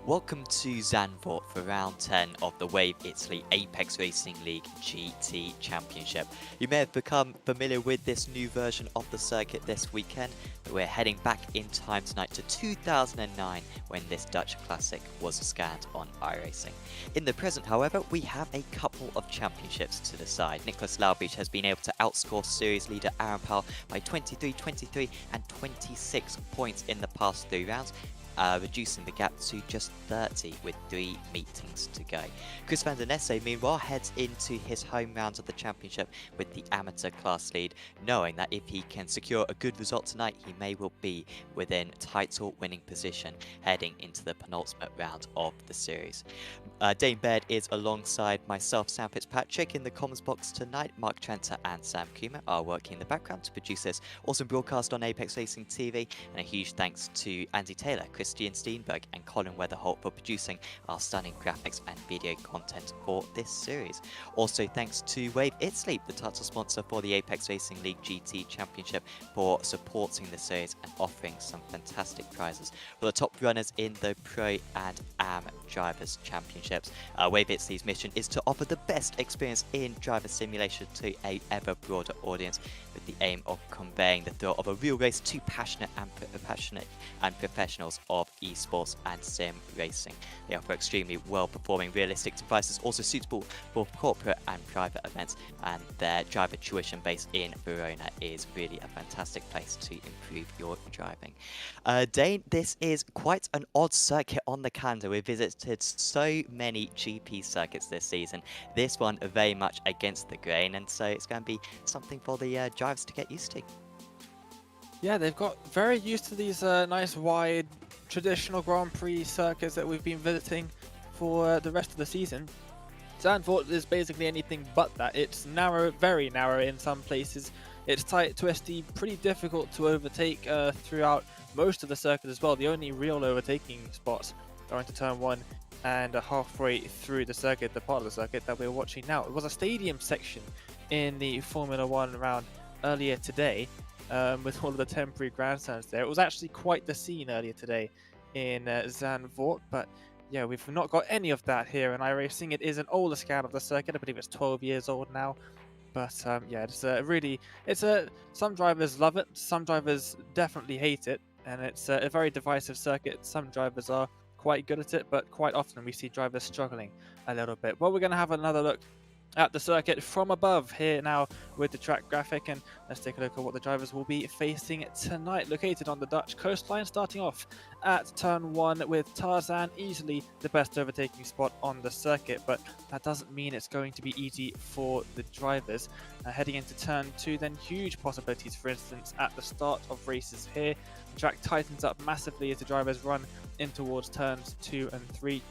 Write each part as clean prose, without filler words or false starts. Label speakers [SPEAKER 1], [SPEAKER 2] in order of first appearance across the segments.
[SPEAKER 1] Welcome to Zandvoort for round 10 of the Wave Italy Apex Racing League GT Championship. You may have become familiar with this new version of the circuit this weekend, but we're heading back in time tonight to 2009 when this Dutch classic was scanned on iRacing. In the present, however, we have a couple of championships to decide. Nicholas Laubich has been able to outscore series leader ARL by 23, 23 and 26 points in the past 3 rounds, reducing the gap to just 30 with 3 meetings to go. Chris van der Nesse, meanwhile, heads into his home round of the championship with the amateur class lead, knowing that if he can secure a good result tonight, he may well be within title winning position heading into the penultimate round of the series. Dane Baird is alongside myself, Sam Fitzpatrick, in the comms box tonight. Mark Trenter and Sam Kuma are working in the background to produce this awesome broadcast on Apex Racing TV, and a huge thanks to Andy Taylor, Christian Steenberg and Colin Weatherholt for producing our stunning graphics and video content for this series. Also thanks to Wave Italy, the title sponsor for the Apex Racing League GT Championship, for supporting the series and offering some fantastic prizes for the top runners in the Pro and AM Drivers Championships. Wave Italy's mission is to offer the best experience in driver simulation to a ever broader audience, with the aim of conveying the thrill of a real race to passionate and professionals of esports and sim racing. They offer extremely well-performing realistic devices, also suitable for corporate and private events, and their driver tuition base in Verona is really a fantastic place to improve your driving. Dane, this is quite an odd circuit on the calendar. We've visited so many GP circuits this season. This one very much against the grain, and so it's going to be something for the drivers to get used to.
[SPEAKER 2] Yeah, they've got very used to these nice wide traditional Grand Prix circuits that we've been visiting for the rest of the season. Zandvoort is basically anything but that. It's narrow, very narrow in some places. It's tight, twisty, pretty difficult to overtake throughout most of the circuit as well. The only real overtaking spots are into turn 1 and halfway through the circuit, the part of the circuit that we're watching now. It was a stadium section in the Formula 1 round earlier today, with all of the temporary grandstands there. It was actually quite the scene earlier today in Zandvoort, but yeah, we've not got any of that here in iRacing. It is an older scan of the circuit. I believe it's 12 years old now. But yeah, it's some drivers love it, some drivers definitely hate it, and it's a very divisive circuit. Some drivers are quite good at it, but quite often we see drivers struggling a little bit. Well, we're going to have another look at the circuit from above here now with the track graphic, and let's take a look at what the drivers will be facing tonight. Located on the Dutch coastline, starting off at turn 1 with Tarzan, easily the best overtaking spot on the circuit, but that doesn't mean it's going to be easy for the drivers. Heading into turn 2, then huge possibilities, for instance, at the start of races here. The track tightens up massively as the drivers run in towards turns 2 and 3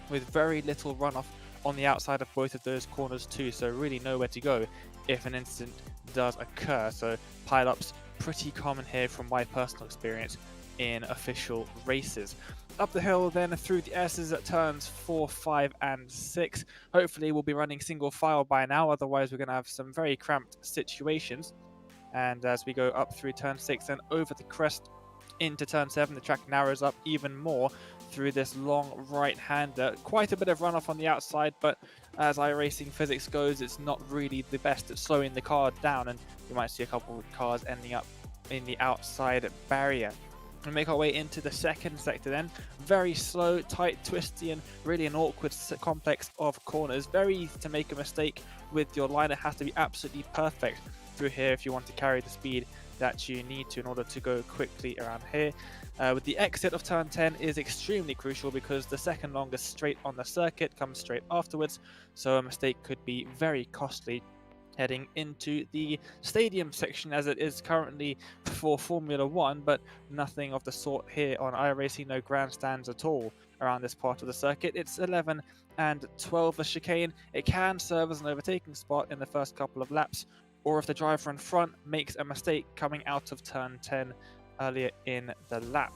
[SPEAKER 2] with very little runoff on the outside of both of those corners too, so really nowhere to go if an incident does occur. So pile-ups pretty common here from my personal experience in official races. Up the hill then through the S's at turns 4, 5 and 6. Hopefully we'll be running single file by now, otherwise we're going to have some very cramped situations. And as we go up through turn 6 and over the crest into turn 7, the track narrows up even more through this long right-hander. Quite a bit of runoff on the outside, but as iRacing physics goes, it's not really the best at slowing the car down, and you might see a couple of cars ending up in the outside barrier. We make our way into the second sector then. Very slow, tight, twisty, and really an awkward complex of corners. Very easy to make a mistake with your line. It has to be absolutely perfect through here if you want to carry the speed that you need to in order to go quickly around here. With the exit of turn 10 is extremely crucial because the second longest straight on the circuit comes straight afterwards, so a mistake could be very costly heading into the stadium section as it is currently for Formula 1, but nothing of the sort here on iRacing. No grandstands at all around this part of the circuit. It's 11 and 12 a chicane. It can serve as an overtaking spot in the first couple of laps, or if the driver in front makes a mistake coming out of turn 10 earlier in the lap.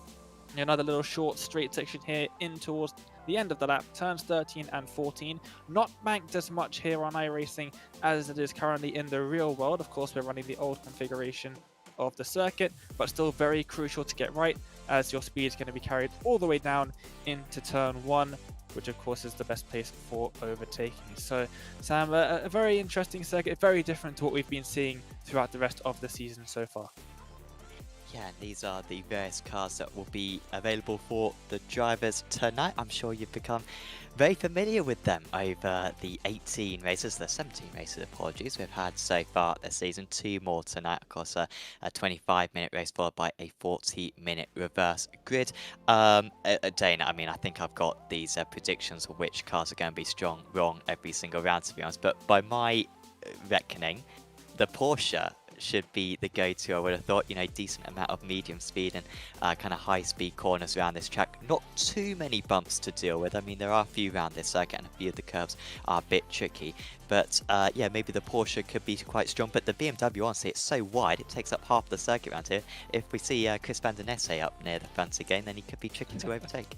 [SPEAKER 2] Another little short straight section here in towards the end of the lap, turns 13 and 14. Not banked as much here on iRacing as it is currently in the real world. Of course, we're running the old configuration of the circuit, but still very crucial to get right. as your speed is going to be carried all the way down into turn 1, which of course is the best place for overtaking. So Sam, a very interesting circuit, very different to what we've been seeing throughout the rest of the season so far.
[SPEAKER 1] Yeah, and these are the various cars that will be available for the drivers tonight. I'm sure you've become very familiar with them over the 18 races, the 17 races, apologies, we've had so far this season. 2 more tonight, of course, a 25-minute race followed by a 40-minute reverse grid. Dane, I mean, I think I've got these predictions of which cars are going to be strong wrong every single round, to be honest, but by my reckoning, the Porsche should be the go-to. I would have thought, you know, decent amount of medium speed and kind of high-speed corners around this track. Not too many bumps to deal with. I mean, there are a few around this circuit and a few of the curves are a bit tricky. But yeah, maybe the Porsche could be quite strong. But the BMW, honestly, it's so wide, it takes up half the circuit around here. If we see Chris Van Der Nesse up near the front again, then he could be tricky to overtake.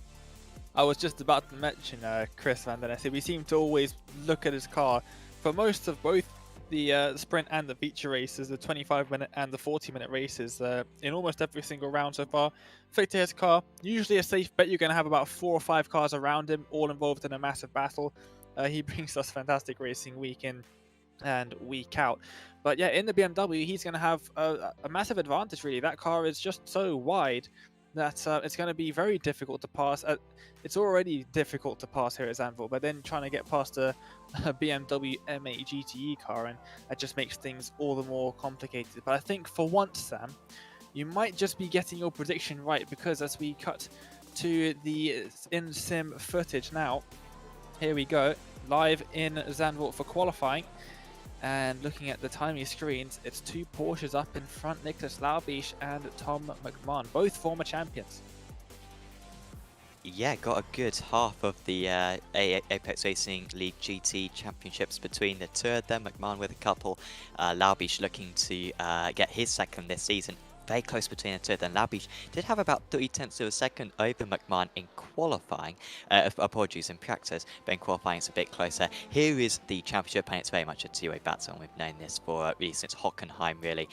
[SPEAKER 2] I was just about to mention Chris Van Der Nesse. We seem to always look at his car for most of both the sprint and the feature races, the 25-minute and the 40-minute races, in almost every single round so far. Flick to his car, usually a safe bet. You're going to have about 4 or 5 cars around him, all involved in a massive battle. He brings us fantastic racing week in and week out. But yeah, in the BMW, he's going to have a massive advantage, really. That car is just so wide that it's going to be very difficult to pass. It's already difficult to pass here at Zandvoort, but then trying to get past a BMW M8 GTE car, and that just makes things all the more complicated. But I think for once, Sam, you might just be getting your prediction right, because as we cut to the in-sim footage now, here we go, live in Zandvoort for qualifying. And looking at the tiny screens, it's 2 Porsches up in front, Nicholas Laubisch and Tom McMahon, both former champions.
[SPEAKER 1] Yeah, got a good half of the Apex Racing League GT Championships between the two of them. McMahon with a couple, Laubisch looking to get his second this season. Very close between the two of them. Laubisch did have about 0.3 of a second over McMahon in qualifying. Apologies, in practice, but in qualifying it's a bit closer. Here is the championship, and it's very much a two-way battle, and we've known this for really since Hockenheim, really.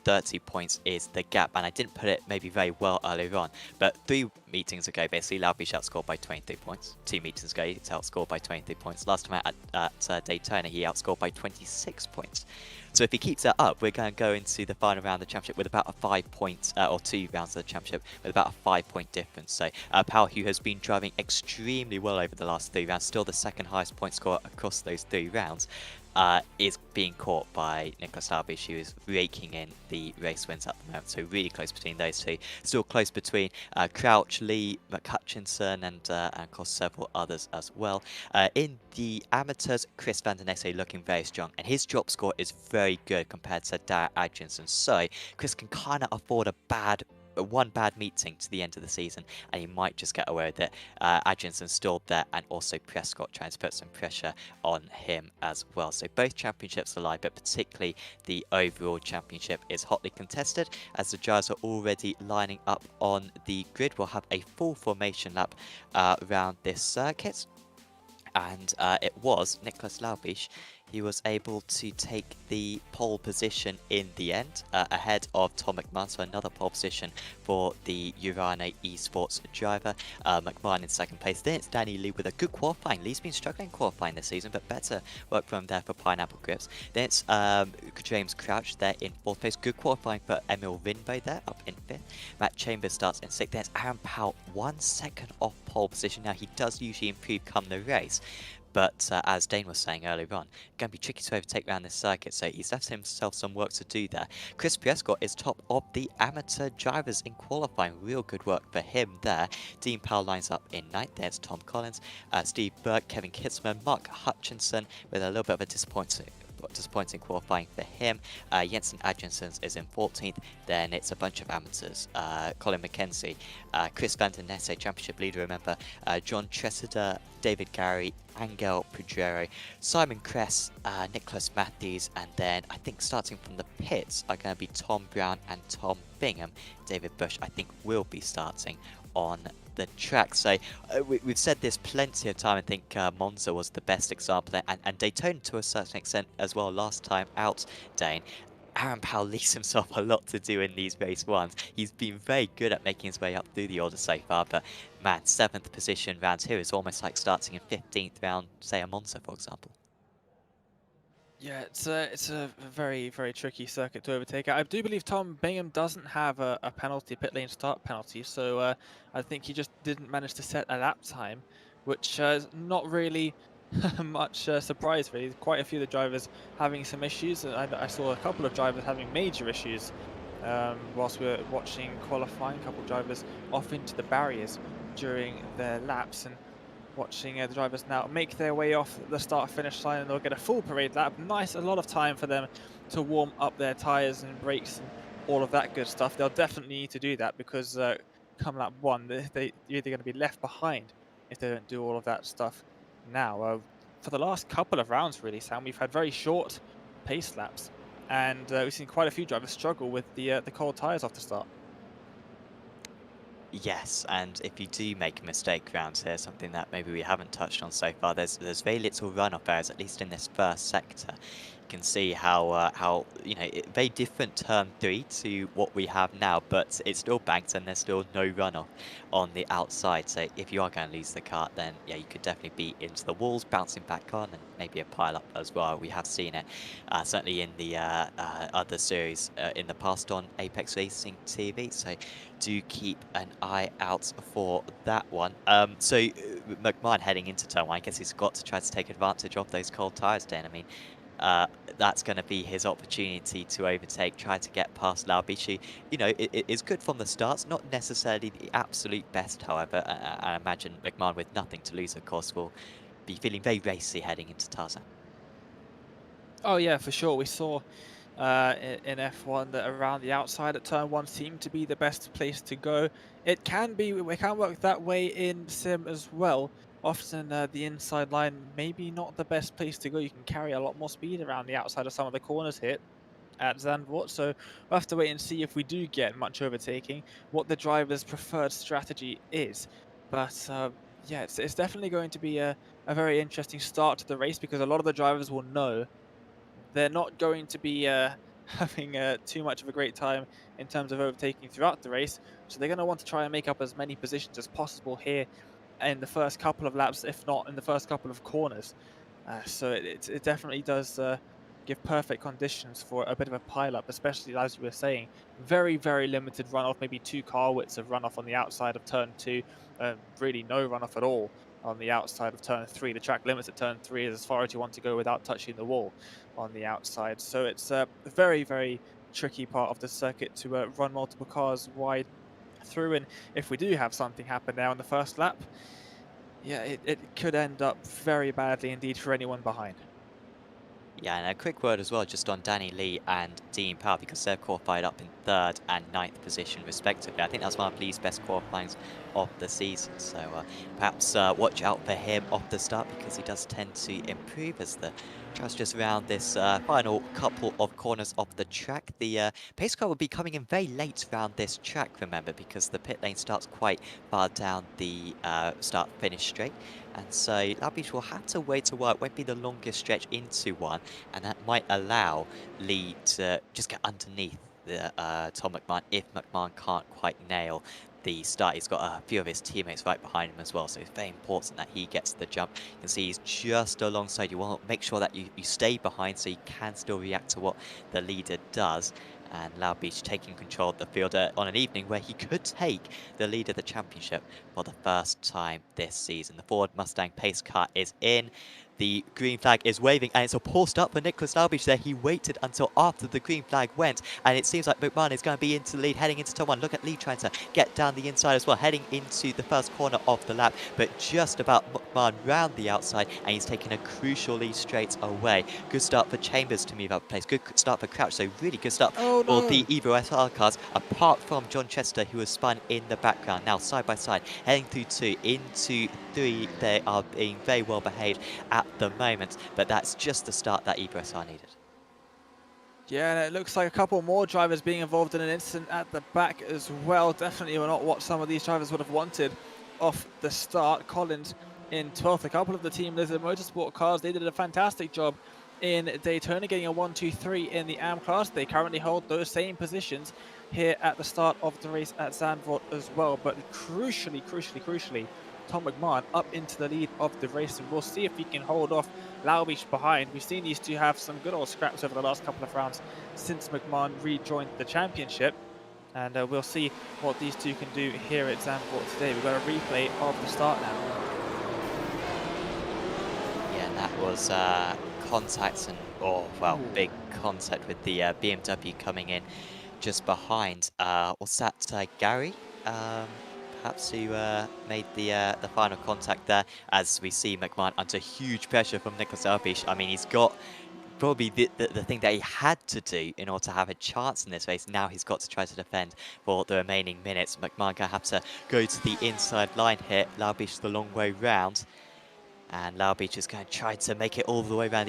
[SPEAKER 1] 30 points is the gap, and I didn't put it maybe very well earlier on, but 3 meetings ago, basically, Laubisch outscored by 23 points. 2 meetings ago, it's outscored by 23 points. Last time at Daytona, he outscored by 26 points. So if he keeps that up, we're going to go into the final round of the championship with about a 5 points, or 2 rounds of the championship with about a 5-point difference. So Power, who has been driving extremely well over the last 3 rounds, still the second highest point scorer across those 3 rounds, is being caught by Nicholas Laubisch, who is raking in the race wins at the moment. So really close between those two. Still close between Crouch, Lee, McHutchinson, and of course several others as well. In the amateurs, Chris Van Der Nesse looking very strong, and his drop score is very good compared to Darragh Adjinson. So Chris can kind of afford one bad meeting to the end of the season, and he might just get away with it. Adjinson still there, and also Prescott trying to put some pressure on him as well. So both championships are live, but particularly the overall championship is hotly contested as the drivers are already lining up on the grid. We'll have a full formation lap around this circuit, and it was Nicholas Laubisch. He was able to take the pole position in the end, ahead of Tom McMahon, so another pole position for the Urano eSports driver. McMahon in second place. Then it's Danny Lee with a good qualifying. Lee's been struggling qualifying this season, but better work from him there for Pineapple Grips. Then it's James Crouch there in 4th place. Good qualifying for Emil Rinbo there, up in 5th. Matt Chambers starts in 6th. Then it's Aaron Powell, 1 second off pole position. Now, he does usually improve come the race, but as Dane was saying earlier on, going to be tricky to overtake around this circuit, so he's left himself some work to do there. Chris Prescott is top of the amateur drivers in qualifying. Real good work for him there. Dean Powell lines up in 9th. There's Tom Collins, Steve Burke, Kevin Kitzman, Mark Hutchinson with a little bit of a disappointing qualifying for him. Jensen Adjinson is in 14th. Then it's a bunch of amateurs. Colin McKenzie, Chris Van Der Nesse, championship leader, remember. John Tressida, David Gary, Angel Pedrero, Simon Kress, Nicholas Matthews, and then I think starting from the pits are going to be Tom Brown and Tom Bingham. David Bush, I think, will be starting on the track. So we've said this plenty of time. I think Monza was the best example there, and Daytona to a certain extent as well last time out, Dane. Aaron Powell leaves himself a lot to do in these race ones. He's been very good at making his way up through the order so far, but man, 7th position round here is almost like starting in 15th round, say a Monza, for example.
[SPEAKER 2] Yeah, it's a very, very tricky circuit to overtake. I do believe Tom Bingham doesn't have a penalty, pit lane start penalty, so I think he just didn't manage to set a lap time, which is not really much surprise really. Quite a few of the drivers having some issues. I saw a couple of drivers having major issues whilst we were watching qualifying. A couple of drivers off into the barriers during their laps, and watching the drivers now make their way off the start-finish line, and they'll get a full parade lap. Nice, a lot of time for them to warm up their tyres and brakes and all of that good stuff. They'll definitely need to do that because come lap 1, they're either going to be left behind if they don't do all of that stuff now. For the last couple of rounds, really, Sam, we've had very short pace laps, and we've seen quite a few drivers struggle with the cold tyres off the start.
[SPEAKER 1] Yes, and if you do make a mistake round here, something that maybe we haven't touched on so far, there's very little runoff areas, at least in this first sector. You can see how you know very different turn 3 to what we have now, but it's still banked and there's still no runoff on the outside. So if you are going to lose the kart, then yeah, you could definitely be into the walls, bouncing back on, and maybe a pile up as well. We have seen it certainly in the other series in the past on Apex Racing TV. So do keep an eye out for that one. So McMahon heading into turn 1, I guess he's got to try to take advantage of those cold tyres, Dan. I mean, that's going to be his opportunity to overtake, try to get past Laobishi. You know, it's good from the start. It's not necessarily the absolute best, however. I imagine McMahon, with nothing to lose, of course, will be feeling very racy heading into Tarzan.
[SPEAKER 2] Oh yeah, for sure. We saw in F1 that around the outside at turn 1 seemed to be the best place to go. It can work that way in Sim as well. Often the inside line maybe not the best place to go. You can carry a lot more speed around the outside of some of the corners here at Zandvoort, so we'll have to wait and see if we do get much overtaking, what the driver's preferred strategy is. But yeah, it's definitely going to be a very interesting start to the race because a lot of the drivers will know they're not going to be having too much of a great time in terms of overtaking throughout the race. So they're going to want to try and make up as many positions as possible here in the first couple of laps, if not in the first couple of corners. So it definitely does give perfect conditions for a bit of a pile-up, especially as you were saying. Very, very limited runoff, maybe 2 car widths of runoff on the outside of turn 2, really no runoff at all on the outside of turn 3. The track limits at turn 3 is as far as you want to go without touching the wall on the outside. So it's a very, very tricky part of the circuit to run multiple cars wide through. And if we do have something happen now in the first lap, yeah, it could end up very badly indeed for anyone behind.
[SPEAKER 1] Yeah, and a quick word as well just on Danny Lee and Dean Powell, because they're qualified up in 3rd and 9th position respectively. I think that's one of Lee's best qualifyings of the season, so perhaps watch out for him off the start, because he does tend to improve as the cars just around this final couple of corners of the track. The pace car will be coming in very late around this track, remember, because the pit lane starts quite far down the start-finish straight. And so Labish will have to wait a while. It won't be the longest stretch into one, and that might allow Lee to just get underneath the Tom McMahon if McMahon can't quite nail the start. He's got a few of his teammates right behind him as well, so it's very important that he gets the jump. You can see he's just alongside. You want to make sure that you stay behind so you can still react to what the leader does. And Lau Beach taking control of the field on an evening where he could take the lead of the championship for the first time this season. The Ford Mustang pace car is in. The green flag is waving, and it's a poor start for Nicholas Laubich there. He waited until after the green flag went, and it seems like McMahon is going to be into the lead, heading into turn 1. Look at Lee trying to get down the inside as well, heading into the first corner of the lap, but just about McMahon round the outside, and he's taking a crucial lead straight away. Good start for Chambers to move up place. Good start for Crouch, so really good start for the Evo SR cars, apart from John Chester, who was spun in the background. Now, side by side, heading through 2 into 3. They are being very well behaved at the moment, but that's just the start that Evo SR needed.
[SPEAKER 2] Yeah, and it looks like a couple more drivers being involved in an incident at the back as well. Definitely not what some of these drivers would have wanted off the start. Collins in 12th. A couple of the Team Lizard Motorsport cars, they did a fantastic job in Daytona, getting a 1, 2, 3 in the AM class. They currently hold those same positions here at the start of the race at Zandvoort as well. But crucially, Tom McMahon up into the lead of the race, and we'll see if he can hold off Laubish behind. We've seen these two have some good old scraps over the last couple of rounds since McMahon rejoined the championship. And we'll see what these two can do here at Zandvoort today. We've got a replay of the start now.
[SPEAKER 1] Yeah, that was contact and, big contact with the BMW coming in just behind. Was that Gary? Perhaps who made the final contact there, as we see McMahon under huge pressure from Nicholas Elbish. I mean, he's got probably the thing that he had to do in order to have a chance in this race. Now he's got to try to defend for the remaining minutes. McMahon gonna have to go to the inside line here. Laubish the long way round. And Laubish is going to try to make it all the way around.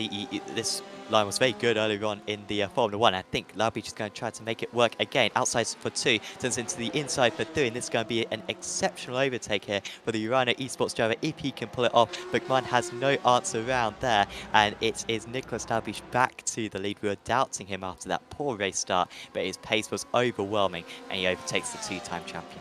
[SPEAKER 1] This line was very good earlier on in the Formula 1. I think Laubish is going to try to make it work again. Outside for 2, turns into the inside for 3. And this is going to be an exceptional overtake here for the Urano eSports driver if he can pull it off. McMahon has no answer around there. And it is Nicholas Laubish back to the lead. We were doubting him after that poor race start, but his pace was overwhelming. And he overtakes the 2-time champion.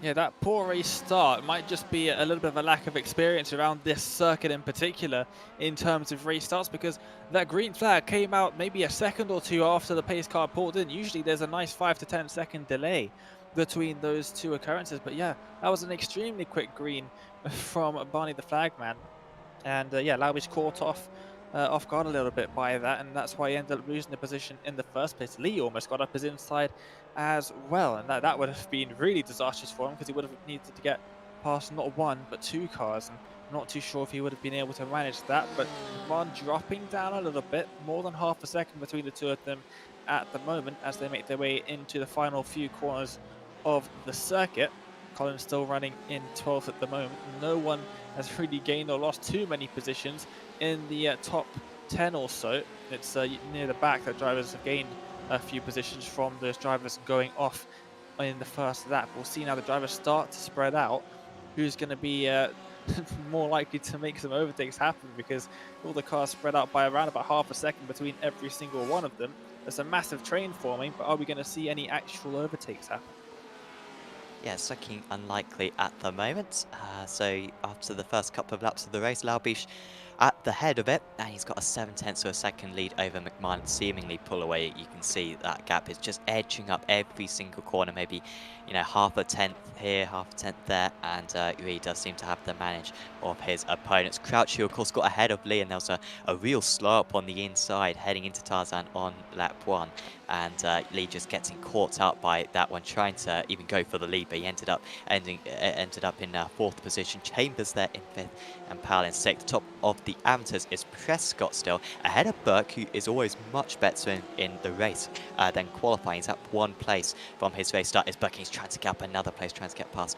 [SPEAKER 2] Yeah, that poor race start might just be a little bit of a lack of experience around this circuit in particular in terms of race starts, because that green flag came out maybe a second or two after the pace car pulled in. Usually there's a nice 5 to 10 second delay between those two occurrences, but yeah, that was an extremely quick green from Barney the Flagman. And yeah, Laubish caught off guard a little bit by that, and that's why he ended up losing the position in the first place. Lee almost got up his inside as well, and that would have been really disastrous for him, because he would have needed to get past not 1 but 2 cars, and not too sure if he would have been able to manage that. But one dropping down a little bit, more than half a second between the two of them at the moment as they make their way into the final few corners of the circuit. Colin's still running in 12th at the moment. No one has really gained or lost too many positions in the top 10 or so. It's near the back that drivers have gained a few positions from those drivers going off in the first lap. We'll see now the drivers start to spread out who's going to be more likely to make some overtakes happen, because all the cars spread out by around about half a second between every single one of them. There's a massive train forming, but are we going to see any actual overtakes happen?
[SPEAKER 1] Yeah, it's looking unlikely at the moment. So after the first couple of laps of the race, Laubish at the head of it, and he's got a 7/10 of a second lead over McMahon. Seemingly pull away. You can see that gap is just edging up every single corner. Maybe, you know, half a tenth here, half a tenth there, and he does seem to have the manage of his opponents. Crouchy, of course, got ahead of Lee, and there was a real slow up on the inside heading into Tarzan on lap 1. And Lee just getting caught up by that one, trying to even go for the lead, but he ended up in 4th position. Chambers there in 5th, and Powell in 6th. Top of the amateurs is Prescott still, ahead of Burke, who is always much better in the race than qualifying. He's up 1 place from his race start. Is Burke. He's trying to get up another place, trying to get past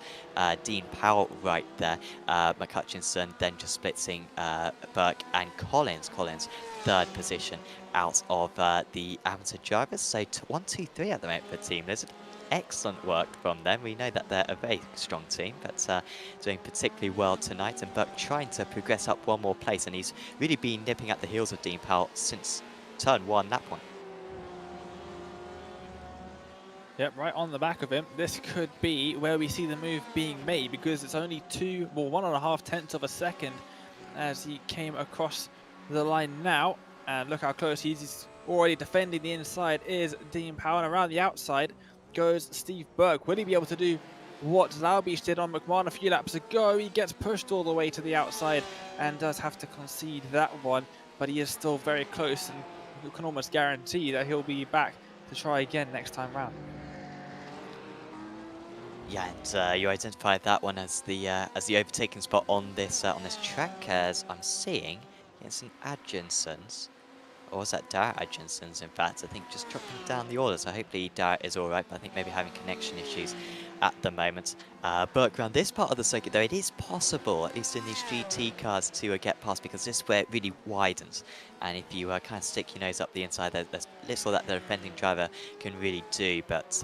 [SPEAKER 1] Dean Powell right there. McCutchinson then just splitting Burke and Collins. 3rd position out of the amateur drivers. So 1, 2, 3 at the moment for Team Lizard. Excellent work from them. We know that they're a very strong team, but doing particularly well tonight. And Burke trying to progress up 1 more place, and he's really been nipping at the heels of Dean Powell since turn 1, lap 1.
[SPEAKER 2] Yep, right on the back of him. This could be where we see the move being made, because it's only 1.5 tenths of a second as he came across the line now. And look how close he's already defending the inside is Dean Powell, and around the outside goes Steve Burke. Will he be able to do what Laubish did on McMahon a few laps ago? He gets pushed all the way to the outside and does have to concede that one, but he is still very close, and you can almost guarantee that he'll be back to try again next time round.
[SPEAKER 1] Yeah, and you identified that one as the overtaking spot on this track, as I'm seeing it's an Adjinson's. Or was that Darrett Adjinson's, in fact? I think just dropping down the order, so hopefully Darrett is alright, but I think maybe having connection issues at the moment. Burke, around this part of the circuit, though, it is possible, at least in these GT cars, to get past, because this is where it really widens. And if you kind of stick your nose up the inside, there's little that the defending driver can really do, but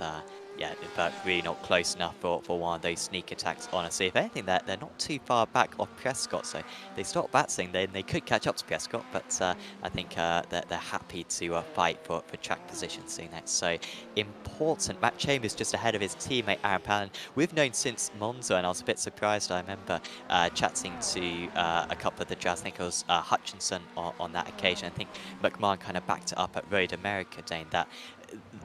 [SPEAKER 1] yeah, but really not close enough for one of those sneak attacks, honestly. If anything, they're not too far back off Prescott, so they stop battling, then they could catch up to Prescott, but I think they're happy to fight for track position soon. That's so important. Matt Chambers just ahead of his teammate Aaron Palin. We've known since Monza, and I was a bit surprised. I remember chatting to a couple of the drivers. I think it was Hutchinson on that occasion. I think McMahon kind of backed it up at Road America, Dane, that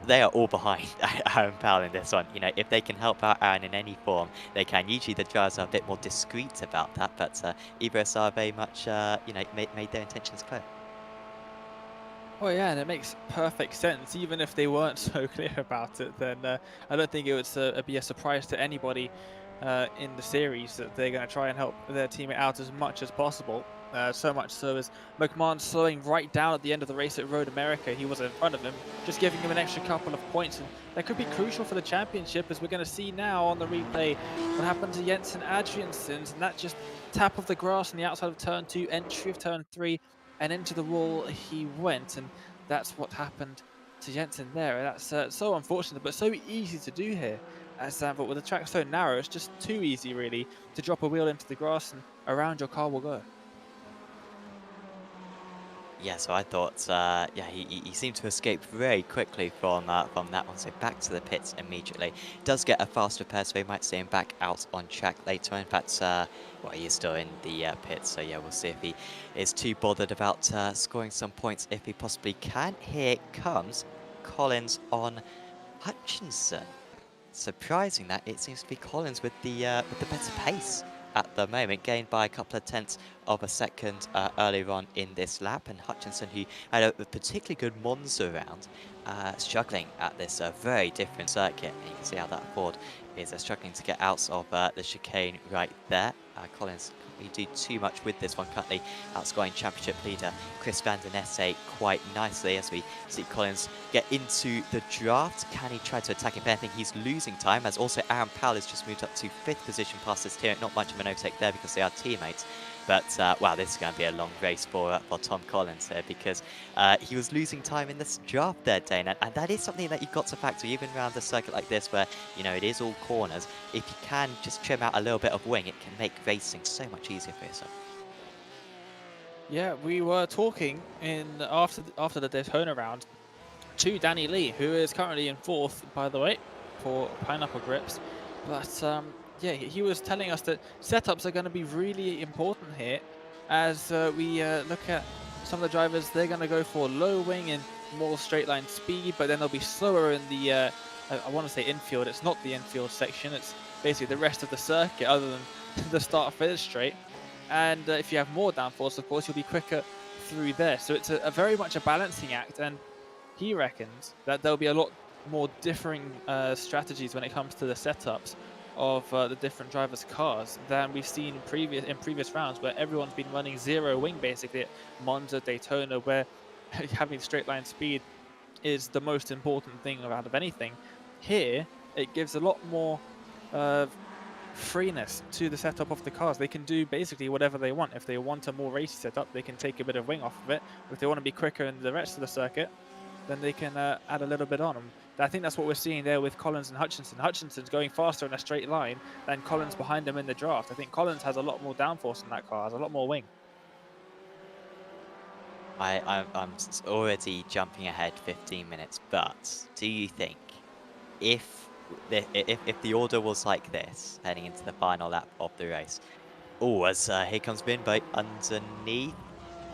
[SPEAKER 1] they are all behind Aaron Powell in this one. You know, if they can help out Aaron in any form, they can. Usually the drivers are a bit more discreet about that, but Ibris are very much, you know, made their intentions clear.
[SPEAKER 2] Oh yeah, and it makes perfect sense. Even if they weren't so clear about it, then I don't think it would be a surprise to anybody in the series that they're going to try and help their teammate out as much as possible. So much so as McMahon slowing right down at the end of the race at Road America. He was in front of him, just giving him an extra couple of points. And that could be crucial for the championship, as we're going to see now on the replay what happened to Jensen Adriansens. And that just tap of the grass on the outside of turn 2, entry of turn 3, and into the wall he went. And that's what happened to Jensen there. That's so unfortunate, but so easy to do here at Zandvoort. With the track so narrow, it's just too easy, really, to drop a wheel into the grass and around your car will go.
[SPEAKER 1] Yeah, so I thought, yeah, he seemed to escape very quickly from that one, so back to the pits immediately. Does get a faster pair, so we might see him back out on track later on. In fact, well, he is still in the pits, so yeah, we'll see if he is too bothered about scoring some points if he possibly can. Here comes Collins on Hutchinson. Surprising that it seems to be Collins with the better pace at the moment, gained by a couple of tenths of a second earlier on in this lap, and Hutchinson, who had a particularly good Monza round, struggling at this very different circuit. And you can see how that Ford is struggling to get out of the chicane right there. Collins can't really do too much with this one, currently outscoring championship leader Chris van den Esse quite nicely, as we see Collins get into the draft. Can he try to attack him? I think he's losing time, as also Aaron Powell has just moved up to 5th position past his teammate. Not much of an overtake there because they are teammates. But, wow, this is going to be a long race for Tom Collins here, because he was losing time in this draft there, Dane. And that is something that you've got to factor, even around a circuit like this where, you know, it is all corners. If you can just trim out a little bit of wing, it can make racing so much easier for yourself.
[SPEAKER 2] Yeah, we were talking after the Daytona round to Danny Lee, who is currently in 4th, by the way, for Pineapple Grips. But yeah, he was telling us that setups are going to be really important here, as we look at some of the drivers. They're going to go for low wing and more straight line speed, but then they'll be slower in the I want to say infield. It's not the infield section, it's basically the rest of the circuit other than the start finish straight. And if you have more downforce, of course, you'll be quicker through there. So it's a very much a balancing act, and he reckons that there'll be a lot more differing strategies when it comes to the setups of the different drivers' cars than we've seen in previous rounds, where everyone's been running zero wing basically at Monza, Daytona, where having straight line speed is the most important thing out of anything. Here, it gives a lot more freeness to the setup of the cars. They can do basically whatever they want. If they want a more racy setup, they can take a bit of wing off of it. If they want to be quicker in the rest of the circuit, then they can add a little bit on them. I think that's what we're seeing there with Collins and Hutchinson. Hutchinson's going faster in a straight line than Collins behind him in the draft. I think Collins has a lot more downforce in that car, has a lot more wing.
[SPEAKER 1] I'm already jumping ahead 15 minutes, but do you think if the order was like this heading into the final lap of the race, as here comes Binbo underneath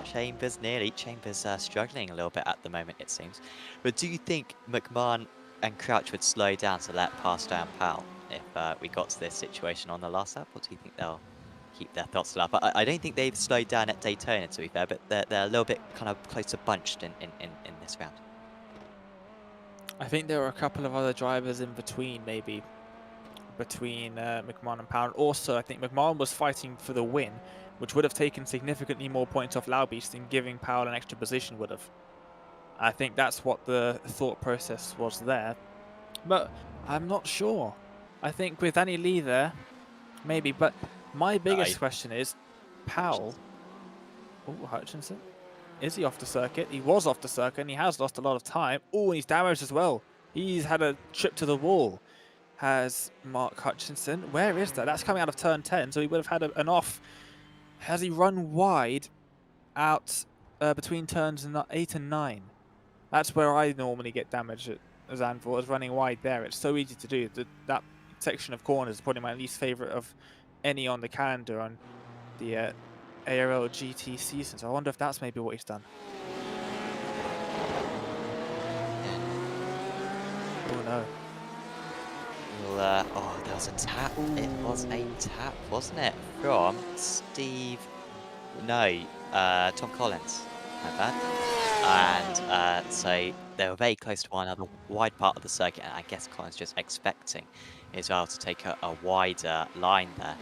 [SPEAKER 1] Chambers, nearly. Chambers struggling a little bit at the moment, it seems. But do you think McMahon and Crouch would slow down to let pass down Powell if we got to this situation on the last lap, or do you think they'll keep their throttle up? I don't think they've slowed down at Daytona, to be fair, but they're a little bit kind of closer bunched in this round.
[SPEAKER 2] I think there were a couple of other drivers in between, maybe between McMahon and Powell. Also, I think McMahon was fighting for the win, which would have taken significantly more points off Laubeast than giving Powell an extra position would have. I think that's what the thought process was there. But I'm not sure. I think with Danny Lee there, maybe. But my biggest question is, Powell... Oh, Hutchinson? Is he off the circuit? He was off the circuit and he has lost a lot of time. Oh, and he's damaged as well. He's had a trip to the wall. has Mark Hutchinson. Where is that? That's coming out of turn 10, so he would have had an off. Has he run wide out between turns 8 and 9? That's where I normally get damage at Zandvoort, is running wide there. It's so easy to do. That section of corners is probably my least favorite of any on the calendar on the ARL GT season. So I wonder if that's maybe what he's done. Oh no.
[SPEAKER 1] Well, oh, there was a tap. It was a tap, wasn't it? From Steve. No, Tom Collins. My bad. And so they were very close to one another, wide part of the circuit, and I guess Collins just expecting as well to take a wider line there.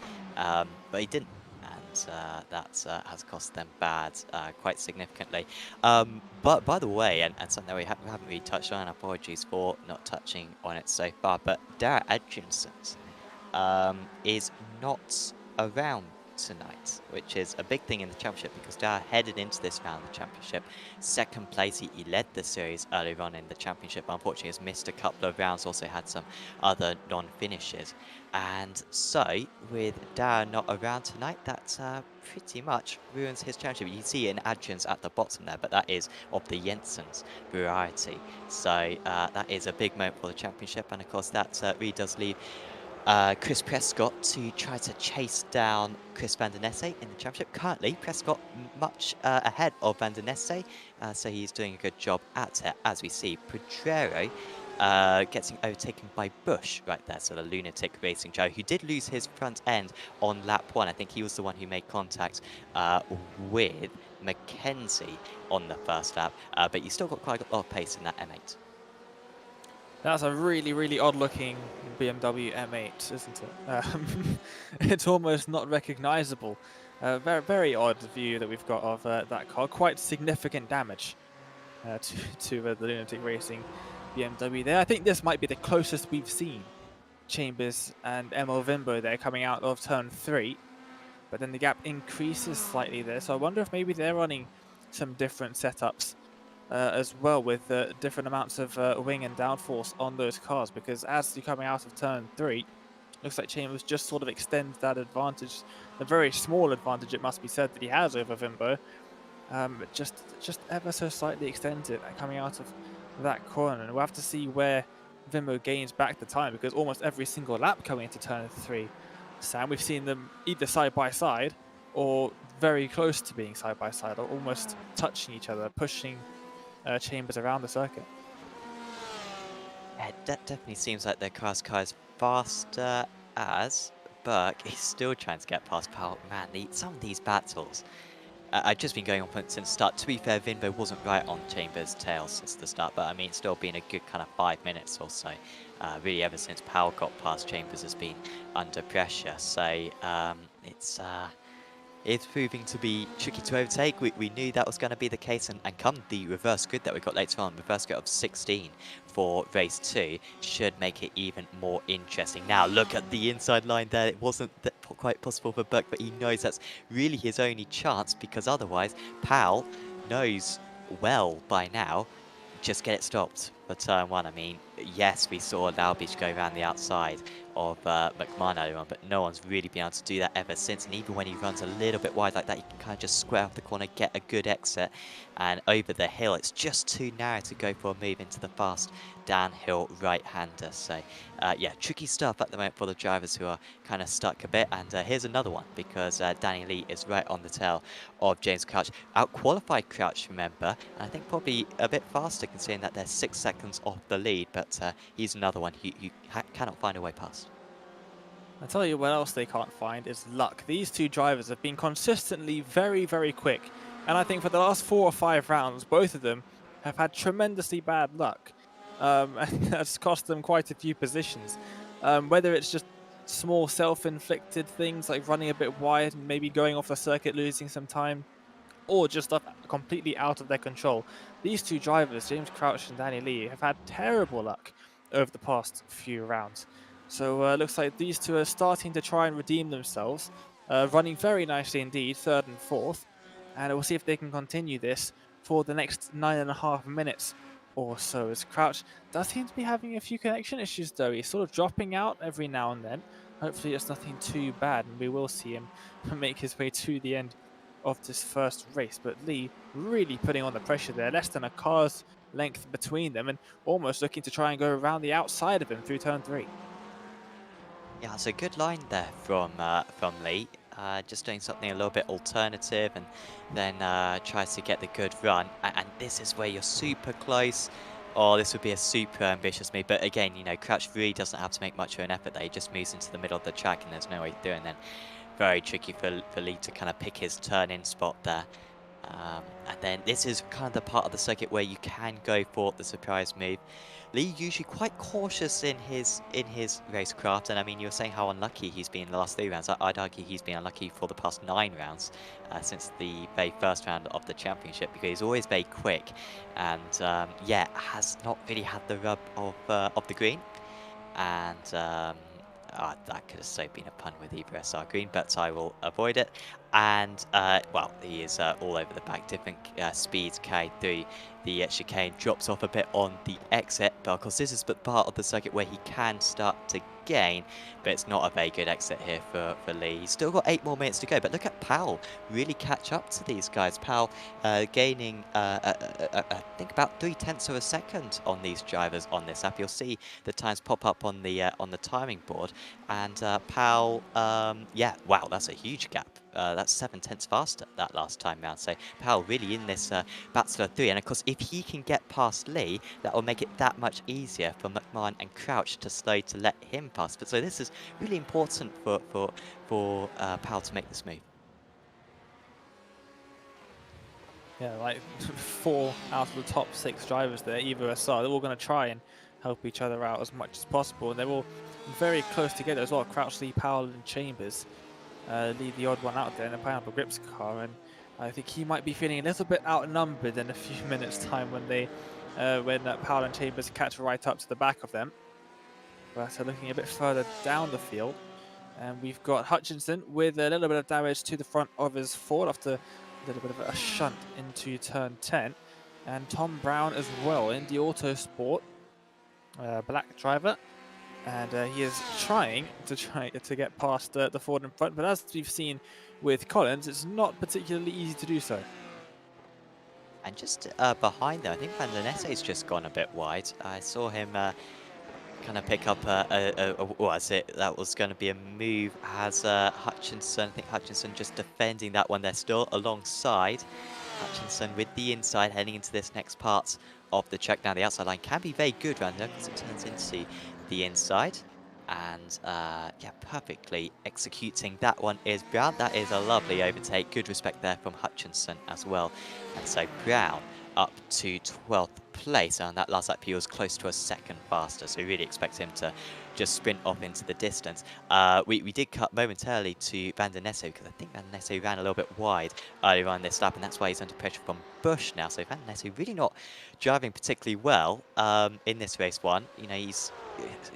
[SPEAKER 1] But he didn't. And that has cost them bad quite significantly. But by the way, and something we haven't really touched on, apologies for not touching on it so far, but Dara Edginson is not around tonight, which is a big thing in the championship because Dara headed into this round of the championship second place. He led the series earlier on in the championship, but unfortunately has missed a couple of rounds, also had some other non-finishes. And so with Dara not around tonight, that pretty much ruins his championship. You see an Adjans at the bottom there, but that is of the Jensen's variety. So that is a big moment for the championship, and of course that really does leave Chris Prescott to try to chase down Chris Van der Nesse in the championship. Currently, Prescott much ahead of Van der Nesse, so he's doing a good job at it. As we see, Pedrero getting overtaken by Bush right there, so the lunatic racing Joe, who did lose his front end on lap 1. I think he was the one who made contact with Mackenzie on the first lap, but you still got quite a lot of pace in that M8.
[SPEAKER 2] That's a really, really odd-looking BMW M8, isn't it? It's almost not recognizable. Very, very odd view that we've got of that car. Quite significant damage to the Lunatic Racing BMW there. I think this might be the closest we've seen Chambers and Emil Vimbo there coming out of turn 3. But then the gap increases slightly there. So I wonder if maybe they're running some different setups as well, with different amounts of wing and downforce on those cars, because as you're coming out of turn 3, looks like Chambers just sort of extends that advantage, the very small advantage it must be said that he has over Vimbo, just ever so slightly extends it coming out of that corner. And we'll have to see where Vimbo gains back the time, because almost every single lap coming into turn 3, Sam, we've seen them either side by side or very close to being side by side, or almost touching each other, pushing Chambers around the circuit.
[SPEAKER 1] Yeah, that definitely seems like their car is faster as Burke is still trying to get past Powell. Man, some of these battles, I've just been going on since the start. To be fair, Vinbo wasn't right on Chambers' tail since the start, but I mean, it's still been a good kind of 5 minutes or so. Really, ever since Powell got past Chambers has been under pressure. So it's proving to be tricky to overtake. We knew that was going to be the case, and come the reverse grid that we got later on, reverse grid of 16 for race 2 should make it even more interesting. Now look at the inside line there. It wasn't quite possible for Burke, but he knows that's really his only chance, because otherwise Powell knows well by now, just get it stopped for turn 1. I mean, yes, we saw Laubich go around the outside of McMahon earlier on, but no one's really been able to do that ever since. And even when he runs a little bit wide like that, you can kind of just square off the corner, get a good exit, and over the hill. It's just too narrow to go for a move into the fast downhill right-hander. So yeah, tricky stuff at the moment for the drivers who are kind of stuck a bit. And here's another one, because Danny Lee is right on the tail of James Crouch. Out-qualified Crouch, remember, and I think probably a bit faster considering that they're 6 seconds off the lead, but he's another one who cannot find a way past.
[SPEAKER 2] I'll tell you what else they can't find is luck. These two drivers have been consistently very, very quick. And I think for the last 4 or 5 rounds, both of them have had tremendously bad luck. And that's cost them quite a few positions. Whether it's just small self-inflicted things like running a bit wide and maybe going off the circuit, losing some time, or just stuff completely out of their control. These two drivers, James Crouch and Danny Lee, have had terrible luck over the past few rounds. So looks like these two are starting to try and redeem themselves, running very nicely indeed, 3rd and 4th, and we'll see if they can continue this for the next 9.5 minutes or so. As Crouch does seem to be having a few connection issues though. He's sort of dropping out every now and then. Hopefully it's nothing too bad and we will see him make his way to the end of this first race. But Lee really putting on the pressure there. Less than a car's length between them and almost looking to try and go around the outside of him through turn 3.
[SPEAKER 1] Yeah, it's a good line there from Lee. Just doing something a little bit alternative, and then tries to get the good run. And this is where you're super close. Oh, this would be a super ambitious move. But again, you know, Crouch really doesn't have to make much of an effort there. He just moves into the middle of the track, and there's no way to do it. And then very tricky for Lee to kind of pick his turn-in spot there. And then this is kind of the part of the circuit where you can go for the surprise move. Lee usually quite cautious in his racecraft, and I mean, you're saying how unlucky he's been in the last 3 rounds. I'd argue he's been unlucky for the past 9 rounds since the very first round of the championship, because he's always very quick, and yeah, has not really had the rub of the green. And that could have so been a pun with Ibra SR Green, but I will avoid it. And, well, he is all over the back. Different speeds carried through the chicane. Drops off a bit on the exit, but of course this is the part of the circuit where he can start to gain, but it's not a very good exit here for Lee. He's still got 8 more minutes to go, but look at Powell really catch up to these guys. Powell gaining, I think, about 0.3 of a second on these drivers on this app. You'll see the times pop up on the timing board, and Powell, yeah, wow, that's a huge gap. That's 7/10 faster that last time round. So Powell really in this battle of 3. And of course, if he can get past Lee, that will make it that much easier for McMahon and Crouch to slow to let him pass. But so this is really important for Powell to make this move.
[SPEAKER 2] Yeah, like 4 out of the top 6 drivers there, either SR, they're all going to try and help each other out as much as possible. And they're all very close together as well. Crouch, Lee, Powell, and Chambers lead the odd one out there in a Pineapple Grips car. And I think he might be feeling a little bit outnumbered in a few minutes' time when Powell and Chambers catch right up to the back of them. But looking a bit further down the field, and we've got Hutchinson with a little bit of damage to the front of his Ford after a little bit of a shunt into turn 10, and Tom Brown as well in the Autosport black driver, and he is trying to get past the Ford in front, but as we've seen with Collins, it's not particularly easy to do so.
[SPEAKER 1] And just behind there, I think Van der Nesse's just gone a bit wide. I saw him kind of pick up what was it? That was going to be a move as Hutchinson. I think Hutchinson just defending that one there still alongside. Hutchinson with the inside heading into this next part of the track. Now the outside line can be very good around there because it turns into the inside. And yeah, perfectly executing that one is Brown. That is a lovely overtake. Good respect there from Hutchinson as well. And so Brown up to 12th place, and that last lap he was close to a second faster, so we really expect him to just sprint off into the distance. We did cut momentarily to Van der Nesse because I think Van der Nesse ran a little bit wide earlier on this lap, and that's why he's under pressure from Bush now. So Van der Nesse really not driving particularly well in this race 1. You know,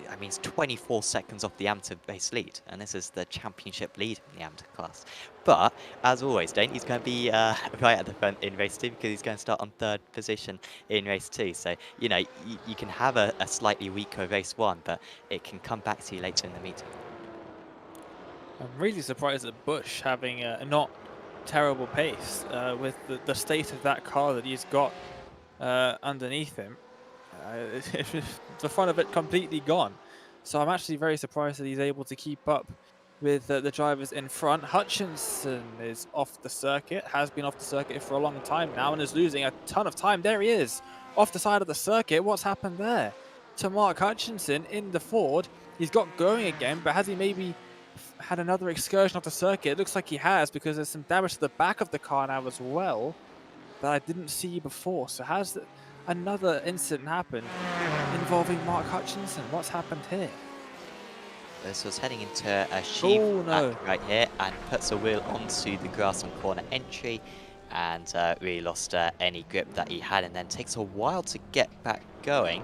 [SPEAKER 1] I mean, it's 24 seconds off the amateur race lead, and this is the championship lead in the amateur class. But, as always, Dane, he's going to be right at the front in race 2 because he's going to start on 3rd position in race 2. So, you know, you can have a slightly weaker race 1, but it can come back to you later in the meeting.
[SPEAKER 2] I'm really surprised at Bush having a not terrible pace with the state of that car that he's got underneath him. The fun of it completely gone. So I'm actually very surprised that he's able to keep up with the drivers in front. Hutchinson is off the circuit, has been off the circuit for a long time now, and is losing a ton of time. There he is, off the side of the circuit. What's happened there? To Mark Hutchinson in the Ford. He's got going again, but has he maybe had another excursion off the circuit? It looks like he has, because there's some damage to the back of the car now as well that I didn't see before. So has another incident happened involving Mark Hutchinson? What's happened here?
[SPEAKER 1] This was heading into a sheave
[SPEAKER 2] no.
[SPEAKER 1] right here and puts a wheel onto the grass and corner entry, and really lost any grip that he had, and then takes a while to get back going.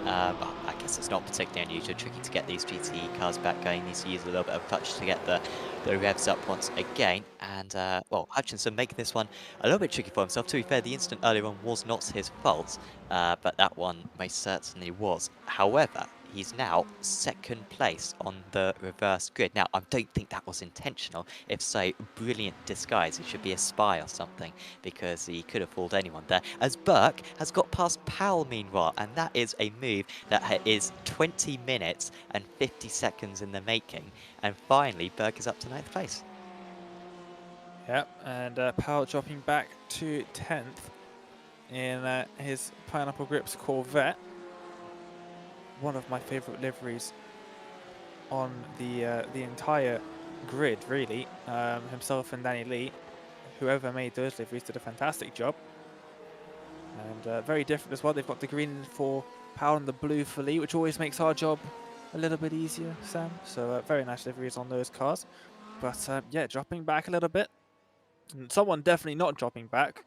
[SPEAKER 1] I guess minutes. It's not particularly unusual. Tricky to get these GTE cars back going. Needs to use a little bit of clutch to get the revs up once again. And, well, Hutchinson making this one a little bit tricky for himself. To be fair, the incident earlier on was not his fault, but that one most certainly was. However, he's now second place on the reverse grid. Now, I don't think that was intentional. If so, brilliant disguise. He should be a spy or something, because he could have fooled anyone there. As Burke has got past Powell meanwhile, and that is a move that is 20 minutes and 50 seconds in the making. And finally, Burke is up to 9th place.
[SPEAKER 2] Yep, and Powell dropping back to 10th in his Pineapple Grips Corvette. One of my favourite liveries on the entire grid, really. Himself and Danny Lee, whoever made those liveries, did a fantastic job. And very different as well. They've got the green for Powell and the blue for Lee, which always makes our job a little bit easier, Sam. So very nice liveries on those cars. But yeah, dropping back a little bit. And someone definitely not dropping back.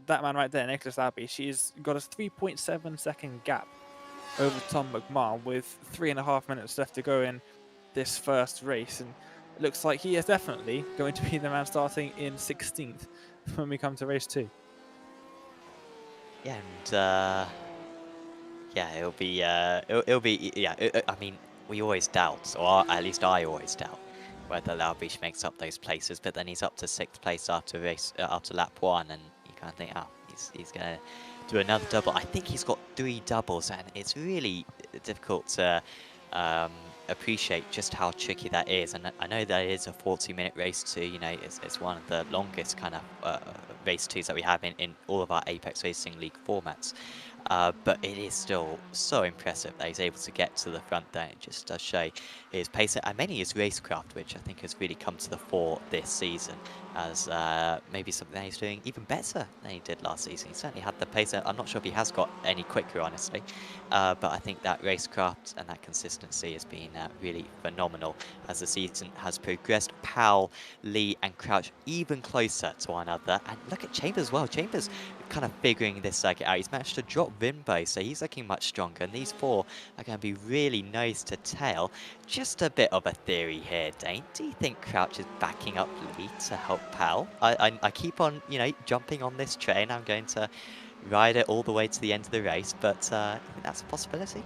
[SPEAKER 2] That man right there, Nicholas Abbey, she's got a 3.7 second gap over Tom McMahon with 3.5 minutes left to go in this first race, and it looks like he is definitely going to be the man starting in 16th when we come to race 2.
[SPEAKER 1] Yeah, and yeah, it'll be yeah. I mean, we always doubt, or at least I always doubt, whether Laubish makes up those places. But then he's up to 6th place after after lap 1, and you kind of think, oh, he's gonna do another double. I think he's got 3 doubles, and it's really difficult to appreciate just how tricky that is. And I know that it is a 40-minute race too. You know, it's one of the longest kind of race 2s that we have in all of our Apex Racing League formats. But it is still so impressive that he's able to get to the front there. It just does show his pace and mainly his racecraft, which I think has really come to the fore this season as maybe something that he's doing even better than he did last season. He certainly had the pace. I'm not sure if he has got any quicker, honestly, but I think that racecraft and that consistency has been really phenomenal as the season has progressed. Powell, Lee and Crouch even closer to one another. And look at Chambers as well. Chambers kind of figuring this circuit out. He's managed to drop Vimbo, so he's looking much stronger. And these 4 are going to be really nose to tail. Just a bit of a theory here, Dane. Do you think Crouch is backing up Lee to help Powell? I keep on, you know, jumping on this train. I'm going to ride it all the way to the end of the race, but I think that's a possibility.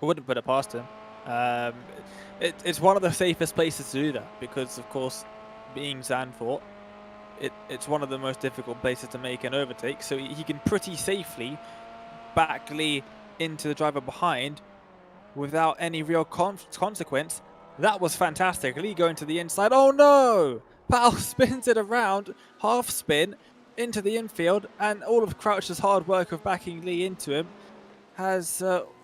[SPEAKER 2] I wouldn't put it past him. It's one of the safest places to do that because, of course, being Zandvoort, it's one of the most difficult places to make an overtake, so he can pretty safely back Lee into the driver behind without any real consequence. That was fantastic. Lee going to the inside. Oh no! Powell spins it around, half spin, into the infield, and all of Crouch's hard work of backing Lee into him has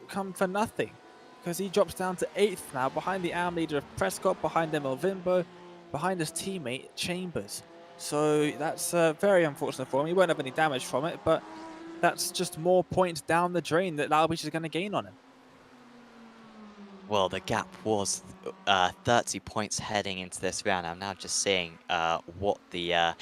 [SPEAKER 2] come for nothing, because he drops down to 8th now, behind the AM leader of Prescott, behind Emil Vimbo, behind his teammate Chambers. So that's very unfortunate for him. He won't have any damage from it, but that's just more points down the drain that Laubish is going to gain on him.
[SPEAKER 1] Well, the gap was 30 points heading into this round. I'm now just seeing what the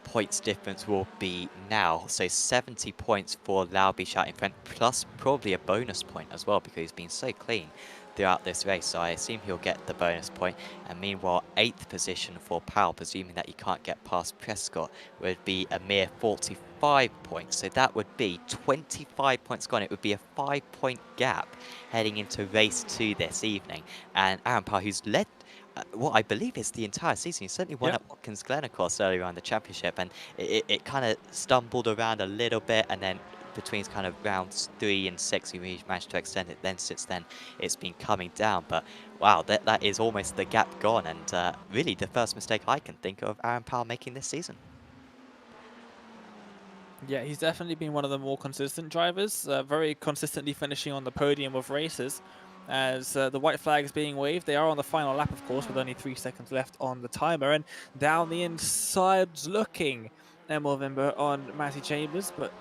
[SPEAKER 1] points difference will be now. So 70 points for Laubish out in front, plus probably a bonus point as well, because he's been so clean throughout this race. So I assume he'll get the bonus point. And meanwhile, 8th position for Powell, presuming that he can't get past Prescott, would be a mere 45 points. So that would be 25 points gone. It would be a 5-point gap heading into race 2 this evening. And Aaron Powell, who's led what I believe is the entire season. He certainly won at Watkins Glen, of course, earlier on the championship, and it kind of stumbled around a little bit, and then between kind of rounds 3 and 6, he really managed to extend it. Then since then, it's been coming down. But wow, that is almost the gap gone, and really the first mistake I can think of Aaron Powell making this season.
[SPEAKER 2] Yeah, he's definitely been one of the more consistent drivers, very consistently finishing on the podium of races. As the white flag is being waved, they are on the final lap, of course, with only 3 seconds left on the timer. And down the insides looking, Emil Vimber on Matty Chambers, but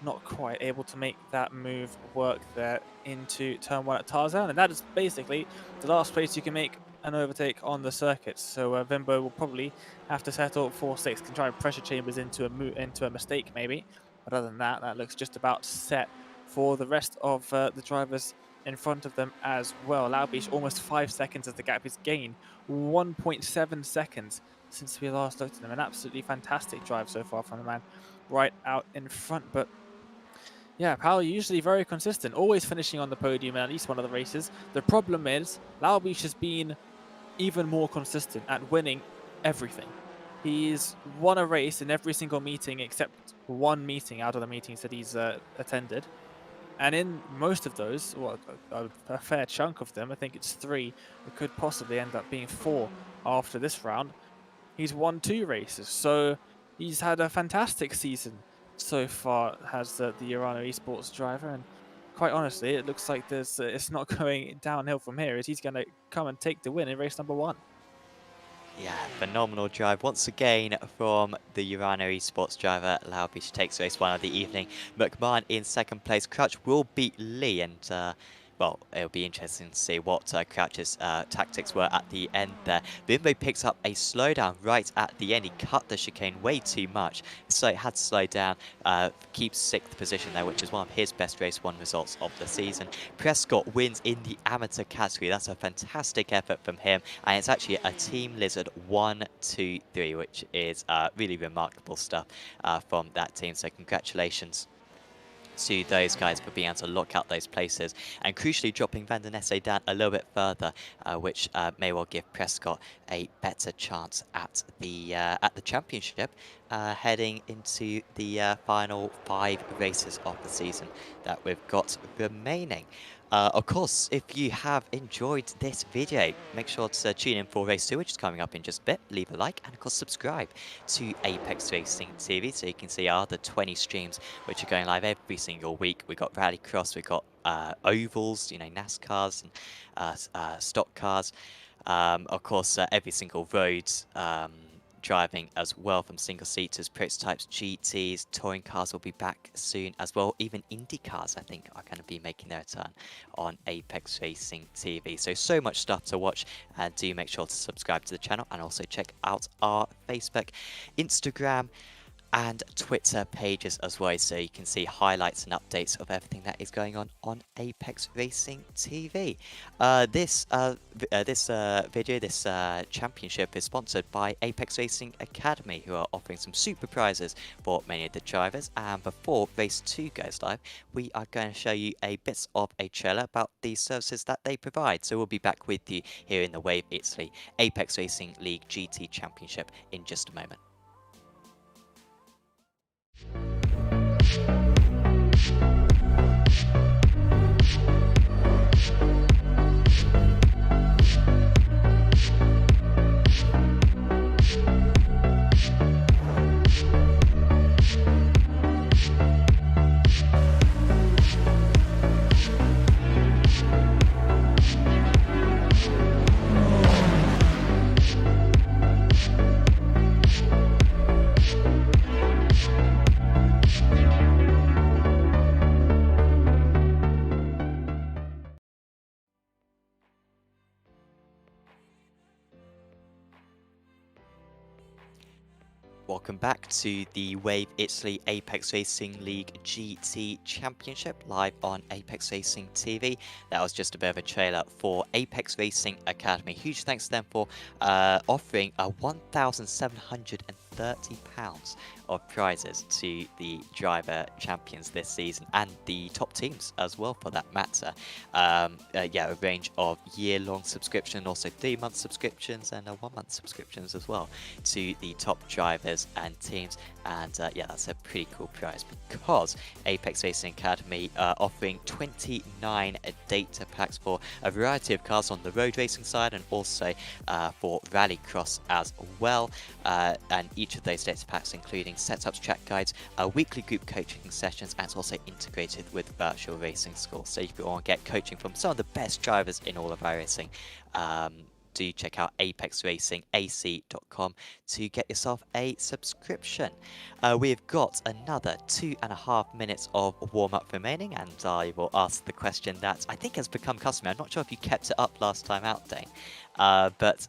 [SPEAKER 2] not quite able to make that move work there into turn 1 at Tarzan. And that is basically the last place you can make an overtake on the circuit. So Vimbo will probably have to settle for 6, can try and pressure Chambers into a mistake maybe. But other than that, that looks just about set for the rest of the drivers in front of them as well. Laubish almost 5 seconds as the gap is gained, 1.7 seconds since we last looked at them. An absolutely fantastic drive so far from the man right out in front. But yeah, Powell usually very consistent, always finishing on the podium in at least one of the races. The problem is Laubish has been even more consistent at winning everything. He's won a race in every single meeting except one meeting out of the meetings that he's attended. And in most of those, well, a fair chunk of them, I think it's 3, it could possibly end up being 4 after this round, he's won 2 races. So he's had a fantastic season so far, has the Urano esports driver. And quite honestly, it looks like there's it's not going downhill from here, as he's going to come and take the win in race number 1.
[SPEAKER 1] Yeah, phenomenal drive once again from the Urano esports driver. Laubish takes race 1 of the evening. McMahon in second place. Crouch will beat Lee, and well, it'll be interesting to see what Crouch's tactics were at the end there. Bimbo picks up a slowdown right at the end. He cut the chicane way too much, so it had to slow down. Keeps 6th position there, which is one of his best race 1 results of the season. Prescott wins in the amateur category. That's a fantastic effort from him, and it's actually a Team Lizard 1-2-3, which is really remarkable stuff from that team. So congratulations to those guys for being able to lock out those places, and crucially dropping Van der Nesse down a little bit further, which may well give Prescott a better chance at the championship, heading into the final 5 races of the season that we've got remaining. Of course, if you have enjoyed this video, make sure to tune in for race 2, which is coming up in just a bit. Leave a like, and of course subscribe to Apex Racing TV so you can see our other 20 streams which are going live every single week. We've got Rallycross, we've got ovals, you know, NASCARs and stock cars. Of course, every single road driving as well, from single seaters, prototypes, GTs, touring cars will be back soon as well. Even Indy cars, I think, are going to be making their return on Apex Racing TV. So much stuff to watch, and do make sure to subscribe to the channel, and also check out our Facebook, Instagram and Twitter pages as well, so you can see highlights and updates of everything that is going on Apex Racing TV. This championship is sponsored by Apex Racing Academy, who are offering some super prizes for many of the drivers. And before race 2 goes live, we are going to show you a bit of a trailer about the services that they provide. So we'll be back with you here in the Wave Italy Apex Racing League GT Championship in just a moment. Welcome back to the Wave Italy Apex Racing League GT Championship, live on Apex Racing TV. That was just a bit of a trailer for Apex Racing Academy. Huge thanks to them for offering £1,730 of prizes to the driver champions this season, and the top teams as well for that matter. Yeah, a range of year-long subscription, also 3-month subscriptions, and 1-month subscriptions as well to the top drivers and teams. And yeah, that's a pretty cool prize, because Apex Racing Academy are offering 29 data packs for a variety of cars on the road racing side, and also for rallycross as well. And each of those data packs including setups, track guides, weekly group coaching sessions, and it's also integrated with virtual racing schools. So if you want to get coaching from some of the best drivers in all of iRacing, do check out apexracingac.com to get yourself a subscription. We've got another 2.5 minutes of warm-up remaining, and I will ask the question that I think has become customary. I'm not sure if you kept it up last time out, Dane, but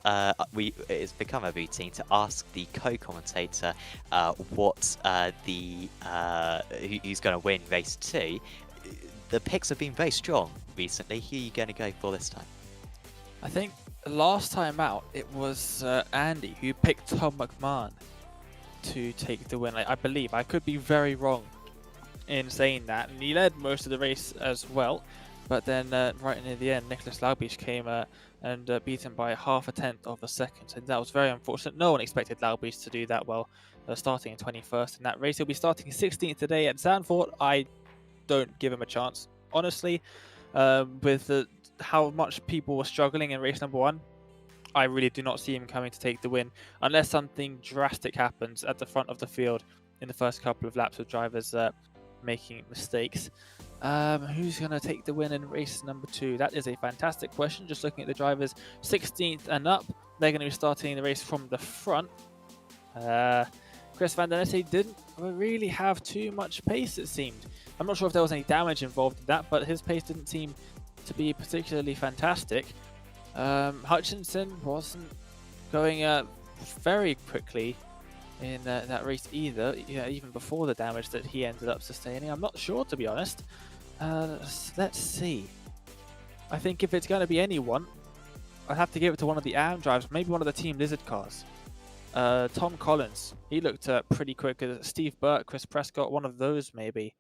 [SPEAKER 1] it's become a routine to ask the co-commentator who's going to win race 2. the picks have been very strong recently. Who are you going to go for this time?
[SPEAKER 2] I think last time out it was Andy who picked Tom McMahon to take the win. I believe. I could be very wrong in saying that, and he led most of the race as well. But then right near the end, Nicholas Laubich came and beat him by half a tenth of a second. So that was very unfortunate. No one expected Laubich to do that well, starting in 21st in that race. He'll be starting 16th today at Zandvoort. I don't give him a chance, honestly. With how much people were struggling in race number 1, I really do not see him coming to take the win unless something drastic happens at the front of the field in the first couple of laps with drivers making mistakes. Who's going to take the win in race number 2? That is a fantastic question. Just looking at the drivers 16th and up, they're going to be starting the race from the front. Chris van der Nesse didn't really have too much pace, it seemed. I'm not sure if there was any damage involved in that, but his pace didn't seem to be particularly fantastic. Hutchinson wasn't going very quickly in that race either, even before the damage that he ended up sustaining. I'm not sure, to be honest. Let's see. I think if it's going to be anyone, I'd have to give it to one of the AM drivers, maybe one of the Team Lizard cars. Tom Collins, he looked pretty quick. Steve Burke, Chris Prescott, one of those maybe,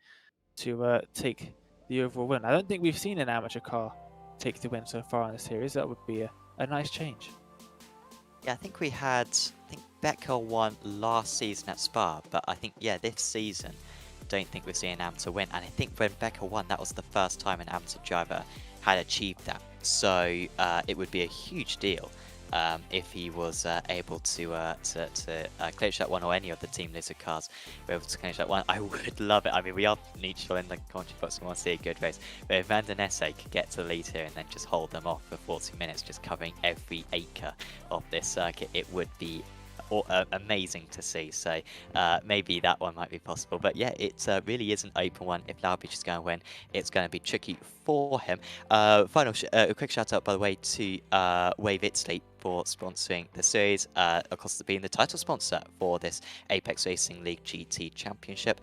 [SPEAKER 2] to take the overall win. I don't think we've seen an amateur car take the win so far in the series. That would be a nice change.
[SPEAKER 1] Yeah, I think Becker won last season at Spa, but I think, this season, don't think we're seeing an amateur win. And I think when Becker won, that was the first time an amateur driver had achieved that. So it would be a huge deal if he was able to clinch that one, or any of the Team Lizard cars were able to clinch that one. I would love it. I mean, we are neutral in the commentary box. We want to see a good race. But if Van der Nesse could get to the lead here and then just hold them off for 40 minutes, just covering every acre of this circuit, it would be amazing to see. So maybe that one might be possible. But yeah, it really is an open one. If Laubich is going to win, it's going to be tricky for him. A quick shout out, by the way, to Wave Italy for sponsoring the series, of course, being the title sponsor for this Apex Racing League GT Championship.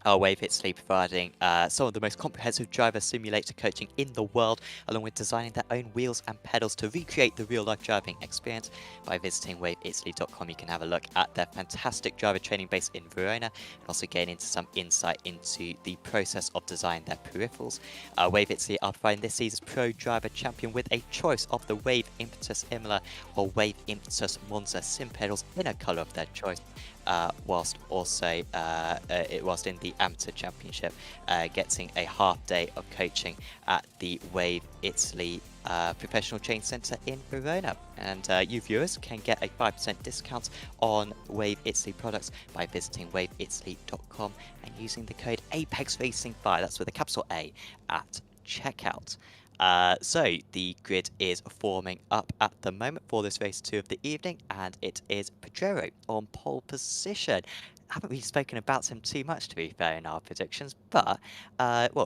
[SPEAKER 1] Wave Italy providing some of the most comprehensive driver simulator coaching in the world, along with designing their own wheels and pedals to recreate the real-life driving experience. By visiting waveitaly.com, you can have a look at their fantastic driver training base in Verona, and also gain into some insight into the process of designing their peripherals. Wave Italy are providing this season's Pro Driver Champion with a choice of the Wave Impetus Imola or Wave Impetus Monza sim pedals in a colour of their choice. Whilst in the Amateur Championship, getting a half day of coaching at the Wave Italy Professional Training Centre in Verona. And you viewers can get a 5% discount on Wave Italy products by visiting waveitaly.com and using the code APEXRACING5, that's with a capital A, at checkout. So the grid is forming up at the moment for this race 2 of the evening, and it is Pedrero on pole position. Haven't really spoken about him too much, to be fair, in our predictions, but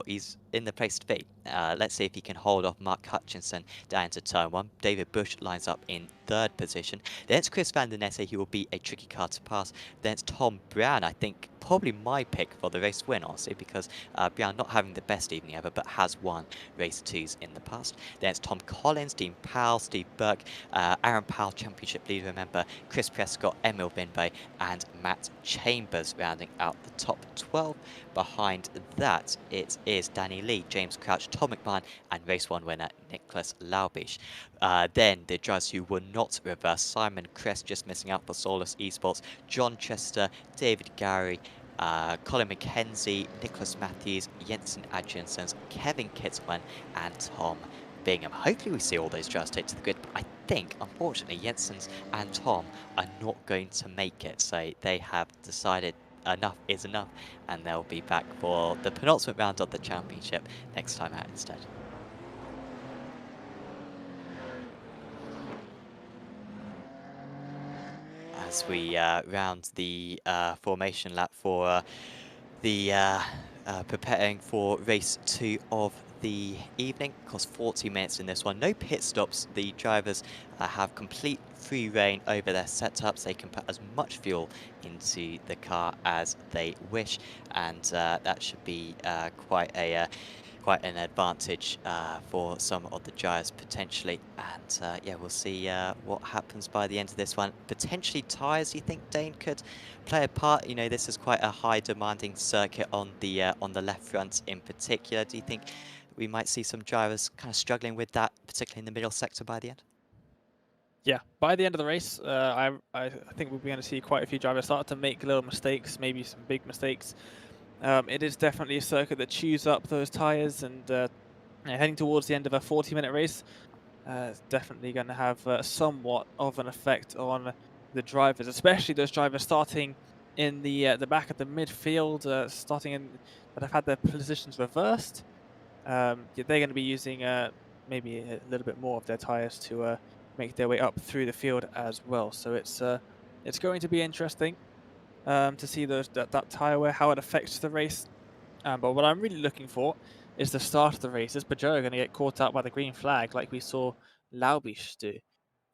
[SPEAKER 1] he's in the place to be. Let's see if he can hold off Mark Hutchinson down into turn 1. David Bush lines up in 3rd position. Then it's Chris van der Nesse, who will be a tricky car to pass. Then it's Tom Brown, I think probably my pick for the race win, honestly, because Brown not having the best evening ever, but has won race 2s in the past. Then it's Tom Collins, Dean Powell, Steve Burke, Aaron Powell, championship leader, remember, Chris Prescott, Emil Binbay, and Matt Chambers rounding out the top 12. Behind that, it is Danny Lee, James Crouch, Tom McMahon, and race 1 winner Nicholas Laubich. Then the drivers who were not reversed: Simon Crest just missing out for Solus Esports, John Chester, David Gowrie, Colin McKenzie, Nicholas Matthews, Jensen Adjensens, Kevin Kitzman, and Tom Bingham. Hopefully we see all those drivers take to the grid, but I think, unfortunately, Jensens and Tom are not going to make it, so they have decided enough is enough, and they'll be back for the penultimate round of the championship next time out instead. As we round the formation lap for the preparing for race 2 of the evening. Of course, 40 minutes in this one. No pit stops. The drivers have complete free reign over their setups. They can put as much fuel into the car as they wish, and that should be quite an advantage for some of the drivers potentially. And yeah, we'll see what happens by the end of this one. Potentially tyres, you think, Dane, could play a part? You know, this is quite a high demanding circuit on the left front in particular. Do you think we might see some drivers kind of struggling with that, particularly in the middle sector by the end?
[SPEAKER 2] Yeah, by the end of the race, I think we'll be going to see quite a few drivers start to make little mistakes, maybe some big mistakes. It is definitely a circuit that chews up those tyres, and heading towards the end of a 40-minute race, it's definitely going to have somewhat of an effect on the drivers, especially those drivers starting in the back of the midfield, that have had their positions reversed. Yeah, they're going to be using maybe a little bit more of their tyres to make their way up through the field as well. So it's going to be interesting to see that tyre wear, how it affects the race. But what I'm really looking for is the start of the race. Is Peugeot going to get caught out by the green flag like we saw Laubish do?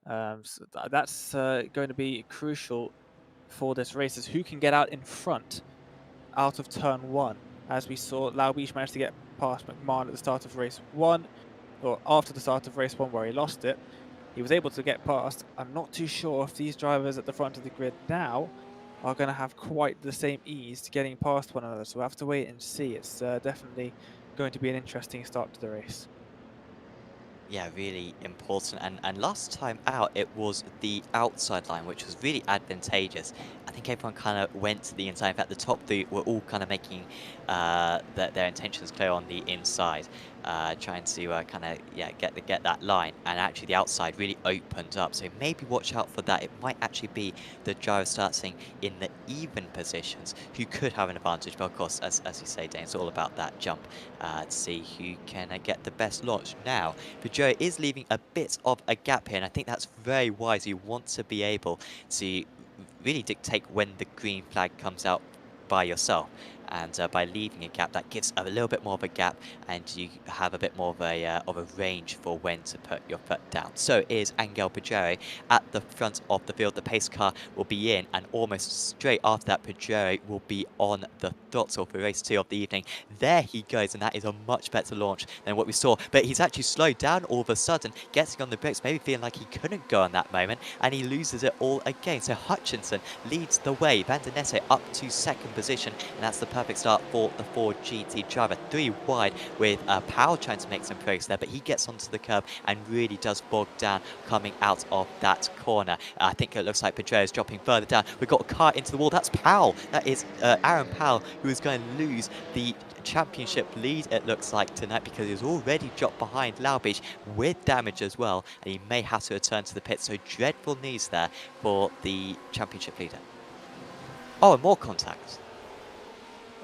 [SPEAKER 2] So that's going to be crucial for this race, is who can get out in front out of turn 1. As we saw, Laubish managed to get past McMahon at the start of race 1, or after the start of race 1 where he lost it. He was able to get past. I'm not too sure if these drivers at the front of the grid now are going to have quite the same ease to getting past one another, so we'll have to wait and see. It's definitely going to be an interesting start to the race.
[SPEAKER 1] Yeah, really important. And last time out, it was the outside line, which was really advantageous. I think everyone kind of went to the inside. In fact, the top three were all kind of making their intentions clear on the inside, trying to kind of get that line. And actually, the outside really opened up. So maybe watch out for that. It might actually be the driver starting in the even positions who could have an advantage. But of course, as you say, Dane, it's all about that jump to see who can get the best launch. Now, Peugeot is leaving a bit of a gap here, and I think that's very wise. You want to be able to really dictate when the green flag comes out by yourself. And by leaving a gap, that gives a little bit more of a gap, and you have a bit more of a range for when to put your foot down. So is Angel Peugeot at the front of the field. The pace car will be in, and almost straight after that, Peugeot will be on the throttle for race 2 of the evening. There he goes, and that is a much better launch than what we saw. But he's actually slowed down all of a sudden, getting on the brakes, maybe feeling like he couldn't go on that moment, and he loses it all again. So Hutchinson leads the way. Van der Nesse up to second position, and that's the perfect start for the Ford GT driver. 3 wide with Powell trying to make some progress there, but he gets onto the curb and really does bog down coming out of that corner. I think it looks like Peugeot is dropping further down. We've got a car into the wall. That's Powell. That is Aaron Powell, who is going to lose the championship lead, it looks like, tonight, because he's already dropped behind Laubish with damage as well, and he may have to return to the pit. So dreadful news there for the championship leader. Oh, and more contact.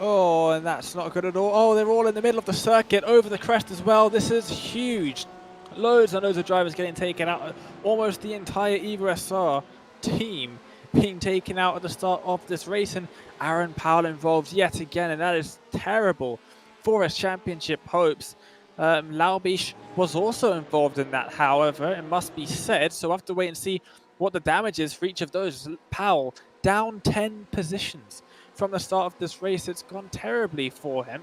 [SPEAKER 2] Oh, and that's not good at all. Oh, they're all in the middle of the circuit, over the crest as well. This is huge. Loads and loads of drivers getting taken out. Almost the entire EVA SR team being taken out at the start of this race, and Aaron Powell involved yet again, and that is terrible for his championship hopes. Laubish was also involved in that, however, it must be said, so we'll have to wait and see what the damage is for each of those. Powell down 10 positions from the start of this race. It's gone terribly for him.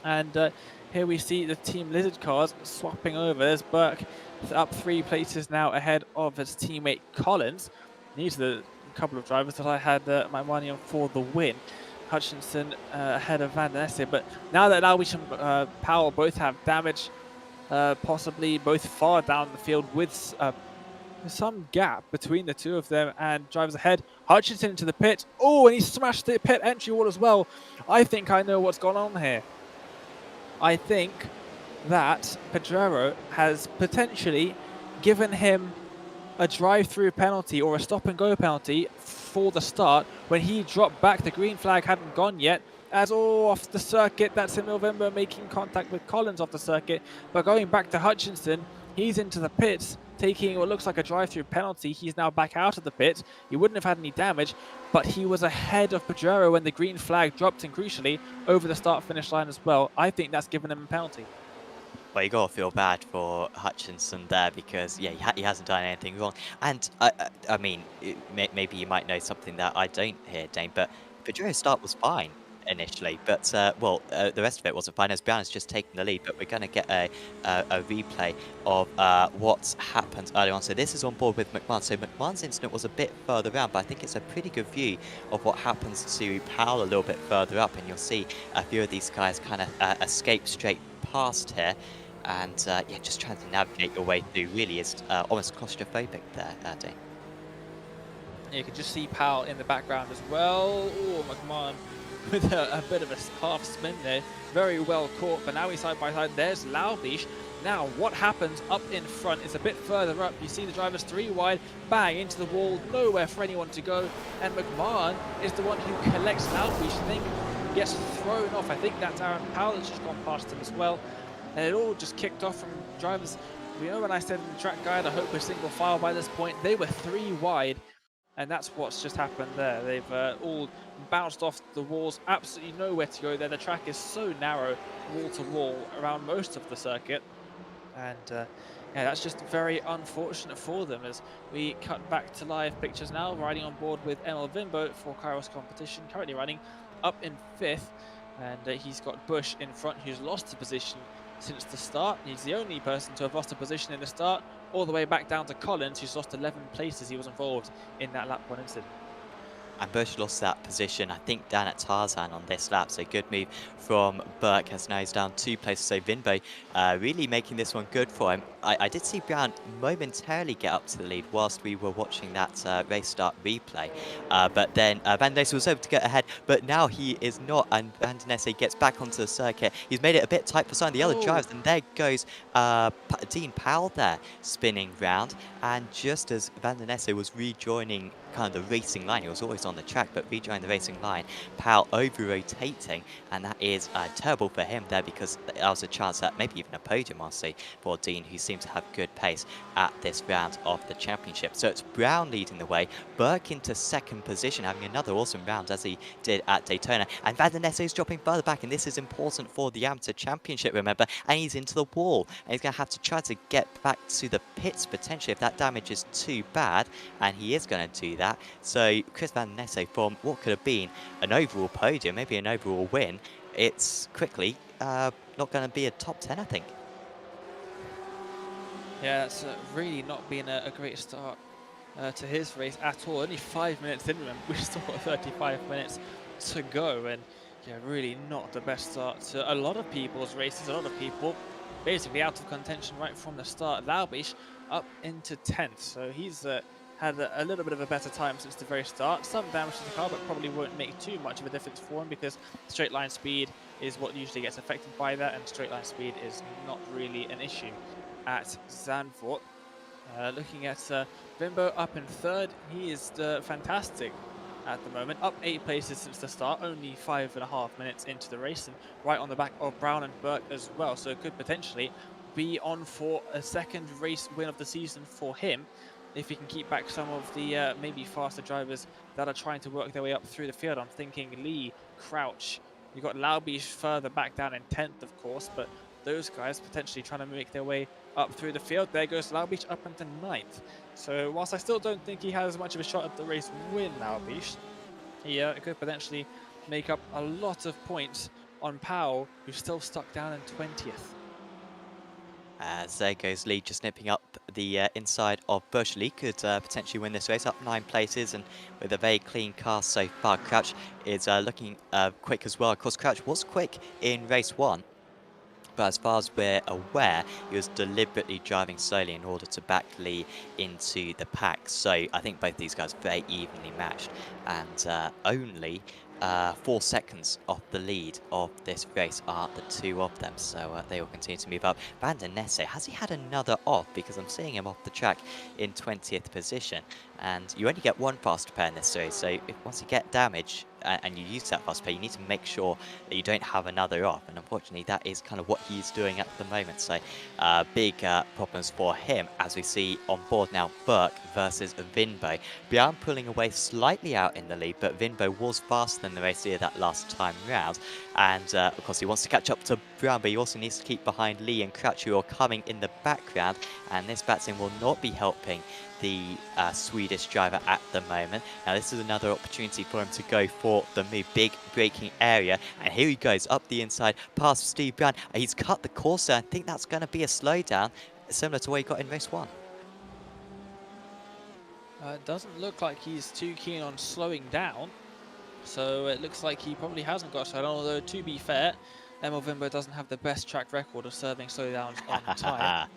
[SPEAKER 2] And here we see the Team Lizard cars swapping over. There's Burke up 3 places now ahead of his teammate Collins. These are the couple of drivers that I had my money on for the win. Hutchinson ahead of Van der Nesse. But now that Laubish and Powell both have damage, possibly both far down the field with some gap between the two of them, and drivers ahead. Hutchinson into the pit. Oh, and he smashed the pit entry wall as well. I think I know what's gone on here. I think that Pedrero has potentially given him a drive-through penalty or a stop-and-go penalty for the start when he dropped back. The green flag hadn't gone yet. As off the circuit, that's in November, making contact with Collins off the circuit. But going back to Hutchinson, he's into the pits, taking what looks like a drive-through penalty. He's now back out of the pit. He wouldn't have had any damage, but he was ahead of Peugeot when the green flag dropped, and crucially, over the start-finish line as well. I think that's given him a penalty.
[SPEAKER 1] Well, you gotta feel bad for Hutchinson there because yeah, he hasn't done anything wrong. And I mean, maybe you might know something that I don't here, Dane. But Pajuro's start was fine initially, but well, the rest of it wasn't fine as Brown has just taken the lead. But we're gonna get a replay of what's happened earlier on. So this is on board with McMahon. So McMahon's incident was a bit further around, but I think it's a pretty good view of what happens to Powell a little bit further up, and you'll see a few of these guys kind of escape straight past here. And yeah, just trying to navigate your way through really is almost claustrophobic there, Dane.
[SPEAKER 2] Yeah, you can just see Powell in the background as well. Oh, McMahon with a bit of a half spin there. Very well caught, but now he's side by side. There's Laubish. Now, what happens up in front is a bit further up. You see the drivers 3 wide, bang into the wall, nowhere for anyone to go. And McMahon is the one who collects Laubish, then gets thrown off. I think that's Aaron Powell that's just gone past him as well. And it all just kicked off from drivers. You know when I said in the track guide, I hope we're single file by this point. They were 3 wide, and that's what's just happened there. They've all bounced off the walls, absolutely nowhere to go there. The track is so narrow, wall to wall, around most of the circuit. And yeah, that's just very unfortunate for them as we cut back to live pictures now, riding on board with Emil Vimbo for Kairos competition, currently running up in 5th. And he's got Bush in front, who's lost a position since the start. He's the only person to have lost a position in the start, all the way back down to Collins, who's lost 11 places. He was involved in that lap 1 incident.
[SPEAKER 1] And Bush lost that position, I think, down at Tarzan on this lap. So good move from Burke as now he's down 2 places. So Vinbo really making this one good for him. I did see Brown momentarily get up to the lead whilst we were watching that race start replay. But then Van der Nesse was able to get ahead, but now he is not. And Van der Nesse gets back onto the circuit. He's made it a bit tight for some of the other drivers. And there goes Dean Powell there spinning round. And just as Van der Nesse was rejoining kind of the racing line, he was always on the track, but rejoining the racing line, Powell over-rotating, and that is terrible for him there because there was a chance that maybe even a podium, I'll see, for Dean, who seems to have good pace at this round of the championship. So it's Brown leading the way, Burke into 2nd position, having another awesome round as he did at Daytona, and Van der Nesse is dropping further back, and this is important for the amateur championship, remember, and he's into the wall, and he's going to have to try to get back to the pits potentially if that damage is too bad, and he is going to do that. So Chris Van der Nesse, from what could have been an overall podium, maybe an overall win, it's quickly not going to be a top 10, I think.
[SPEAKER 2] Yeah, it's really not been a great start to his race at all. Only 5 minutes in, remember, we've still got 35 minutes to go, and yeah, really not the best start to a lot of people's races. A lot of people basically out of contention right from the start. Laubish up into 10th, so he's had a little bit of a better time since the very start. Some damage to the car, but probably won't make too much of a difference for him because straight line speed is what usually gets affected by that, and straight line speed is not really an issue at Zandvoort. Looking at Vimbo up in 3rd, he is fantastic at the moment, up 8 places since the start, only 5.5 minutes into the race, and right on the back of Brown and Burke as well, so it could potentially be on for a 2nd race win of the season for him if he can keep back some of the maybe faster drivers that are trying to work their way up through the field. I'm thinking Lee, Crouch, you've got Laubish further back down in 10th, of course, but those guys potentially trying to make their way up through the field. There goes Laubish up into 9th. So whilst I still don't think he has much of a shot at the race win, Laubish, he could potentially make up a lot of points on Powell, who's still stuck down in 20th.
[SPEAKER 1] As there goes Lee just nipping up the inside of Bush. Lee could potentially win this race, up 9 places, and with a very clean car so far. Crouch is looking quick as well. Of course, Crouch was quick in race 1, but as far as we're aware, he was deliberately driving slowly in order to back Lee into the pack. So I think both these guys are very evenly matched, and only 4 seconds off the lead of this race are the 2 of them, so they will continue to move up. Van der Nesse, has he had another off? Because I'm seeing him off the track in 20th position, and you only get 1 fast repair in this series, so once you get damage and you use that fast repair, you need to make sure that you don't have another off, and unfortunately that is kind of what he's doing at the moment, so big problems for him as we see on board now Burke versus Vinbo. Bjorn pulling away slightly out in the lead, but Vinbo was faster than the race leader that last time round, And of course, he wants to catch up to Brown, but he also needs to keep behind Lee and Crouch, who are coming in the background. And this batsman will not be helping the Swedish driver at the moment. Now, this is another opportunity for him to go for the move. Big braking area. And here he goes up the inside, past Steve Brown. He's cut the course there. I think that's going to be a slowdown, similar to what he got in race 1.
[SPEAKER 2] It doesn't look like he's too keen on slowing down. So it looks like he probably hasn't got slowed down, although to be fair, Emil Wimber doesn't have the best track record of serving slowdowns on time.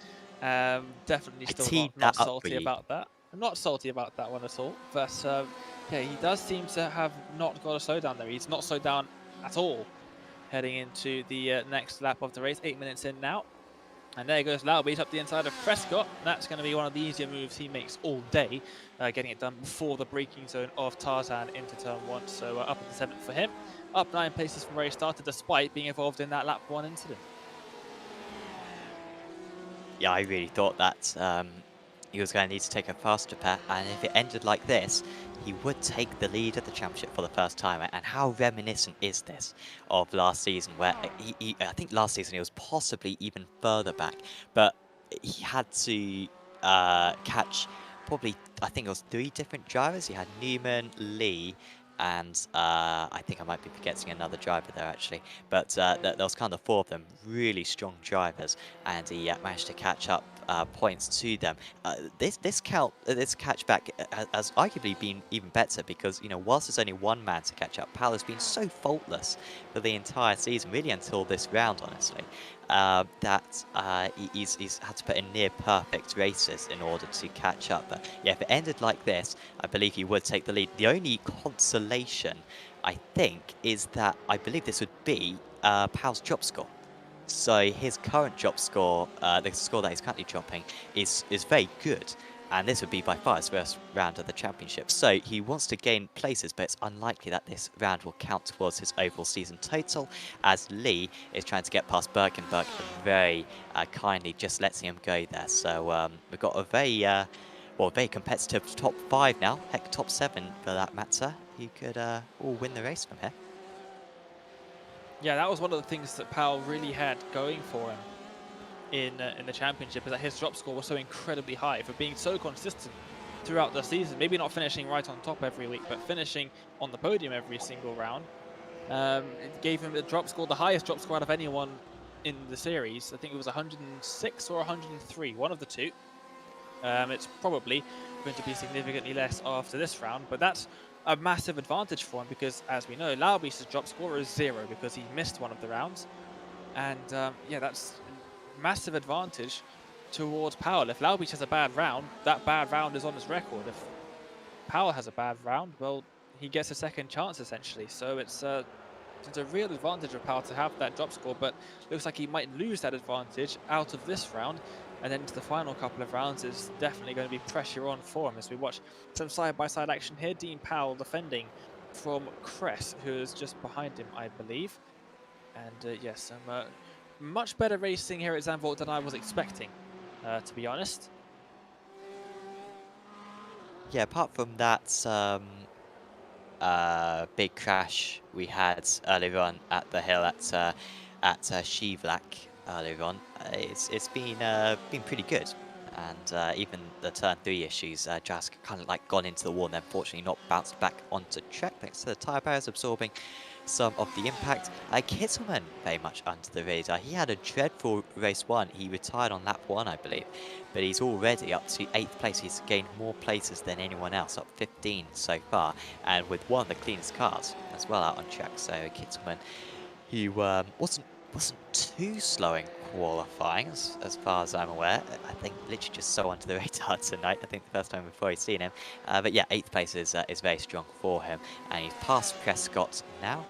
[SPEAKER 2] Definitely still not salty about that. I'm not salty about that one at all. But yeah, he does seem to have not got a slowdown there. He's not slowed down at all heading into the next lap of the race. 8 minutes in now. And there goes Laubeat up the inside of Prescott. That's going to be one of the easier moves he makes all day, getting it done before the braking zone of Tarzan into turn 1. So up at the 7th for him. Up 9 places from where he started, despite being involved in that lap 1 incident.
[SPEAKER 1] Yeah, I really thought that he was going to need to take a faster pair, and if it ended like this, he would take the lead of the championship for the first time. And how reminiscent is this of last season, where I think last season he was possibly even further back, but he had to catch probably, I think it was 3 different drivers. He had Newman, Lee, and I think I might be forgetting another driver there actually, but there was kind of 4 of them, really strong drivers, and he managed to catch up points to them. This catchback has arguably been even better because, you know, whilst there's only 1 man to catch up, Powell has been so faultless for the entire season, really until this round, honestly, that he's had to put in near perfect races in order to catch up. But yeah, if it ended like this, I believe he would take the lead. The only consolation, I think, is that I believe this would be Powell's drop score. So his current drop score, the score that he's currently dropping, is very good. And this would be by far his first round of the championship. So he wants to gain places, but it's unlikely that this round will count towards his overall season total, as Lee is trying to get past Birkenberg very kindly just letting him go there. So we've got a very competitive top 5 now. Heck, top 7 for that matter. You could all win the race from here.
[SPEAKER 2] Yeah, that was one of the things that Powell really had going for him in the championship, is that his drop score was so incredibly high for being so consistent throughout the season. Maybe not finishing right on top every week, but finishing on the podium every single round. It gave him a drop score, the highest drop score out of anyone in the series. I think it was 106 or 103, one of the two. It's probably going to be significantly less after this round, but that's a massive advantage for him because, as we know, Laubeat's drop score is 0 because he missed one of the rounds. And yeah, that's a massive advantage towards Powell. If Laubeat has a bad round, that bad round is on his record. If Powell has a bad round, well, he gets a second chance essentially. So it's a real advantage of Powell to have that drop score, but looks like he might lose that advantage out of this round. And then into the final couple of rounds is definitely going to be pressure on for him as we watch some side-by-side action here. Dean Powell defending from Cress, who is just behind him, I believe. And yes, some much better racing here at Zandvoort than I was expecting, to be honest.
[SPEAKER 1] Yeah, apart from that big crash we had earlier on at the hill at Shivlak earlier on, it's been pretty good. And even the turn 3 issues, just kind of like gone into the wall and then fortunately not bounced back onto track thanks to the tyre barriers absorbing some of the impact. Kittelman very much under the radar. He had a dreadful race 1. He retired on lap 1, I believe, but he's already up to 8th place. He's gained more places than anyone else, up 15 so far, and with one of the cleanest cars as well out on track. So Kittelman, he wasn't too slow in qualifying as far as I'm aware. I think literally just so under the radar tonight. I think the first time we've already seen him. But yeah, 8th place is very strong for him, and he's past Prescott now.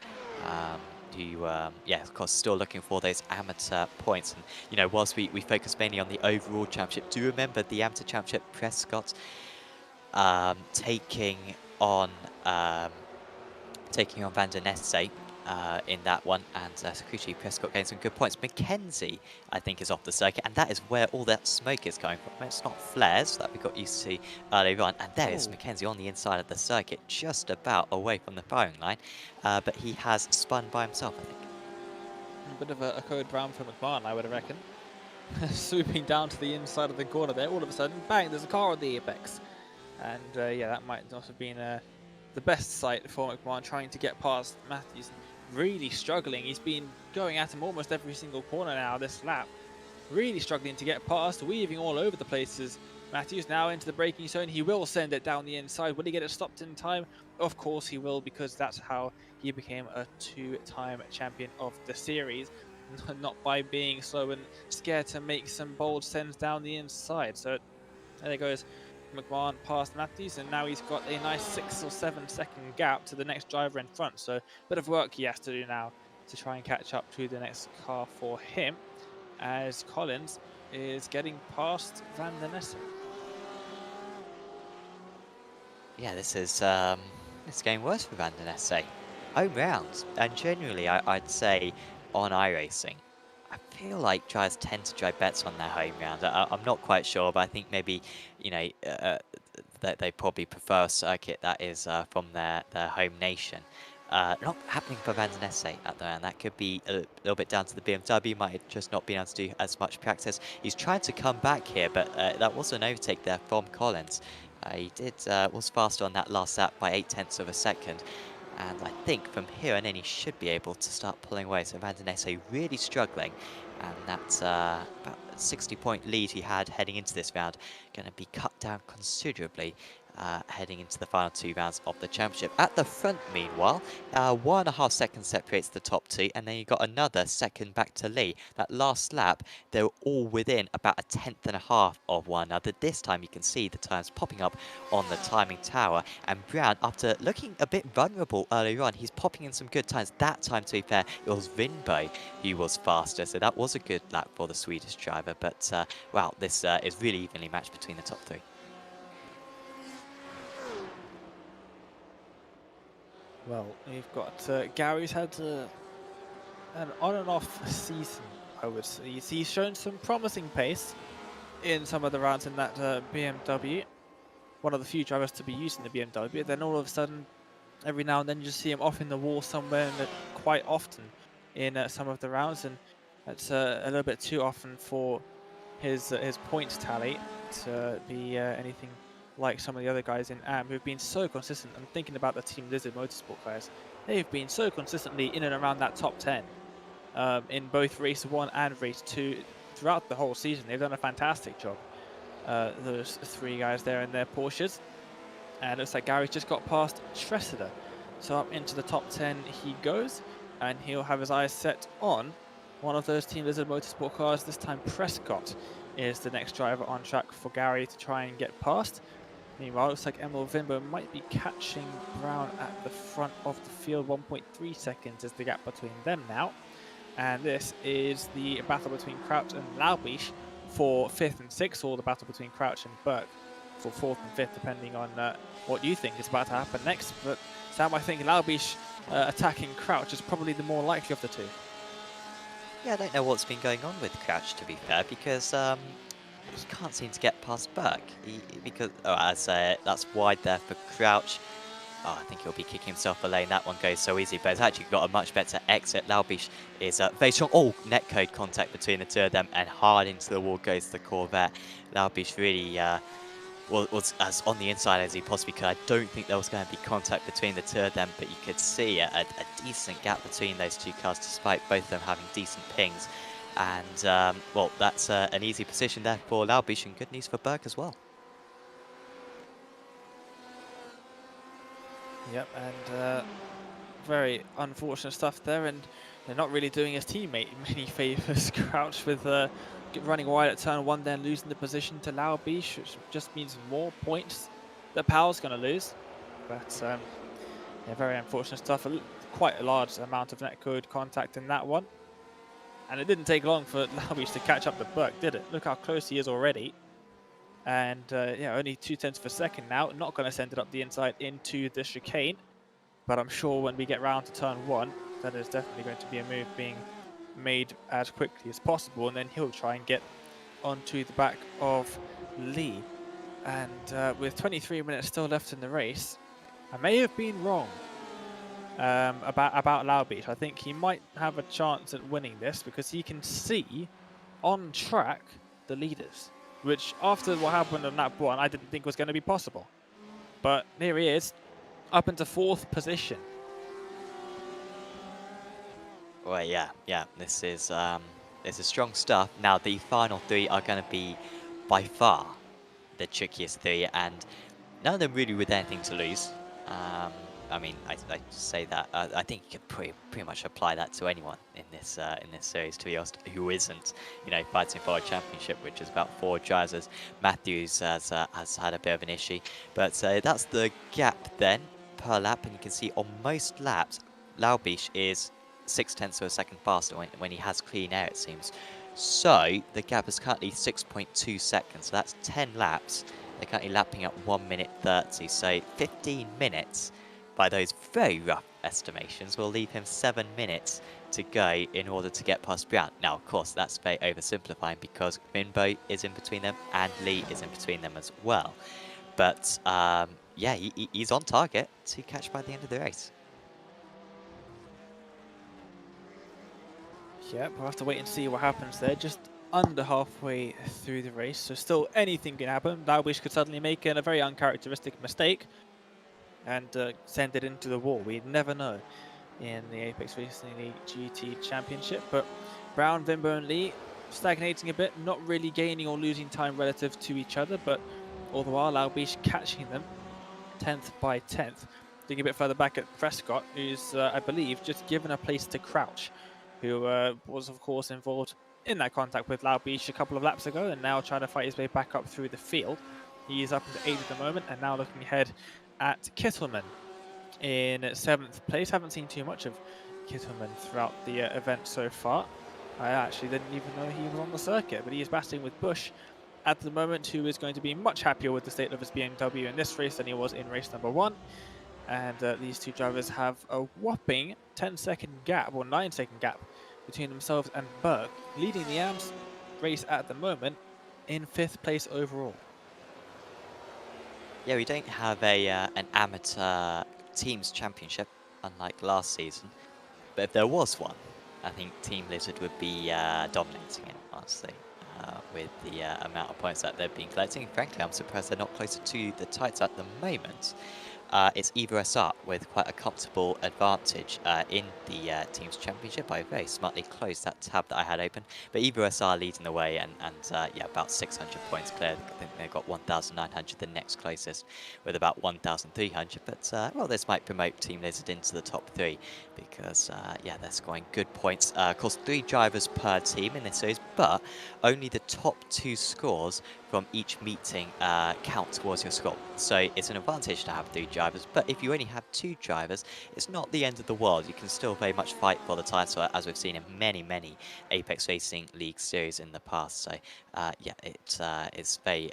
[SPEAKER 1] Who, yeah, of course, still looking for those amateur points. And, you know, whilst we focus mainly on the overall championship, do remember the amateur championship, Prescott taking on Van der Nesse in that one, and crucially Prescott getting some good points. Mackenzie, I think, is off the circuit, and that is where all that smoke is coming from. It's not flares that we got used to earlier on, and there is Mackenzie on the inside of the circuit, just about away from the firing line, but he has spun by himself, I think.
[SPEAKER 2] A bit of a code brown for McMahon, I would reckon. Swooping down to the inside of the corner there, all of a sudden, bang, there's a car on the apex. And yeah, that might not have been the best sight for McMahon, trying to get past Matthews. Really struggling. He's been going at him almost every single corner now this lap. Really struggling to get past, weaving all over the places. Matthews now into the braking zone. He will send it down the inside. Will he get it stopped in time? Of course he will, because that's how he became a two-time champion of the series. Not by being slow and scared to make some bold sends down the inside. So there goes McMahon past Matthews, and now he's got a nice 6 or 7 second gap to the next driver in front. So a bit of work he has to do now to try and catch up to the next car for him, as Collins is getting past Van der Nesse.
[SPEAKER 1] Yeah, this is it's getting worse for Van der Nesse. Home rounds, and generally I'd say on iRacing, I feel like drivers tend to drive bets on their home rounds. I'm not quite sure, but I think maybe, you know, that they probably prefer a circuit that is from their home nation. Not happening for Van der Nesse at the moment. That could be a little bit down to the BMW. Might have just not been able to do as much practice. He's trying to come back here, but that was an overtake there from Collins. He was faster on that last lap by 0.8 of a second. And I think from here on in, he should be able to start pulling away. So Van der Nesse really struggling. And that's about a 60-point lead he had heading into this round. Going to be cut down considerably heading into the final 2 rounds of the championship. At the front, meanwhile, 1.5 seconds separates the top 2, and then you got another second back to Lee. That last lap, they were all within about 1.5 tenths of one another. This time, you can see the times popping up on the timing tower, and Brown, after looking a bit vulnerable earlier on, he's popping in some good times. That time, to be fair, it was Vinbo who was faster, so that was a good lap for the Swedish driver. But, well, this is really evenly matched between the top 3.
[SPEAKER 2] Well, we've got Gary's had an on and off season, I would say. He's shown some promising pace in some of the rounds in that BMW. One of the few drivers to be using the BMW. Then all of a sudden, every now and then you just see him off in the wall somewhere, and quite often in some of the rounds. And that's a little bit too often for his points tally to be anything like some of the other guys in AM who've been so consistent. I'm thinking about the Team Lizard Motorsport guys. They've been so consistently in and around that top 10 in both race 1 and race 2 throughout the whole season. They've done a fantastic job, those 3 guys there in their Porsches. And it looks like Gary's just got past Tressida. So up into the top 10 he goes, and he'll have his eyes set on one of those Team Lizard Motorsport cars. This time Prescott is the next driver on track for Gary to try and get past. Meanwhile, it looks like Emil Vimbo might be catching Brown at the front of the field. 1.3 seconds is the gap between them now. And this is the battle between Crouch and Laubisch for 5th and 6th, or the battle between Crouch and Burke for 4th and 5th, depending on what you think is about to happen next. But Sam, I think Laubisch attacking Crouch is probably the more likely of the two.
[SPEAKER 1] Yeah, I don't know what's been going on with Crouch, to be fair, because he can't seem to get past Burke. That's wide there for Crouch. Oh, I think he'll be kicking himself a lane. That one goes so easy, but it's actually got a much better exit. Laubisch is very strong. Oh, netcode contact between the two of them, and hard into the wall goes the Corvette. Laubisch really was as on the inside as he possibly could. I don't think there was going to be contact between the two of them, but you could see a decent gap between those two cars, despite both of them having decent pings. And, well, that's an easy position there for Laubisch, and good news for Burke as well.
[SPEAKER 2] Yep, and very unfortunate stuff there, and they're not really doing his teammate many favours. Crouch with running wide at turn 1, then losing the position to Laubisch, which just means more points that Powell's going to lose. But yeah, very unfortunate stuff. Quite a large amount of netcode contact in that one. And it didn't take long for Laubisch to catch up to Burke, did it? Look how close he is already. And yeah, only 0.2 of a second now. Not going to send it up the inside into the chicane. But I'm sure when we get round to turn 1, that is definitely going to be a move being made as quickly as possible. And then he'll try and get onto the back of Lee. And with 23 minutes still left in the race, I may have been wrong. about Lao Beach. I think he might have a chance at winning this because he can see on track the leaders, which after what happened on lap 1, I didn't think was going to be possible. But here he is, up into 4th position.
[SPEAKER 1] Well, yeah, this is strong stuff. Now the final 3 are going to be by far the trickiest 3, and none of them really with anything to lose. I mean, I say that I think you could pretty much apply that to anyone in this series, to be honest, who isn't, you know, fighting for a championship, which is about 4 drivers. Matthews has had a bit of an issue, but that's the gap then per lap, and you can see on most laps, Laubish is 0.6 of a second faster when he has clean air, it seems. So the gap is currently 6.2 seconds. So that's 10 laps. They're currently lapping at 1 minute 30. So 15 minutes, by those very rough estimations, will leave him 7 minutes to go in order to get past Brown. Now, of course, that's very oversimplifying because Vinbo is in between them and Lee is in between them as well. But yeah, he's on target to catch by the end of the race.
[SPEAKER 2] Yep, we'll have to wait and see what happens there. Just under halfway through the race, so still anything can happen. Laubish could suddenly make a very uncharacteristic mistake and send it into the wall. We never know in the Apex Racing League GT Championship. But Brown, Vimbo and Lee stagnating a bit, not really gaining or losing time relative to each other, but all the while Laubish catching them 10th by 10th. Looking a bit further back at Prescott, who's, I believe, just given a place to crouch, who was, of course, involved in that contact with Laubish a couple of laps ago and now trying to fight his way back up through the field. He is up into 8th at the moment and now looking ahead at Kittleman in 7th place. Haven't seen too much of Kittleman throughout the event so far. I actually didn't even know he was on the circuit, but he is battling with Bush at the moment, who is going to be much happier with the state of his BMW in this race than he was in race number 1. And these two drivers have a whopping 10-second gap, or 9-second gap, between themselves and Berg, leading the AMS race at the moment in 5th place overall.
[SPEAKER 1] Yeah, we don't have a an amateur teams championship, unlike last season. But if there was one, I think Team Lizard would be dominating it, honestly, with the amount of points that they've been collecting. Frankly, I'm surprised they're not closer to the tights at the moment. It's Evo SR with quite a comfortable advantage in the Teams Championship. I very smartly closed that tab that I had open. But Evo SR leading the way and yeah, about 600 points clear. I think they've got 1,900, the next closest, with about 1,300. But, well, this might promote Team Lizard into the top 3 because, yeah, they're scoring good points. Of course, 3 drivers per team in this series, but only the top 2 scores from each meeting count towards your score. So it's an advantage to have 3 drivers, but if you only have 2 drivers, it's not the end of the world. You can still very much fight for the title, as we've seen in many Apex Racing League series in the past. So yeah, it's very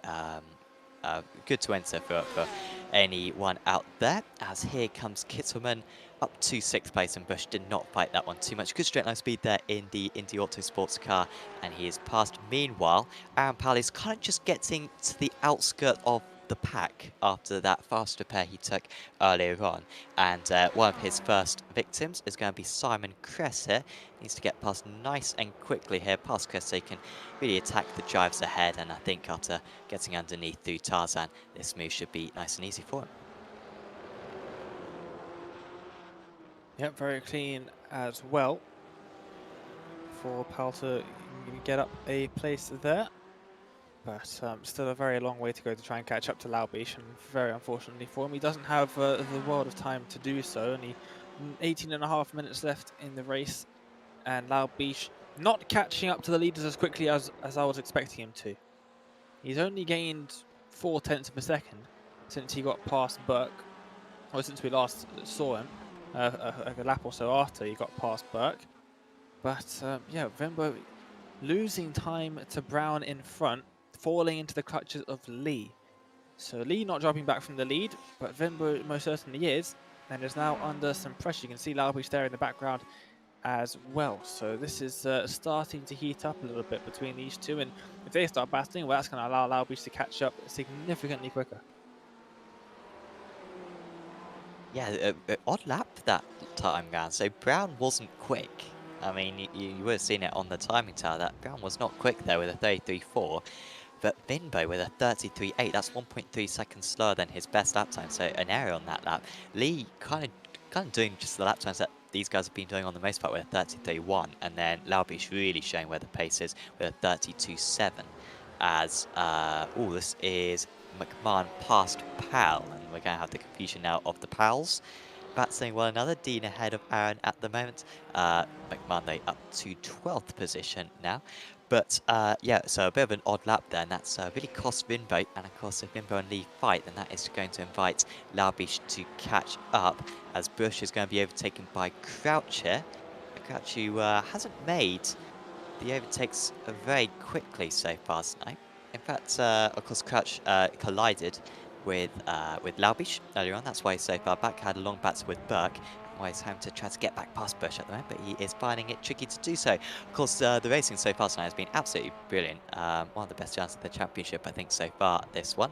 [SPEAKER 1] good to enter for anyone out there, as here comes Kittleman up to 6th place, and Bush did not fight that one too much. Good straight line speed there in the Indy Auto Sports car, and he is passed. Meanwhile, Aaron Powell is kind of just getting to the outskirt of the pack after that fast repair he took earlier on, and one of his first victims is going to be Simon Kress here. Needs to get past nice and quickly here past Kress so he can really attack the drives ahead, and I think after getting underneath through Tarzan, this move should be nice and easy for him.
[SPEAKER 2] Yep, very clean as well for Powell to get up a place there. But still a very long way to go to try and catch up to Laubish, and very unfortunately for him, he doesn't have the world of time to do so. Only 18.5 minutes left in the race, and Laubish not catching up to the leaders as quickly as I was expecting him to. He's only gained 0.4 of a second since he got past Burke, or since we last saw him, a lap or so after he got past Burke. But yeah, Vimbo losing time to Brown in front, falling into the clutches of Lee. So Lee not dropping back from the lead, but Vimbo most certainly is, and is now under some pressure. You can see Laubish there in the background as well. So this is starting to heat up a little bit between these two, and if they start battling, well, that's going to allow Laubish to catch up significantly quicker.
[SPEAKER 1] Yeah, odd lap that time round. So Brown wasn't quick. I mean, you would have seen it on the timing tower that Brown was not quick there with a 33.4. But Vinbo with a 33.8, that's 1.3 seconds slower than his best lap time, so an error on that lap. Lee kind of doing just the lap times that these guys have been doing on the most part with a 33.1, and then Laubish really showing where the pace is with a 32.7. As, this is McMahon past Pal, and we're going to have the confusion now of the Pals battling one another. Dean ahead of Aaron at the moment. McMahon though up to 12th position now. But yeah, so a bit of an odd lap there, and that's really cost Vinbo. And of course, if Vinbo and Lee fight, then that is going to invite Laubish to catch up, as Bush is going to be overtaken by Crouch here. Crouch who hasn't made the overtakes very quickly so far tonight. In fact, of course, Crouch collided with Laubish earlier on. That's why he's so far back. Had a long battle with Burke. Why he's having to try to get back past Bush at the moment, but he is finding it tricky to do so. Of course, the racing so far tonight has been absolutely brilliant. One of the best rounds of the championship, I think, so far, this one,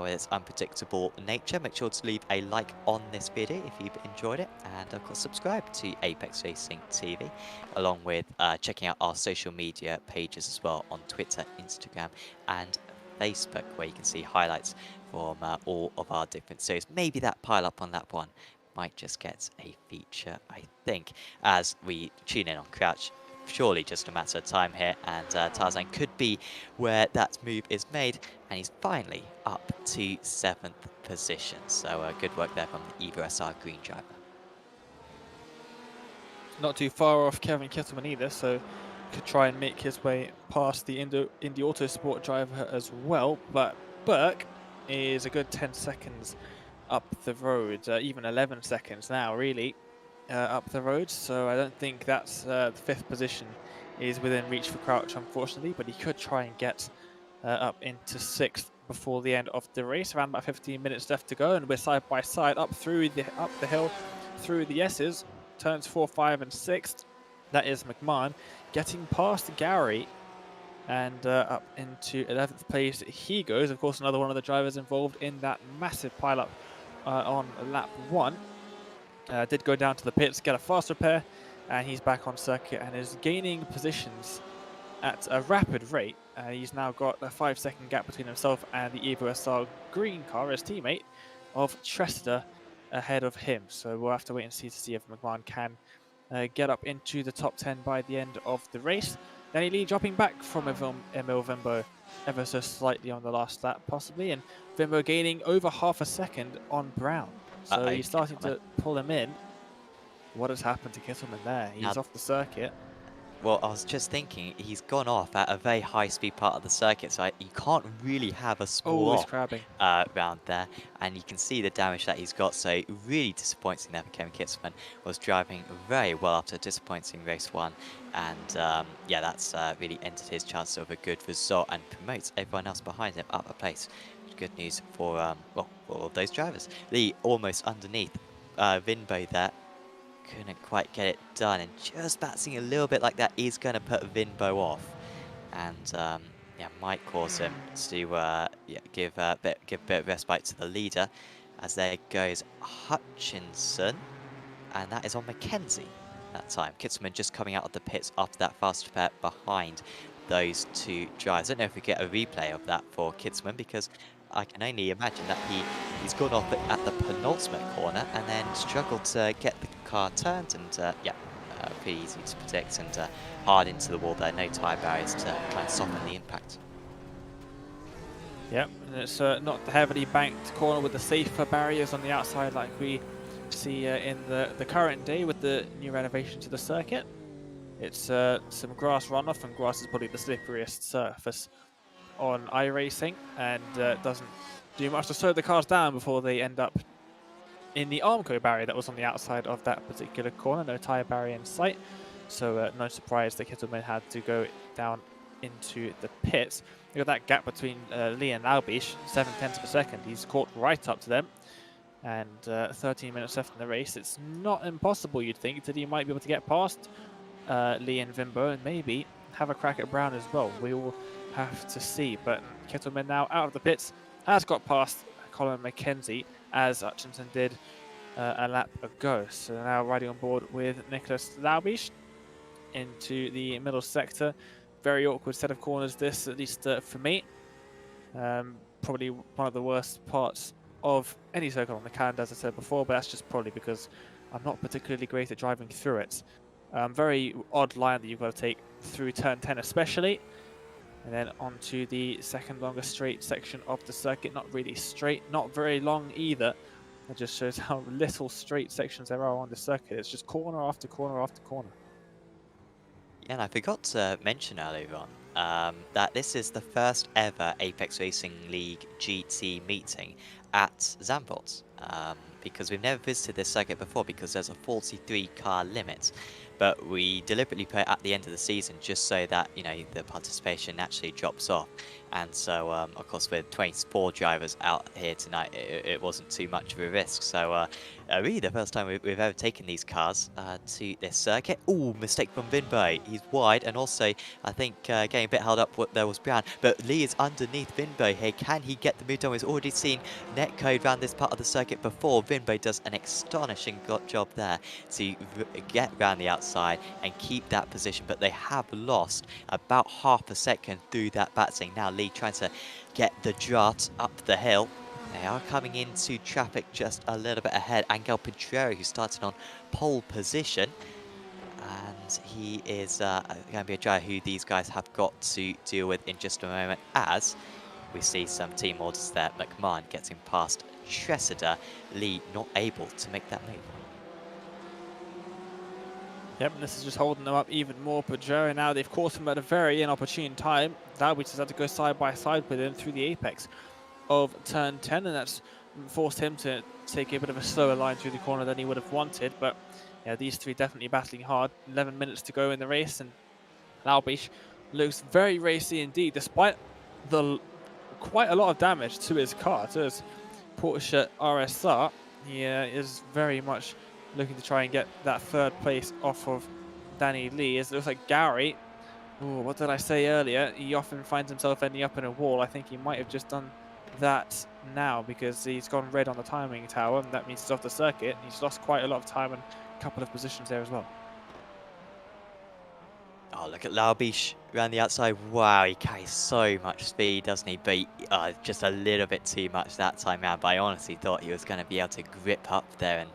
[SPEAKER 1] with its unpredictable nature. Make sure to leave a like on this video if you've enjoyed it, and of course, subscribe to Apex Racing TV, along with checking out our social media pages as well on Twitter, Instagram, and Facebook, where you can see highlights from all of our different series. Maybe that pile up on lap one might just get a feature, I think, as we tune in on Crouch. Surely just a matter of time here, and Tarzan could be where that move is made, and he's finally up to 7th position. So good work there from the Evo SR Green driver.
[SPEAKER 2] Not too far off Kevin Kittleman either, so could try and make his way past the Indy Autosport driver as well. But Burke is a good 10 seconds up the road, even 11 seconds now, really, up the road. So I don't think that's the 5th position is within reach for Crouch, unfortunately, but he could try and get up into 6th before the end of the race. Around about 15 minutes left to go, and we're side by side up the hill through the S's, turns 4, 5, and 6th. That is McMahon getting past Gary, and up into 11th place he goes. Of course, another one of the drivers involved in that massive pileup on lap 1. Did go down to the pits, get a fast repair, and he's back on circuit and is gaining positions at a rapid rate. He's now got a 5-second gap between himself and the Evo SR green car, his teammate, of Trester ahead of him. So we'll have to wait and see to see if McMahon can get up into the top 10 by the end of the race. Danny Lee dropping back from Emil Vimbo ever so slightly on the last lap, possibly, and Vimbo gaining over half a second on Brown. So he's starting to pull him in. What has happened to Kittleman there? He's off the circuit.
[SPEAKER 1] Well, I was just thinking, he's gone off at a very high-speed part of the circuit, so you can't really have a small
[SPEAKER 2] he's crabbing
[SPEAKER 1] round there, and you can see the damage that he's got, so really disappointing there for Kevin Kitzman. Was driving very well after a disappointing race 1, and yeah, that's really ended his chance of a good result and promotes everyone else behind him up a place. Good news for, well, for all of those drivers. Lee almost underneath Vinbo there. Couldn't quite get it done, and just bouncing a little bit like that is going to put Vinbo off, and yeah, might cause him to yeah, give a bit of respite to the leader. As there goes Hutchinson, and that is on Mackenzie that time. Kitzman just coming out of the pits after that fast repair behind those two drivers. I don't know if we get a replay of that for Kitzman, because I can only imagine that he's gone off at the penultimate corner and then struggled to get the car turned, and yeah, pretty easy to predict, and hard into the wall there, no tyre barriers to try and soften the impact.
[SPEAKER 2] Yep, and it's not the heavily banked corner with the safer barriers on the outside like we see in the current day with the new renovation to the circuit. It's some grass runoff, and grass is probably the slipperiest surface on iRacing, and doesn't do much to slow the cars down before they end up in the Armco barrier that was on the outside of that particular corner. No tyre barrier in sight, so no surprise that Kittleman had to go down into the pits. Look at that gap between Lee and Laubish, 7/10 of a second. He's caught right up to them, and 13 minutes left in the race. It's not impossible, you'd think, that he might be able to get past Lee and Vimbo, and maybe have a crack at Brown as well. We will have to see. But Kittleman now out of the pits, has got past Colin McKenzie, as Hutchinson did a lap ago. So now riding on board with Nicholas Laubisch into the middle sector. Very awkward set of corners this, at least for me. Probably one of the worst parts of any circle on the calendar, as I said before, but that's just probably because I'm not particularly great at driving through it. Very odd line that you've got to take through turn 10 especially. And then onto the second longest straight section of the circuit. Not really straight, not very long either. It just shows how little straight sections there are on the circuit. It's just corner after corner after corner.
[SPEAKER 1] Yeah, and I forgot to mention earlier on that this is the first ever Apex Racing League GT meeting at Zandvoort, because we've never visited this circuit before because there's a 43 car limit. But we deliberately put it at the end of the season just so that, you know, the participation naturally drops off. And so, of course, with 24 drivers out here tonight, it wasn't too much of a risk. So, really the first time we've ever taken these cars to this circuit. Ooh, mistake from Vinbo. He's wide, and also, I think, getting a bit held up, there was Brown. But Lee is underneath Vinbo here. Can he get the move done? We've already seen netcode around this part of the circuit before. Vinbo does an astonishing job there to get around the outside and keep that position, but they have lost about half a second through that batsing. Now Lee trying to get the drought up the hill. They are coming into traffic just a little bit ahead. Angel Pedrero, who started on pole position, and he is going to be a driver who these guys have got to deal with in just a moment, as we see some team orders there. McMahon getting past Tressida, Lee not able to make that move.
[SPEAKER 2] Yep, and this is just holding them up even more. Pedrero now, they've caught him at a very inopportune time. Laubisch has had to go side by side with him through the apex of turn 10, and that's forced him to take a bit of a slower line through the corner than he would have wanted. But yeah, these three definitely battling hard. 11 minutes to go in the race, and Laubisch looks very racy indeed, despite the quite a lot of damage to his car, to his Porsche RSR. He is very much looking to try and get that third place off of Danny Lee. It looks like Gary, what did I say earlier? He often finds himself ending up in a wall. I think he might have just done that now because he's gone red on the timing tower, and that means he's off the circuit. He's lost quite a lot of time and a couple of positions there as well.
[SPEAKER 1] Oh, look at Laubisch around the outside. Wow, he carries so much speed, doesn't he? But just a little bit too much that time out. But I honestly thought he was going to be able to grip up there and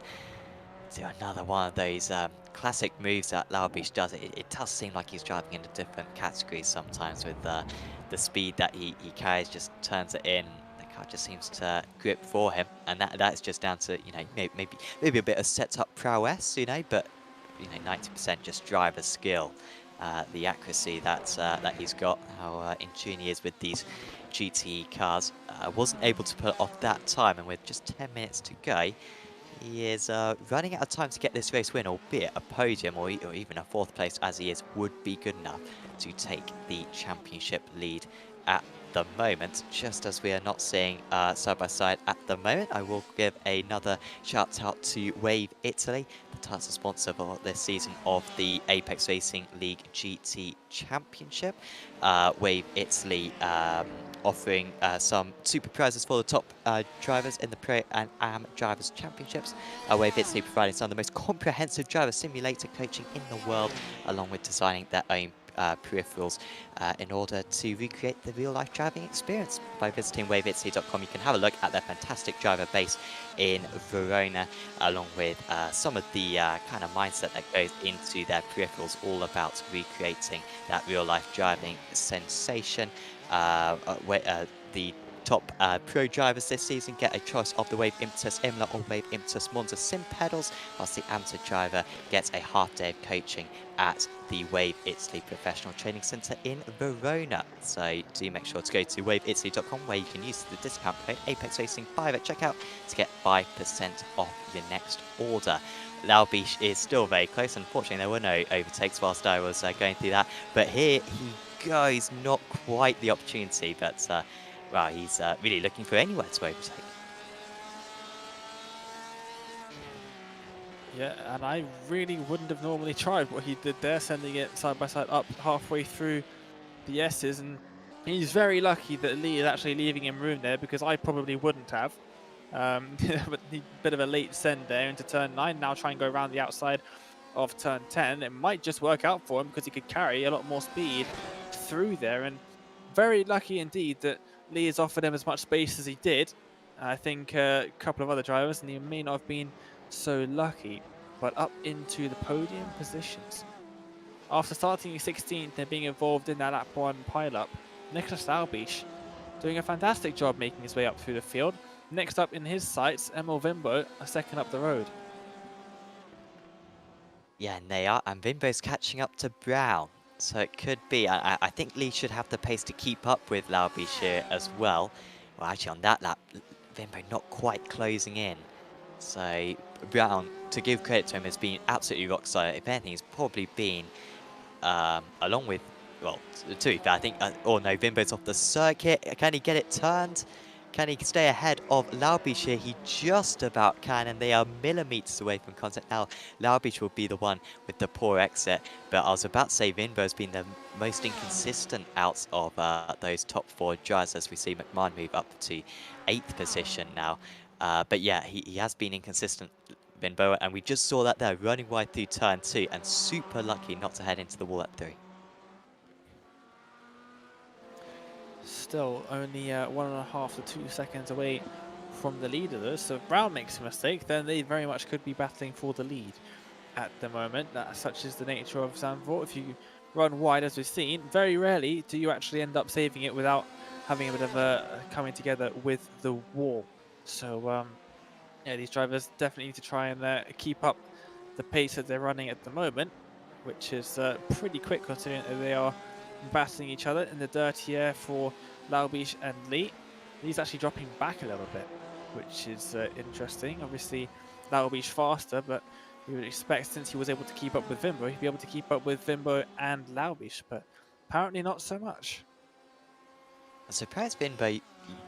[SPEAKER 1] do another one of those classic moves that Laubisch does. It does seem like he's driving into different categories sometimes with the speed that he carries, just turns it in. The car just seems to grip for him, and that's just down to, you know, maybe a bit of set-up prowess, you know, but you know, 90% just driver skill. The accuracy that he's got, how in tune he is with these GT cars. Wasn't able to put it off that time, and with just 10 minutes to go, he is running out of time to get this race win, albeit a podium or even a fourth place as he is would be good enough to take the championship lead at the moment. Just as we are not seeing side by side at the moment, I will give another shout out to Wave Italy, the title sponsor for this season of the Apex Racing League GT Championship. Wave Italy offering some super prizes for the top drivers in the Pro and Am Drivers Championships. Wave Italy providing some of the most comprehensive driver simulator coaching in the world, along with designing their own peripherals in order to recreate the real-life driving experience. By visiting waveitaly.com, you can have a look at their fantastic driver base in Verona, along with some of the kind of mindset that goes into their peripherals, all about recreating that real-life driving sensation. The top pro drivers this season get a choice of the Wave Impetus Imola or Wave Impetus Monza sim pedals, whilst the amateur driver gets a half day of coaching at the Wave Italy Professional Training Centre in Verona. So do make sure to go to waveitaly.com, where you can use the discount code APEXRACING5 at checkout to get 5% off your next order. Laubisch is still very close. Unfortunately, there were no overtakes whilst I was going through that, but here he goes, not quite the opportunity, but well, he's really looking for anywhere to overtake.
[SPEAKER 2] Yeah, and I really wouldn't have normally tried what he did there, sending it side by side up halfway through the S's, and he's very lucky that Lee is actually leaving him room there, because I probably wouldn't have. But a bit of a late send there into turn 9. Now try and go around the outside of turn 10. It might just work out for him because he could carry a lot more speed through there. And very lucky indeed that Lee has offered him as much space as he did. I think a couple of other drivers, and he may not have been so lucky, but up into the podium positions. After starting 16th and being involved in that lap 1 pile-up, Nicholas Albish doing a fantastic job making his way up through the field. Next up in his sights, Emil Vimbo, a second up the road.
[SPEAKER 1] Yeah, and they are, and Vimbo's catching up to Brown. So it could be, I think Lee should have the pace to keep up with Laubish here as well. Well, actually on that lap, Vimbo not quite closing in. So Brown, to give credit to him, has been absolutely rock solid. If anything, he's probably been, along with, well, to be fair, I think, oh no, Vimbo's off the circuit. Can he get it turned? Can he stay ahead of Laubish here? He just about can, and they are millimeters away from contact now. Laubish will be the one with the poor exit, but I was about to say Vimbo's been the most inconsistent out of those top 4 drivers, as we see McMahon move up to 8th position now. But yeah, he has been inconsistent, Vimbo, and we just saw that there, running wide through turn 2, and super lucky not to head into the wall at 3.
[SPEAKER 2] Still only 1.5 to 2 seconds away from the leader though, so if Brown makes a mistake, then they very much could be battling for the lead at the moment. Such is the nature of Zandvoort. If you run wide, as we've seen, very rarely do you actually end up saving it without having a bit of a coming together with the wall. So yeah, these drivers definitely need to try and keep up the pace that they're running at the moment, which is pretty quick considering that they are battling each other in the dirty air for Laubish and Lee. Lee's actually dropping back a little bit, which is interesting. Obviously, Laubish faster, but you would expect since he was able to keep up with Vimbo, he'd be able to keep up with Vimbo and Laubish, but apparently not so much.
[SPEAKER 1] I'm surprised Vimbo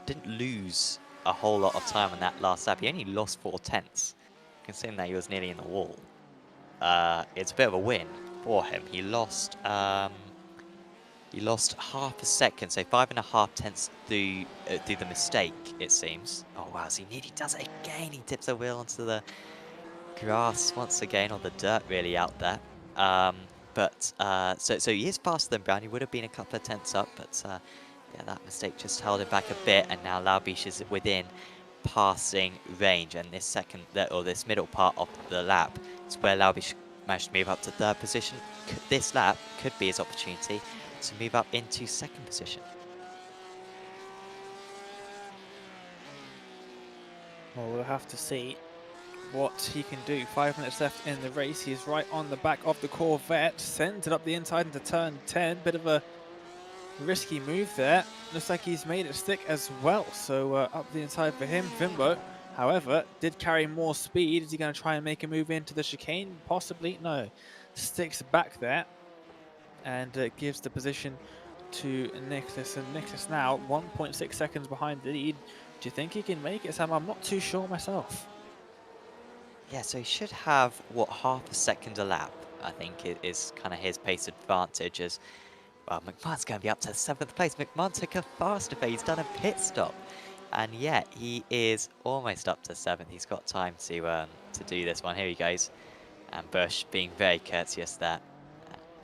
[SPEAKER 1] didn't lose a whole lot of time on that last lap. He only lost 4/10, considering that he was nearly in the wall. It's a bit of a win for him. He lost half a second, so 5.5 tenths through the mistake, it seems. Oh wow, so he nearly does it again. He tips a wheel onto the grass once again, or the dirt really out there. So he is faster than Brown. He would have been a couple of tenths up, but yeah, that mistake just held him back a bit, and now Laubish is within passing range, and this this middle part of the lap is where Laubish managed to move up to 3rd position. This lap could be his opportunity to move up into 2nd position.
[SPEAKER 2] Well, we'll have to see what he can do. 5 minutes left in the race. He's right on the back of the Corvette, sent it up the inside into turn 10. Bit of a risky move there. Looks like he's made it stick as well. So up the inside for him. Vimbo, however, did carry more speed. Is he going to try and make a move into the chicane? Possibly. No. Sticks back there and gives the position to Nicholas. And Nicholas now 1.6 seconds behind the lead. Do you think he can make it, Sam? I'm not too sure myself.
[SPEAKER 1] Yeah, so he should have, what, half a second a lap, I think, is kind of his pace advantage. As well, McMahon's going to be up to 7th place. McMahon took a faster pace. He's done a pit stop. And yet, he is almost up to 7th. He's got time to do this one. Here he goes. And Bush being very courteous there.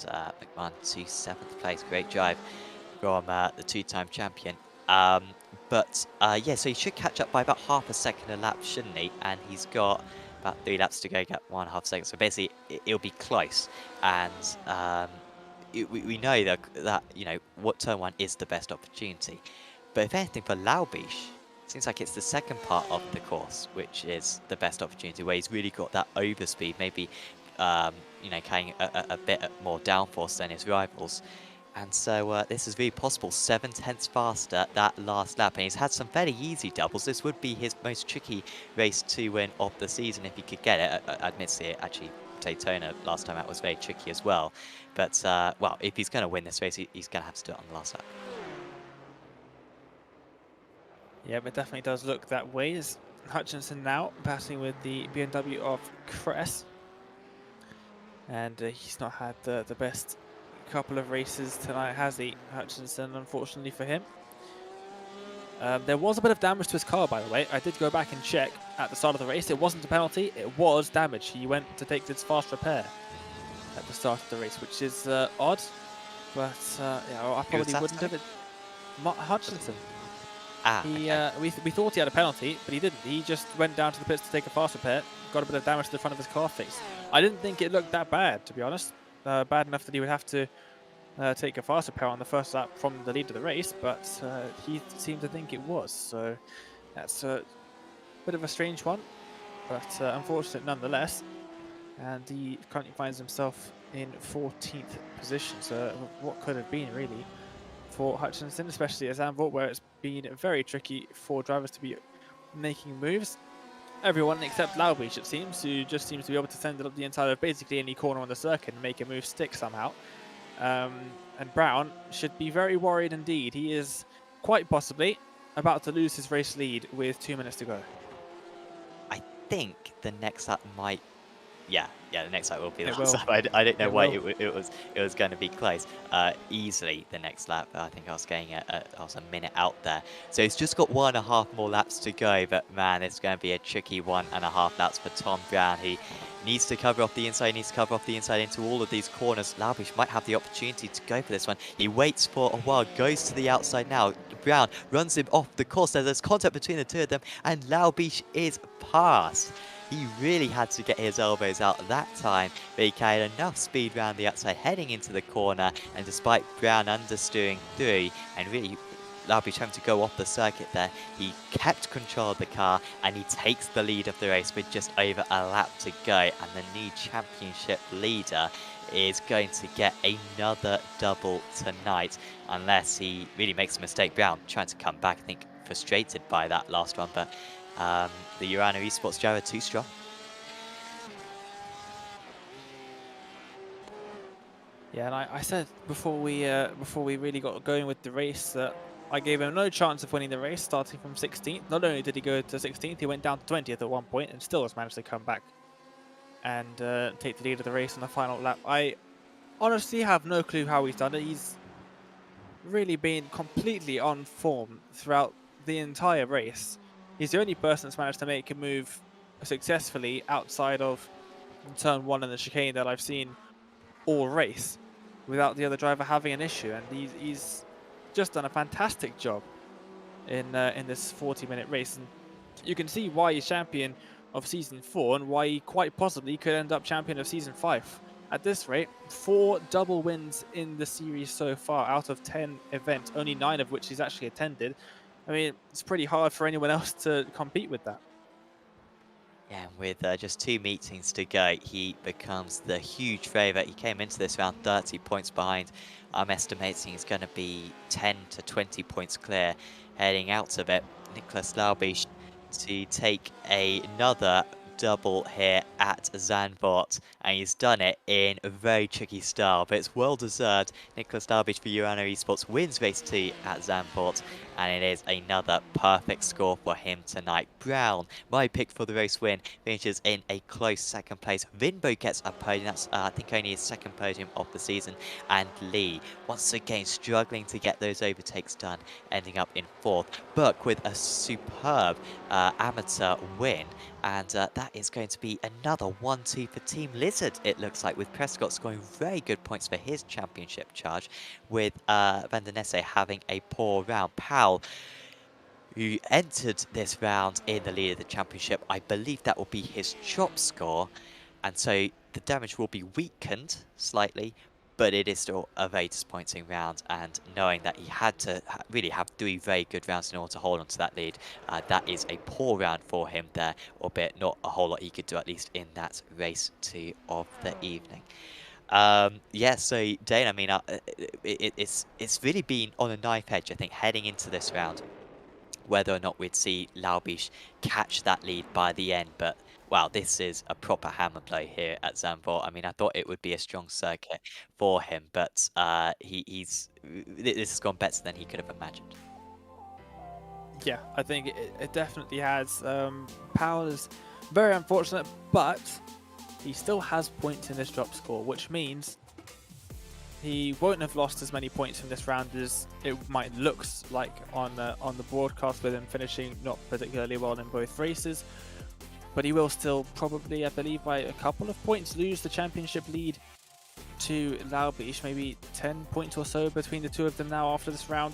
[SPEAKER 1] And McMahon to 7th place. Great drive from the 2-time champion. Yeah, so he should catch up by about half a second a lap, shouldn't he? And he's got about 3 laps to go, get 1.5 seconds. So basically, it'll be close. And we know that you know what turn 1 is the best opportunity. But if anything, for Laubish, it seems like it's the second part of the course which is the best opportunity, where he's really got that overspeed, maybe you know, carrying a bit more downforce than his rivals. And so this is really possible. 7 tenths faster that last lap, and he's had some fairly easy doubles. This would be his most tricky race to win of the season if he could get it. Admittedly, actually, Daytona last time out was very tricky as well. But well, if he's going to win this race, he's going to have to do it on the last lap.
[SPEAKER 2] Yeah, it definitely does look that way. Is Hutchinson now passing with the BMW of Cress, and he's not had the best couple of races tonight, has he, Hutchinson, unfortunately for him. There was a bit of damage to his car, by the way. I did go back and check at the start of the race. It wasn't a penalty, it was damage. He went to take this fast repair at the start of the race, which is odd, but yeah, I probably wouldn't have it. Hutchinson. We thought he had a penalty, but he didn't. He just went down to the pits to take a fast repair, got a bit of damage to the front of his car face. I didn't think it looked that bad, to be honest. Bad enough that he would have to take a fast repair on the first lap from the lead of the race, but he seemed to think it was. So that's a bit of a strange one, but unfortunate nonetheless. And he currently finds himself in 14th position. So what could have been really for Hutchinson, especially at Zandvoort, where it's been very tricky for drivers to be making moves. Everyone except Laubish, it seems, who just seems to be able to send it up the inside of basically any corner on the circuit and make a move stick somehow. And Brown should be very worried indeed. He is quite possibly about to lose his race lead with 2 minutes to go.
[SPEAKER 1] I think the next lap might... Yeah, the next lap will be the
[SPEAKER 2] It
[SPEAKER 1] last
[SPEAKER 2] will.
[SPEAKER 1] lap. I don't know
[SPEAKER 2] It
[SPEAKER 1] why
[SPEAKER 2] will.
[SPEAKER 1] it was going to be close. Easily the next lap. I think I was going I was a minute out there. So he's just got 1.5 more laps to go. But man, it's going to be a tricky 1.5 laps for Tom Brown. He needs to cover off the inside. Needs to cover off the inside into all of these corners. Laubish might have the opportunity to go for this one. He waits for a while. Goes to the outside now. Brown runs him off the course. There's contact between the two of them, and Laubish is past. He really had to get his elbows out that time, but he carried enough speed round the outside heading into the corner, and despite Brown understeering through and really Laubish having to go off the circuit there, he kept control of the car and he takes the lead of the race with just over a lap to go, and the new championship leader is going to get another double tonight unless he really makes a mistake. Brown trying to come back, I think frustrated by that last one, but the Urano eSports driver too strong.
[SPEAKER 2] Yeah, and I said before we really got going with the race that I gave him no chance of winning the race starting from 16th. Not only did he go to 16th, he went down to 20th at one point and still has managed to come back and take the lead of the race on the final lap. I honestly have no clue how he's done it. He's really been completely on form throughout the entire race. He's the only person that's managed to make a move successfully outside of turn 1 in the chicane that I've seen all race without the other driver having an issue, and he's just done a fantastic job in this 40-minute race, and you can see why he's champion of season 4 and why he quite possibly could end up champion of season 5. At this rate, 4 double wins in the series so far out of 10 events, only 9 of which he's actually attended. I mean, it's pretty hard for anyone else to compete with that.
[SPEAKER 1] Yeah, and with just 2 meetings to go, he becomes the huge favourite. He came into this round 30 points behind. I'm estimating he's going to be 10 to 20 points clear heading out of it. Nicholas Laubish to take another double here at Zandvoort, and he's done it in a very tricky style, but it's well deserved. Nicholas Laubish for Urano eSports wins race 2 at Zandvoort, and it is another perfect score for him tonight. Brown, my pick for the race win, finishes in a close 2nd place. Vinbo gets a podium, that's I think only his 2nd podium of the season, and Lee once again struggling to get those overtakes done, ending up in 4th. Burke with a superb amateur win, and that is going to be another 1-2 for Team Lizard, it looks like, with Prescott scoring very good points for his championship charge, with Van der Nesse having a poor round. Powell, who entered this round in the lead of the championship, I believe that will be his chop score, and so the damage will be weakened slightly, but it is still a very disappointing round, and knowing that he had to really have 3 very good rounds in order to hold on to that lead, that is a poor round for him there, albeit not a whole lot he could do at least in that race 2 of the evening. Yeah, so Dane, I mean, it's really been on a knife edge, I think, heading into this round, whether or not we'd see Laubish catch that lead by the end, but wow, this is a proper hammer blow here at Zandvoort. I mean, I thought it would be a strong circuit for him, but this has gone better than he could have imagined.
[SPEAKER 2] Yeah, I think it definitely has. Powell is very unfortunate, but he still has points in his drop score, which means he won't have lost as many points from this round as it might look like on the broadcast, with him finishing not particularly well in both races. But he will still probably, I believe, by a couple of points, lose the championship lead to Laubish, maybe 10 points or so between the two of them now after this round,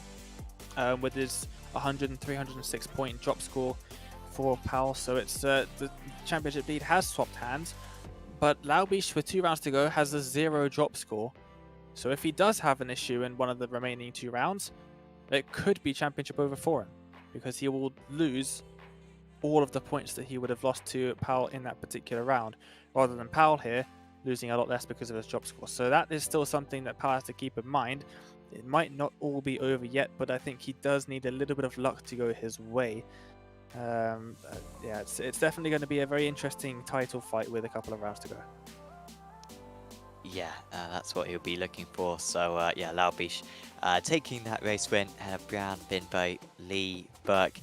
[SPEAKER 2] with his 100 and 306 point drop score for Pal. So it's the championship lead has swapped hands, but Laubish, with 2 rounds to go, has a 0 drop score. So if he does have an issue in one of the remaining 2 rounds, it could be championship over for him, because he will lose all of the points that he would have lost to Powell in that particular round, rather than Powell here losing a lot less because of his drop score. So that is still something that Powell has to keep in mind. It might not all be over yet, but I think he does need a little bit of luck to go his way. Yeah, it's definitely going to be a very interesting title fight with a couple of rounds to go.
[SPEAKER 1] Yeah, that's what he'll be looking for. So yeah, Laubish taking that race win, and Brown, Binbo, Lee, Burke,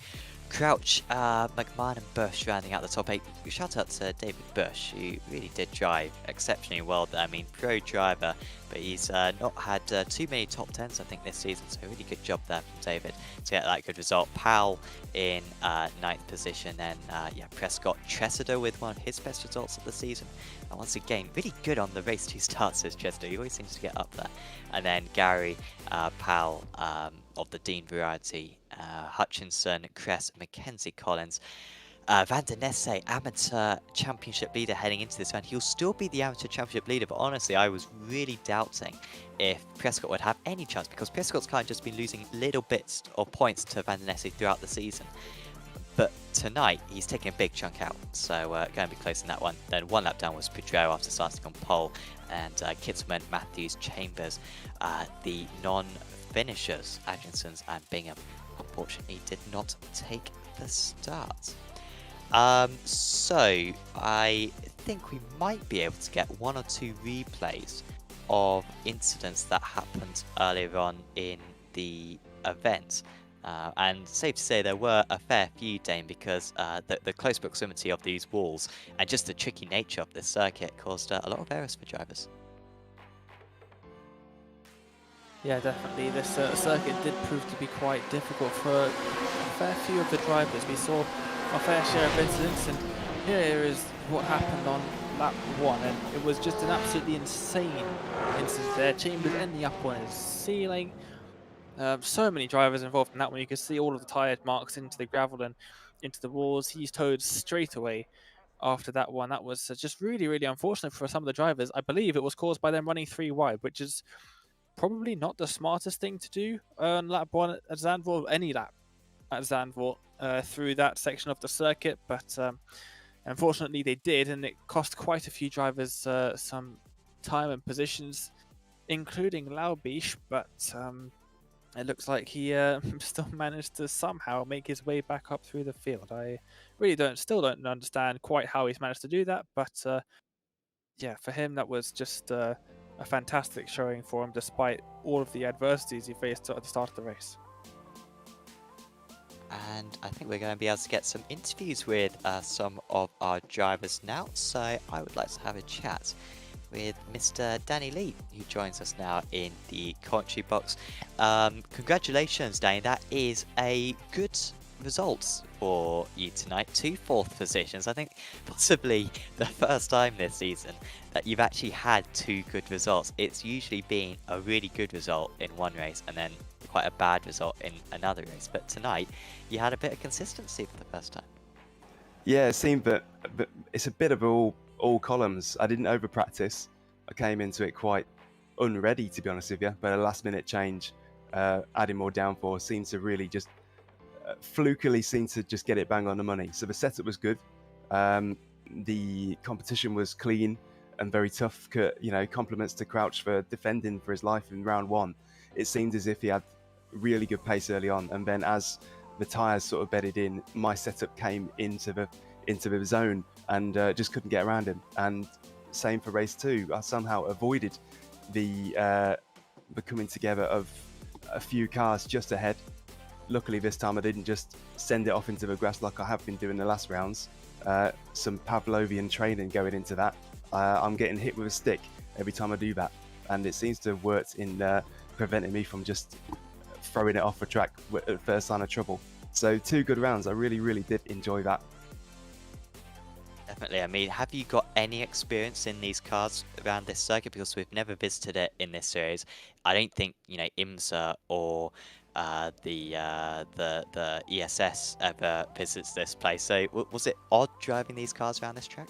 [SPEAKER 1] Crouch, McMahon and Bush rounding out the top 8. Shout out to David Bush, who really did drive exceptionally well there. I mean, pro driver, but he's not had too many top 10s, I think, this season. So really good job there from David to get that good result. Powell in 9th position, then yeah, Prescott Tresido with one of his best results of the season. And once again, really good on the race 2 starts as Tresido. He always seems to get up there. And then Gary Powell of the Dean variety, Hutchinson, Cress, Mackenzie Collins, Van der Nesse, amateur championship leader heading into this round. He'll still be the amateur championship leader, but honestly, I was really doubting if Prescott would have any chance, because Prescott's kind of just been losing little bits of points to Van der Nesse throughout the season. But tonight, he's taking a big chunk out, so going to be close in that one. Then 1 lap down was Pedro after starting on pole, and Kitzman, Matthews, Chambers, the non-finishers, Atkinsons and Bingham, unfortunately did not take the start. So I think we might be able to get 1 or 2 replays of incidents that happened earlier on in the event. And safe to say there were a fair few, Dane, because the close proximity of these walls and just the tricky nature of this circuit caused a lot of errors for drivers.
[SPEAKER 2] Yeah, definitely. This circuit did prove to be quite difficult for a fair few of the drivers. We saw a fair share of incidents, and here is what happened on lap 1, and it was just an absolutely insane incident there. Chambers ending up on his ceiling. So many drivers involved in that one. You could see all of the tyre marks into the gravel and into the walls. He's towed straight away after that one. That was just really, really unfortunate for some of the drivers. I believe it was caused by them running 3 wide, which is probably not the smartest thing to do on lap 1 at Zandvoort, any lap at Zandvoort through that section of the circuit, but unfortunately they did, and it cost quite a few drivers some time and positions, including Laubish, but it looks like he still managed to somehow make his way back up through the field. I really still don't understand quite how he's managed to do that, but yeah, for him that was just a fantastic showing for him, despite all of the adversities he faced at the start of the race.
[SPEAKER 1] And I think we're going to be able to get some interviews with some of our drivers now. So I would like to have a chat with Mr. Danny Lee, who joins us now in the commentary box. Congratulations, Danny. That is a good result for you tonight. 2 4th positions. I think possibly the first time this season that you've actually had 2 good results. It's usually been a really good result in one race and then quite a bad result in another race. But tonight you had a bit of consistency for the first time.
[SPEAKER 3] Yeah, it seemed that it's a bit of all columns. I didn't over practice. I came into it quite unready, to be honest with you, but a last minute change, adding more downforce, seemed to really just flukily seemed to just get it bang on the money. So the setup was good. The competition was clean and very tough. You know, compliments to Crouch for defending for his life in round 1. It seemed as if he had really good pace early on, and then as the tyres sort of bedded in, my setup came into the zone and just couldn't get around him. And same for race 2. I somehow avoided the coming together of a few cars just ahead. Luckily this time I didn't just send it off into the grass like I have been doing the last rounds. Some Pavlovian training going into that. I'm getting hit with a stick every time I do that. and it seems to have worked in preventing me from just throwing it off the track at first sign of trouble. So 2 good rounds. I really did enjoy that.
[SPEAKER 1] Definitely. I mean, have you got any experience in these cars around this circuit? Because we've never visited it in this series. I don't think, IMSA or the ESS ever visits this place. So was it odd driving these cars around this track?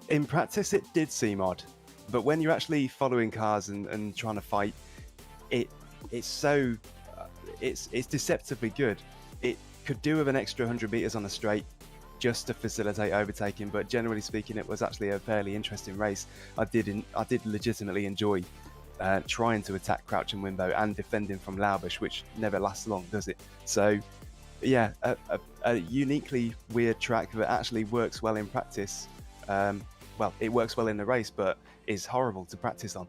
[SPEAKER 3] In practice, it did seem odd, but when you're actually following cars and trying to fight, it's so it's deceptively good. It could do with an extra 100 meters on the straight just to facilitate overtaking, but generally speaking, it was actually a fairly interesting race. I did legitimately enjoy trying to attack Crouch and Wimbo and defending from Laubush, which never lasts long, does it? So yeah, a uniquely weird track that actually works well in practice. Well, it works well in the race, but is horrible to practice on.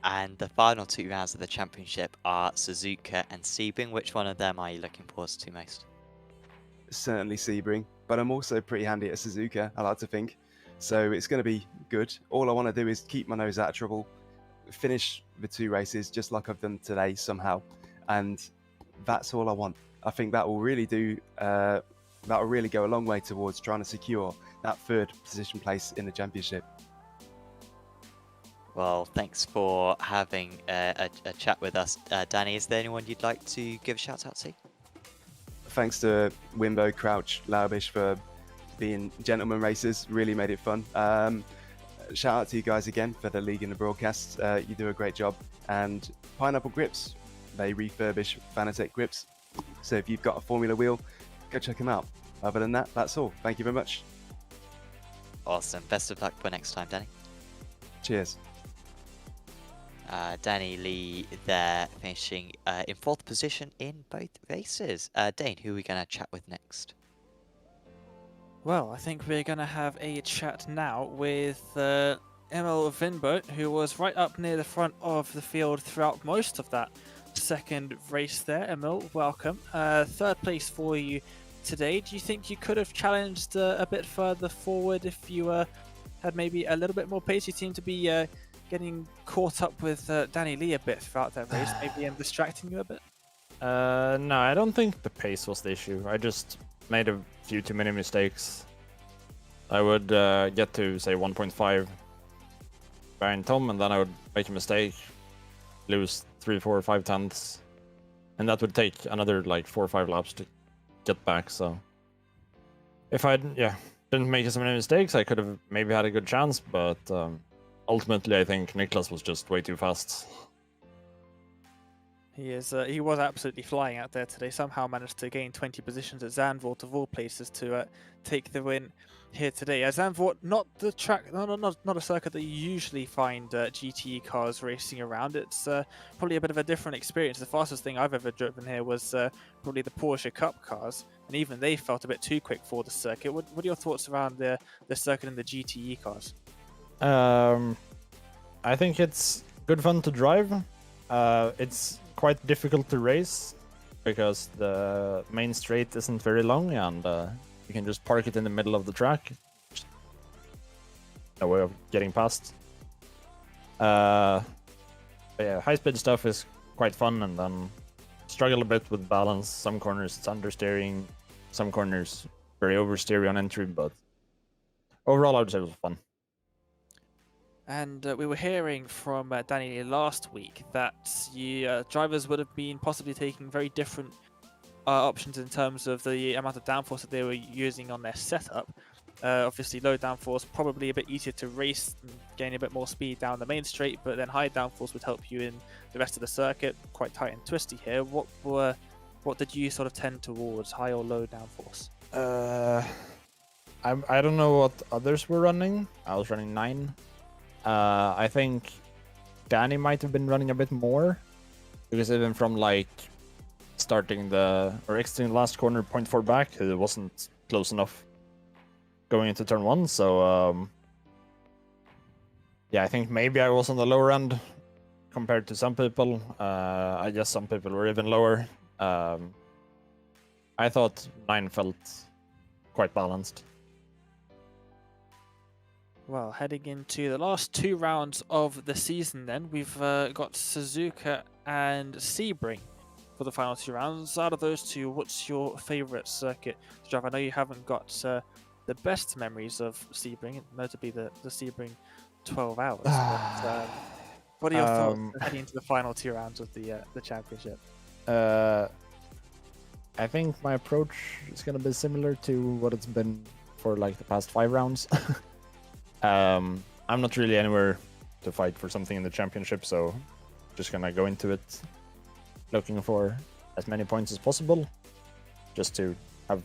[SPEAKER 1] And the final 2 rounds of the championship are Suzuka and Sebring. Which one of them are you looking forward to most?
[SPEAKER 3] Certainly Sebring, but I'm also pretty handy at Suzuka, I like to think. So it's going to be good. All I want to do is keep my nose out of trouble, finish the 2 races just like I've done today somehow, and that's all I want. I think that will really that will really go a long way towards trying to secure that 3rd position place in the championship.
[SPEAKER 1] Well, thanks for having a chat with us, Danny. Is there anyone you'd like to give a shout out to?
[SPEAKER 3] Thanks to Wimbo, Crouch, Laubish for being gentlemen racers. Really made it fun. Shout out to you guys again for the league and the broadcast. You do a great job. And Pineapple Grips, they refurbish Fanatec grips. So if you've got a Formula wheel, go check them out. Other than that, that's all. Thank you very much.
[SPEAKER 1] Awesome. Best of luck for next time, Danny.
[SPEAKER 3] Cheers.
[SPEAKER 1] Danny Lee there, finishing in 4th position in both races. Dane, who are we going to chat with next?
[SPEAKER 2] Well, I think we're going to have a chat now with Emil Vinbo, who was right up near the front of the field throughout most of that 2nd race there. Emil, welcome. 3rd place for you today. Do you think you could have challenged a bit further forward if you had maybe a little bit more pace? You seem to be getting caught up with Danny Lee a bit throughout that race. Maybe I'm distracting you a bit?
[SPEAKER 4] No, I don't think the pace was the issue. I just made a few too many mistakes. I would get to, say, 1.5 behind Tom, and then I would make a mistake, lose 3, 4, 5 tenths, and that would take another, like, 4 or 5 laps to get back, so... If I didn't make as many mistakes, I could have maybe had a good chance, but ultimately I think Niklas was just way too fast.
[SPEAKER 2] He was absolutely flying out there today. Somehow managed to gain 20 positions at Zandvoort of all places to take the win here today. Zandvoort, not the track, not a circuit that you usually find GTE cars racing around. It's probably a bit of a different experience. The fastest thing I've ever driven here was probably the Porsche Cup cars, and even they felt a bit too quick for the circuit. What are your thoughts around the circuit and the GTE cars?
[SPEAKER 4] I think it's good fun to drive. It's quite difficult to race because the main straight isn't very long, and you can just park it in the middle of the track. No way of getting past. But yeah, high-speed stuff is quite fun, and then struggle a bit with balance. Some corners it's understeering, some corners very oversteering on entry, but overall I would say it was fun.
[SPEAKER 2] And we were hearing from Danny last week that drivers would have been possibly taking very different options in terms of the amount of downforce that they were using on their setup. Obviously, low downforce, probably a bit easier to race and gain a bit more speed down the main straight, but then high downforce would help you in the rest of the circuit. Quite tight and twisty here. What did you sort of tend towards, high or low downforce?
[SPEAKER 4] I don't know what others were running. I was running 9. I think Danny might have been running a bit more, because even from like starting exiting the last corner 0.4 back, it wasn't close enough going into turn 1. So yeah, I think maybe I was on the lower end compared to some people. I guess some people were even lower. I thought 9 felt quite balanced.
[SPEAKER 2] Well, heading into the last 2 rounds of the season then, we've got Suzuka and Sebring for the final 2 rounds. Out of those two, what's your favourite circuit to drive? I know you haven't got the best memories of Sebring, notably the Sebring 12 hours, but what are your thoughts heading into the final 2 rounds of the championship?
[SPEAKER 4] I think my approach is gonna be similar to what it's been for like the past 5 rounds. I'm not really anywhere to fight for something in the championship, so just gonna go into it looking for as many points as possible, just to have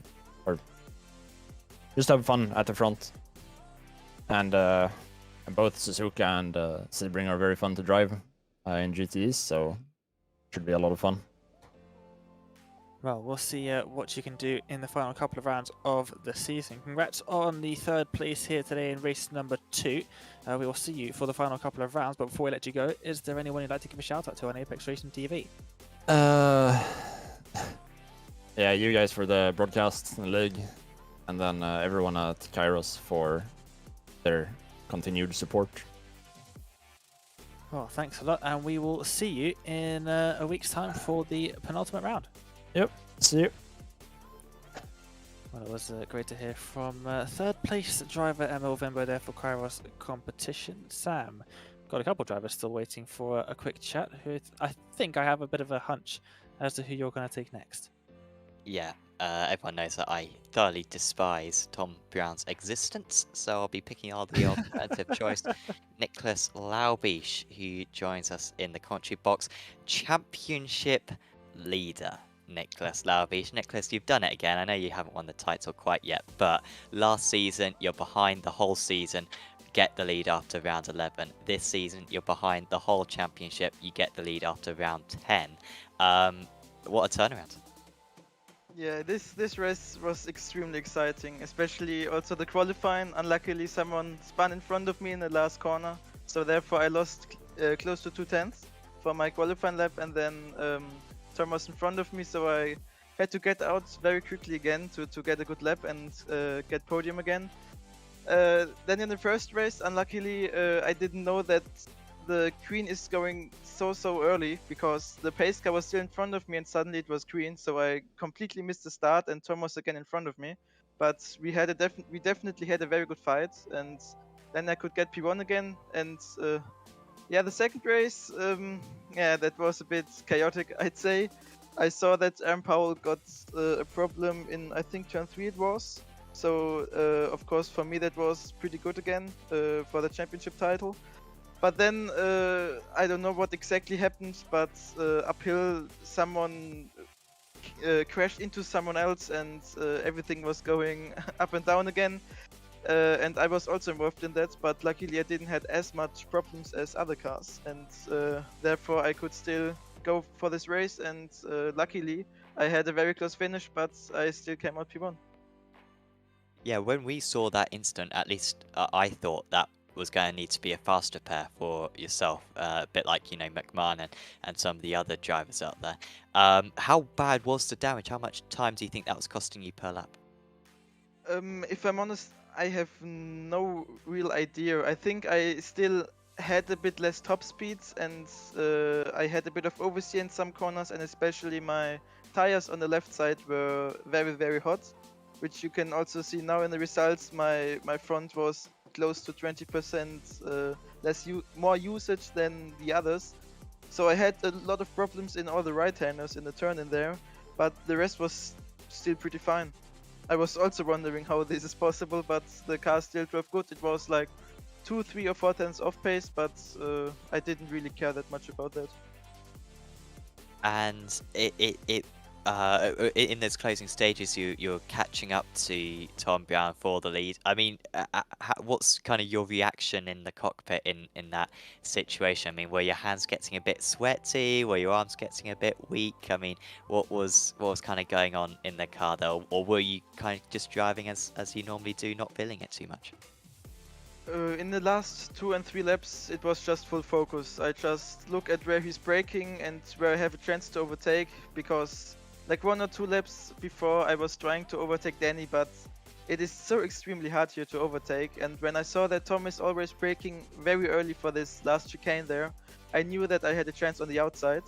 [SPEAKER 4] fun at the front. And both Suzuka and Sebring are very fun to drive in GTEs, so should be a lot of fun.
[SPEAKER 2] Well, we'll see what you can do in the final couple of rounds of the season. Congrats on the 3rd place here today in race number 2. We will see you for the final couple of rounds, but before we let you go, is there anyone you'd like to give a shout out to on Apex Racing TV?
[SPEAKER 4] Yeah, you guys for the broadcast and the league, and then everyone at Kairos for their continued support.
[SPEAKER 2] Well, thanks a lot, and we will see you in a week's time for the penultimate round.
[SPEAKER 4] Yep, see you.
[SPEAKER 2] Well, it was great to hear from 3rd place driver Emil Vembo there for Kairos competition. Sam, got a couple drivers still waiting for a quick chat. Who I think I have a bit of a hunch as to who you're going to take next.
[SPEAKER 1] Yeah, everyone knows that I thoroughly despise Tom Brown's existence, so I'll be picking all the alternative choice. Nicholas Laubish, who joins us in the commentary box. Championship leader, Nicholas Laubish. Nicholas, you've done it again. I know you haven't won the title quite yet, but last season you're behind the whole season. Get the lead after round 11. This season you're behind the whole championship. You get the lead after round 10. What a turnaround.
[SPEAKER 5] Yeah, this race was extremely exciting, especially also the qualifying. Unluckily, someone spun in front of me in the last corner, so therefore I lost close to 2/10 for my qualifying lap, and then Tom was in front of me, so I had to get out very quickly again to get a good lap and get podium again. Then in the first race, unluckily, I didn't know that the green is going so early, because the pace car was still in front of me and suddenly it was green, so I completely missed the start and Tom was again in front of me. But we definitely had a very good fight, and then I could get P1 again. And yeah, the second race, yeah, that was a bit chaotic, I'd say. I saw that Aaron Powell got a problem in, I think, turn 3 it was. So, of course, for me that was pretty good again for the championship title. But then, I don't know what exactly happened, but uphill someone crashed into someone else and everything was going up and down again. And I was also involved in that, but luckily I didn't have as much problems as other cars. And therefore I could still go for this race, and luckily I had a very close finish, but I still came out P1.
[SPEAKER 1] Yeah, when we saw that incident, at least I thought that was going to need to be a faster pair for yourself, a bit like, you know, McMahon and some of the other drivers out there. How bad was the damage? How much time do you think that was costing you per lap?
[SPEAKER 5] If I'm honest, I have no real idea. I think I still had a bit less top speeds, and I had a bit of oversteer in some corners, and especially my tires on the left side were very hot, which you can also see now in the results. My front was close to 20% more usage than the others, so I had a lot of problems in all the right-handers in the turn in there, but the rest was still pretty fine. I was also wondering how this is possible, but the car still drove good. It was like 2, 3 or 4 tenths off pace, but I didn't really care that much about that.
[SPEAKER 1] And in those closing stages, you're catching up to Tom Brown for the lead. I mean, what's kind of your reaction in the cockpit in that situation? I mean, were your hands getting a bit sweaty? Were your arms getting a bit weak? I mean, what was kind of going on in the car though, or were you kind of just driving as you normally do, not feeling it too much?
[SPEAKER 5] In the last 2 and 3 laps, it was just full focus. I just look at where he's braking and where I have a chance to overtake, because like 1 or 2 laps before I was trying to overtake Danny, but it is so extremely hard here to overtake. And when I saw that Tom is always braking very early for this last chicane there, I knew that I had a chance on the outside.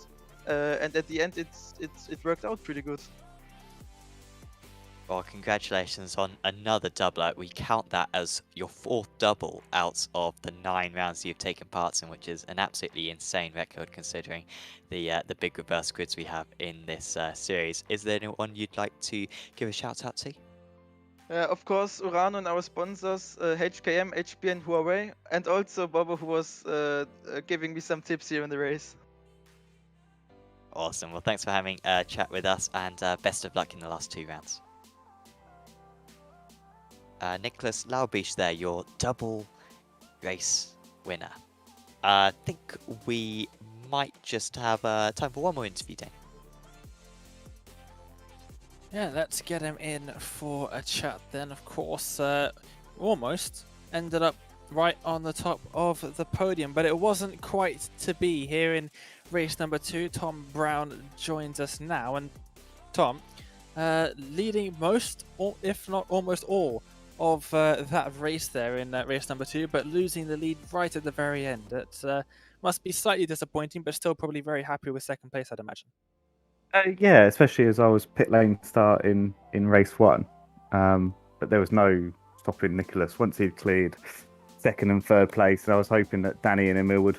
[SPEAKER 5] And at the end, it worked out pretty good.
[SPEAKER 1] Well, congratulations on another doubler. We count that as your 4th double out of the 9 rounds you've taken part in, which is an absolutely insane record considering the big reverse grids we have in this series. Is there anyone you'd like to give a shout out to?
[SPEAKER 5] Of course, Urano and our sponsors, HKM, HP, and Huawei, and also Bobo, who was giving me some tips here in the race.
[SPEAKER 1] Awesome. Well, thanks for having a chat with us, and best of luck in the last 2 rounds. Nicholas Laubish there, your double race winner. I think we might just have time for one more interview, Dane.
[SPEAKER 2] Yeah, let's get him in for a chat then. Of course, almost ended up right on the top of the podium, but it wasn't quite to be. Here in race number 2, Tom Brown joins us now, and Tom, leading most, or if not almost all, of that race there in race number 2, but losing the lead right at the very end. It must be slightly disappointing, but still probably very happy with 2nd place, I'd imagine.
[SPEAKER 6] Yeah, especially as I was pit lane start in race 1, but there was no stopping Nicholas once he'd cleared 2nd and 3rd place, and I was hoping that Danny and Emil would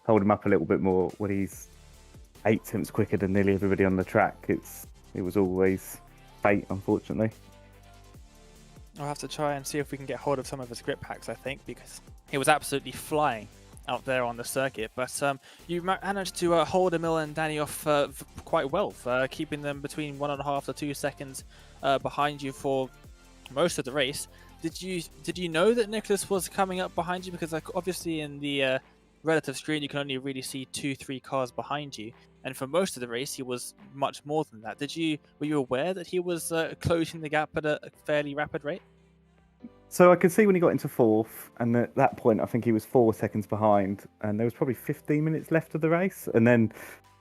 [SPEAKER 6] hold him up a little bit more when he's 8 tenths quicker than nearly everybody on the track. It was always fate, unfortunately.
[SPEAKER 2] I'll have to try and see if we can get hold of some of his grip packs, I think, because he was absolutely flying out there on the circuit. But you managed to hold Emil and Danny off quite well, keeping them between 1.5 to 2 seconds behind you for most of the race. Did you know that Nicholas was coming up behind you? Because obviously in the relative screen you can only really see 2-3 cars behind you, and for most of the race he was much more than that. Were you aware that he was closing the gap at a fairly rapid rate?
[SPEAKER 6] So I could see when he got into 4th, and at that point I think he was 4 seconds behind, and there was probably 15 minutes left of the race, and then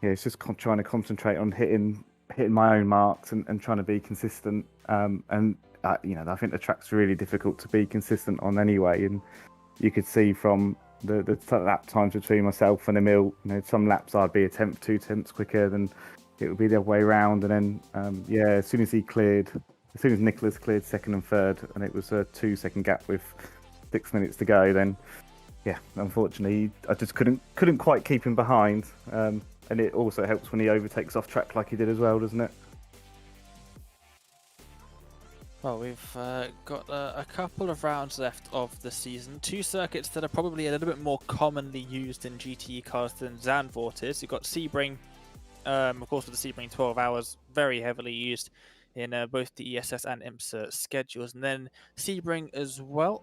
[SPEAKER 6] it's just trying to concentrate on hitting my own marks and trying to be consistent. And I think the track's really difficult to be consistent on anyway, and you could see from the lap times between myself and Emil, some laps I'd be 2 tenths quicker than it would be the other way around. And then as soon as Nicholas cleared 2nd and 3rd, and it was a 2-second gap with 6 minutes to go, then unfortunately I just couldn't quite keep him behind. And it also helps when he overtakes off track like he did as well, doesn't it?
[SPEAKER 2] Well, we've got a couple of rounds left of the season. 2 circuits that are probably a little bit more commonly used in GTE cars than Zandvoort is. You've got Sebring, of course, with the Sebring 12 hours, very heavily used in both the ESS and IMSA schedules. And then Sebring as well,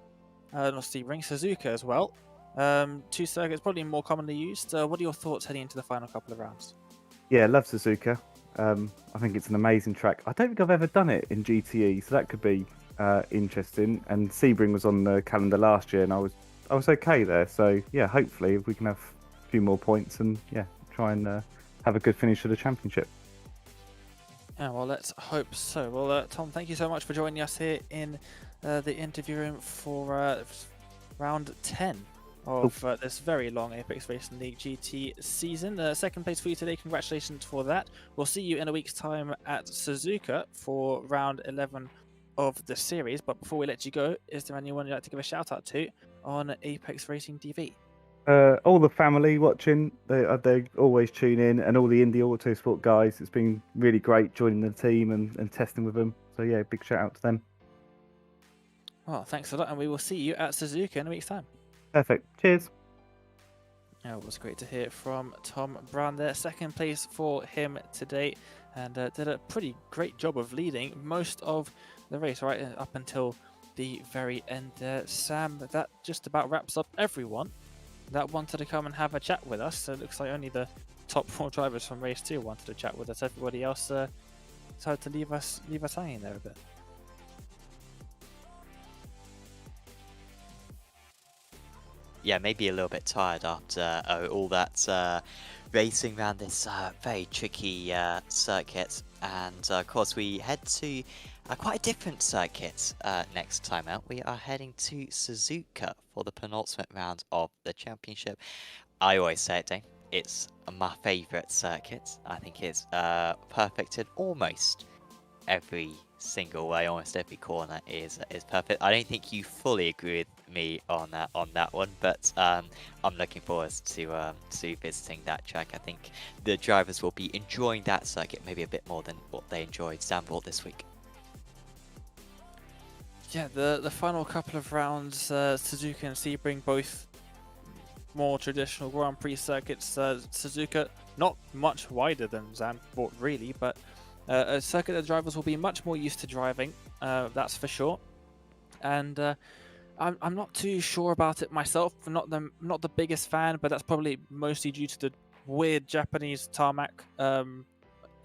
[SPEAKER 2] not Sebring, Suzuka as well. 2 circuits probably more commonly used. What are your thoughts heading into the final couple of rounds?
[SPEAKER 6] Yeah, I love Suzuka. I think it's an amazing track. I don't think I've ever done it in GTE, so that could be interesting. And Sebring was on the calendar last year, and I was okay there. So yeah, hopefully we can have a few more points and try and have a good finish of the championship.
[SPEAKER 2] Yeah, well, let's hope so. Well, Tom, thank you so much for joining us here in the interview room for round 10 of this very long Apex Racing League GT season. 2nd place for you today. Congratulations for that. We'll see you in a week's time at Suzuka for round 11 of the series. But before we let you go, is there anyone you'd like to give a shout out to on Apex Racing TV?
[SPEAKER 6] All the family watching, they always tune in, and all the Indie Autosport guys. It's been really great joining the team and testing with them. So yeah, big shout out to them.
[SPEAKER 2] Well, thanks a lot, and we will see you at Suzuka in a week's time.
[SPEAKER 6] Perfect. Cheers.
[SPEAKER 2] Oh, it was great to hear from Tom Brown there. 2nd place for him today, and did a pretty great job of leading most of the race right up until the very end there. Sam, that just about wraps up everyone that wanted to come and have a chat with us. So it looks like only the top 4 drivers from race 2 wanted to chat with us. Everybody else decided to leave us hanging there a bit.
[SPEAKER 1] Yeah, maybe a little bit tired after all that racing around this very tricky circuit. And of course, we head to Quite a different circuit next time out. We are heading to Suzuka for the penultimate round of the championship. I always say it, Dane. It's my favourite circuit. I think it's perfect in almost every single way. Almost every corner is perfect. I don't think you fully agree with me on that one, but I'm looking forward to visiting that track. I think the drivers will be enjoying that circuit maybe a bit more than what they enjoyed Zandvoort this week.
[SPEAKER 2] Yeah, the final couple of rounds, Suzuka and Sebring, both more traditional Grand Prix circuits. Suzuka not much wider than Zandvoort really, but a circuit that drivers will be much more used to driving, that's for sure. And I'm not too sure about it myself. Not the biggest fan, but that's probably mostly due to the weird Japanese tarmac.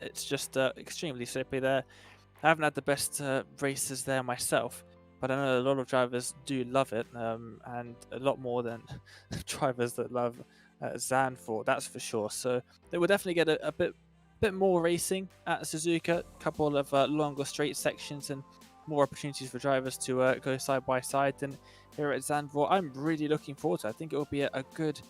[SPEAKER 2] It's just extremely slippery there. I haven't had the best races there myself, but I know a lot of drivers do love it, and a lot more than drivers that love Zandvoort, that's for sure. So they will definitely get a bit more racing at Suzuka, a couple of longer straight sections and more opportunities for drivers to go side by side than here at Zandvoort. I'm really looking forward to it. I think it will be a good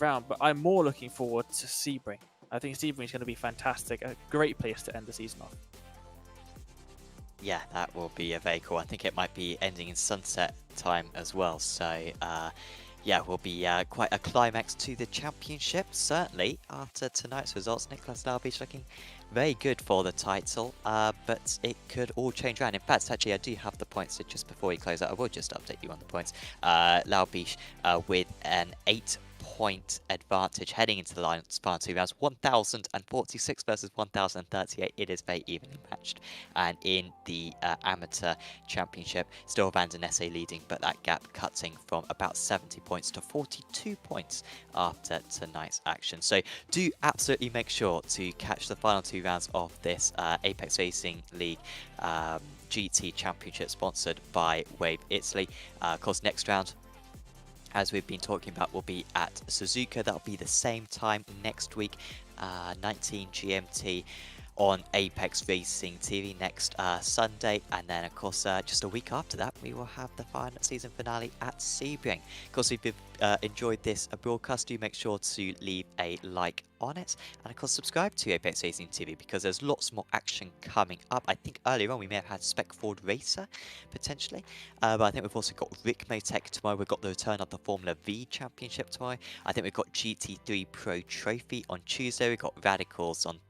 [SPEAKER 2] round, but I'm more looking forward to Sebring. I think Sebring is going to be fantastic, a great place to end the season off.
[SPEAKER 1] Yeah, that will be very cool. I think it might be ending in sunset time as well. So, yeah, will be quite a climax to the championship. Certainly, after tonight's results, Nicholas Larbish looking very good for the title. But it could all change around. In fact, actually, I do have the points. So just before we close out, I will just update you on the points. Larbish with an 8-point advantage heading into the last final 2 rounds. 1,046 versus 1,038. It is very evenly matched. And in the amateur championship, still Van Den Nesse leading, but that gap cutting from about 70 points to 42 points after tonight's action. So do absolutely make sure to catch the final 2 rounds of this Apex Racing League GT Championship sponsored by Wave Italy. Of course, next round, as we've been talking about, will be at Suzuka. That'll be the same time next week, 19 GMT on Apex Racing TV next Sunday. And then, of course, just a week after that, we will have the final season finale at Sebring. Of course, if you've enjoyed this broadcast, do make sure to leave a like on it. And, of course, subscribe to Apex Racing TV because there's lots more action coming up. I think earlier on we may have had Spec Ford Racer, potentially. But I think we've also got Rick Motec tomorrow. We've got the return of the Formula V Championship tomorrow. I think we've got GT3 Pro Trophy on Tuesday. We've got Radicals on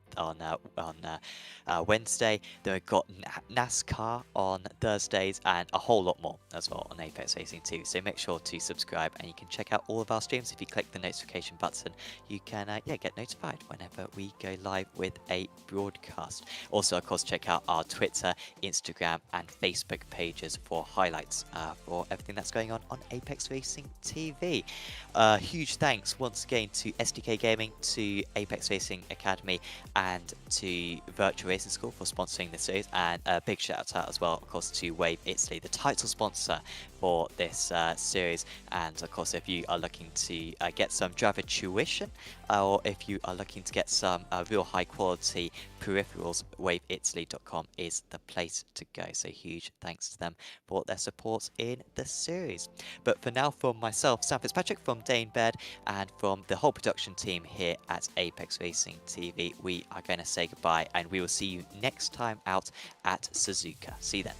[SPEAKER 1] Wednesday. Then we've got NASCAR on Thursdays and a whole lot more as well on Apex Racing 2. So make sure to subscribe and you can check out all of our streams. If you click the notification button, you can get notified whenever we go live with a broadcast. Also, of course, check out our Twitter, Instagram and Facebook pages for highlights for everything that's going on Apex Racing TV. Huge thanks once again to SDK Gaming, to Apex Racing Academy and to Virtual Racing School for sponsoring this series, and a big shout out as well, of course, to Wave Italy, the title sponsor for this series. And of course, if you are looking to get some driver tuition, or if you are looking to get some real high quality peripherals, waveitaly.com is the place to go. So huge thanks to them for their support in the series. But for now, from myself, Sam Fitzpatrick, from Dane Baird, and from the whole production team here at Apex Racing TV, we are going to say goodbye, and we will see you next time out at Suzuka. See you then.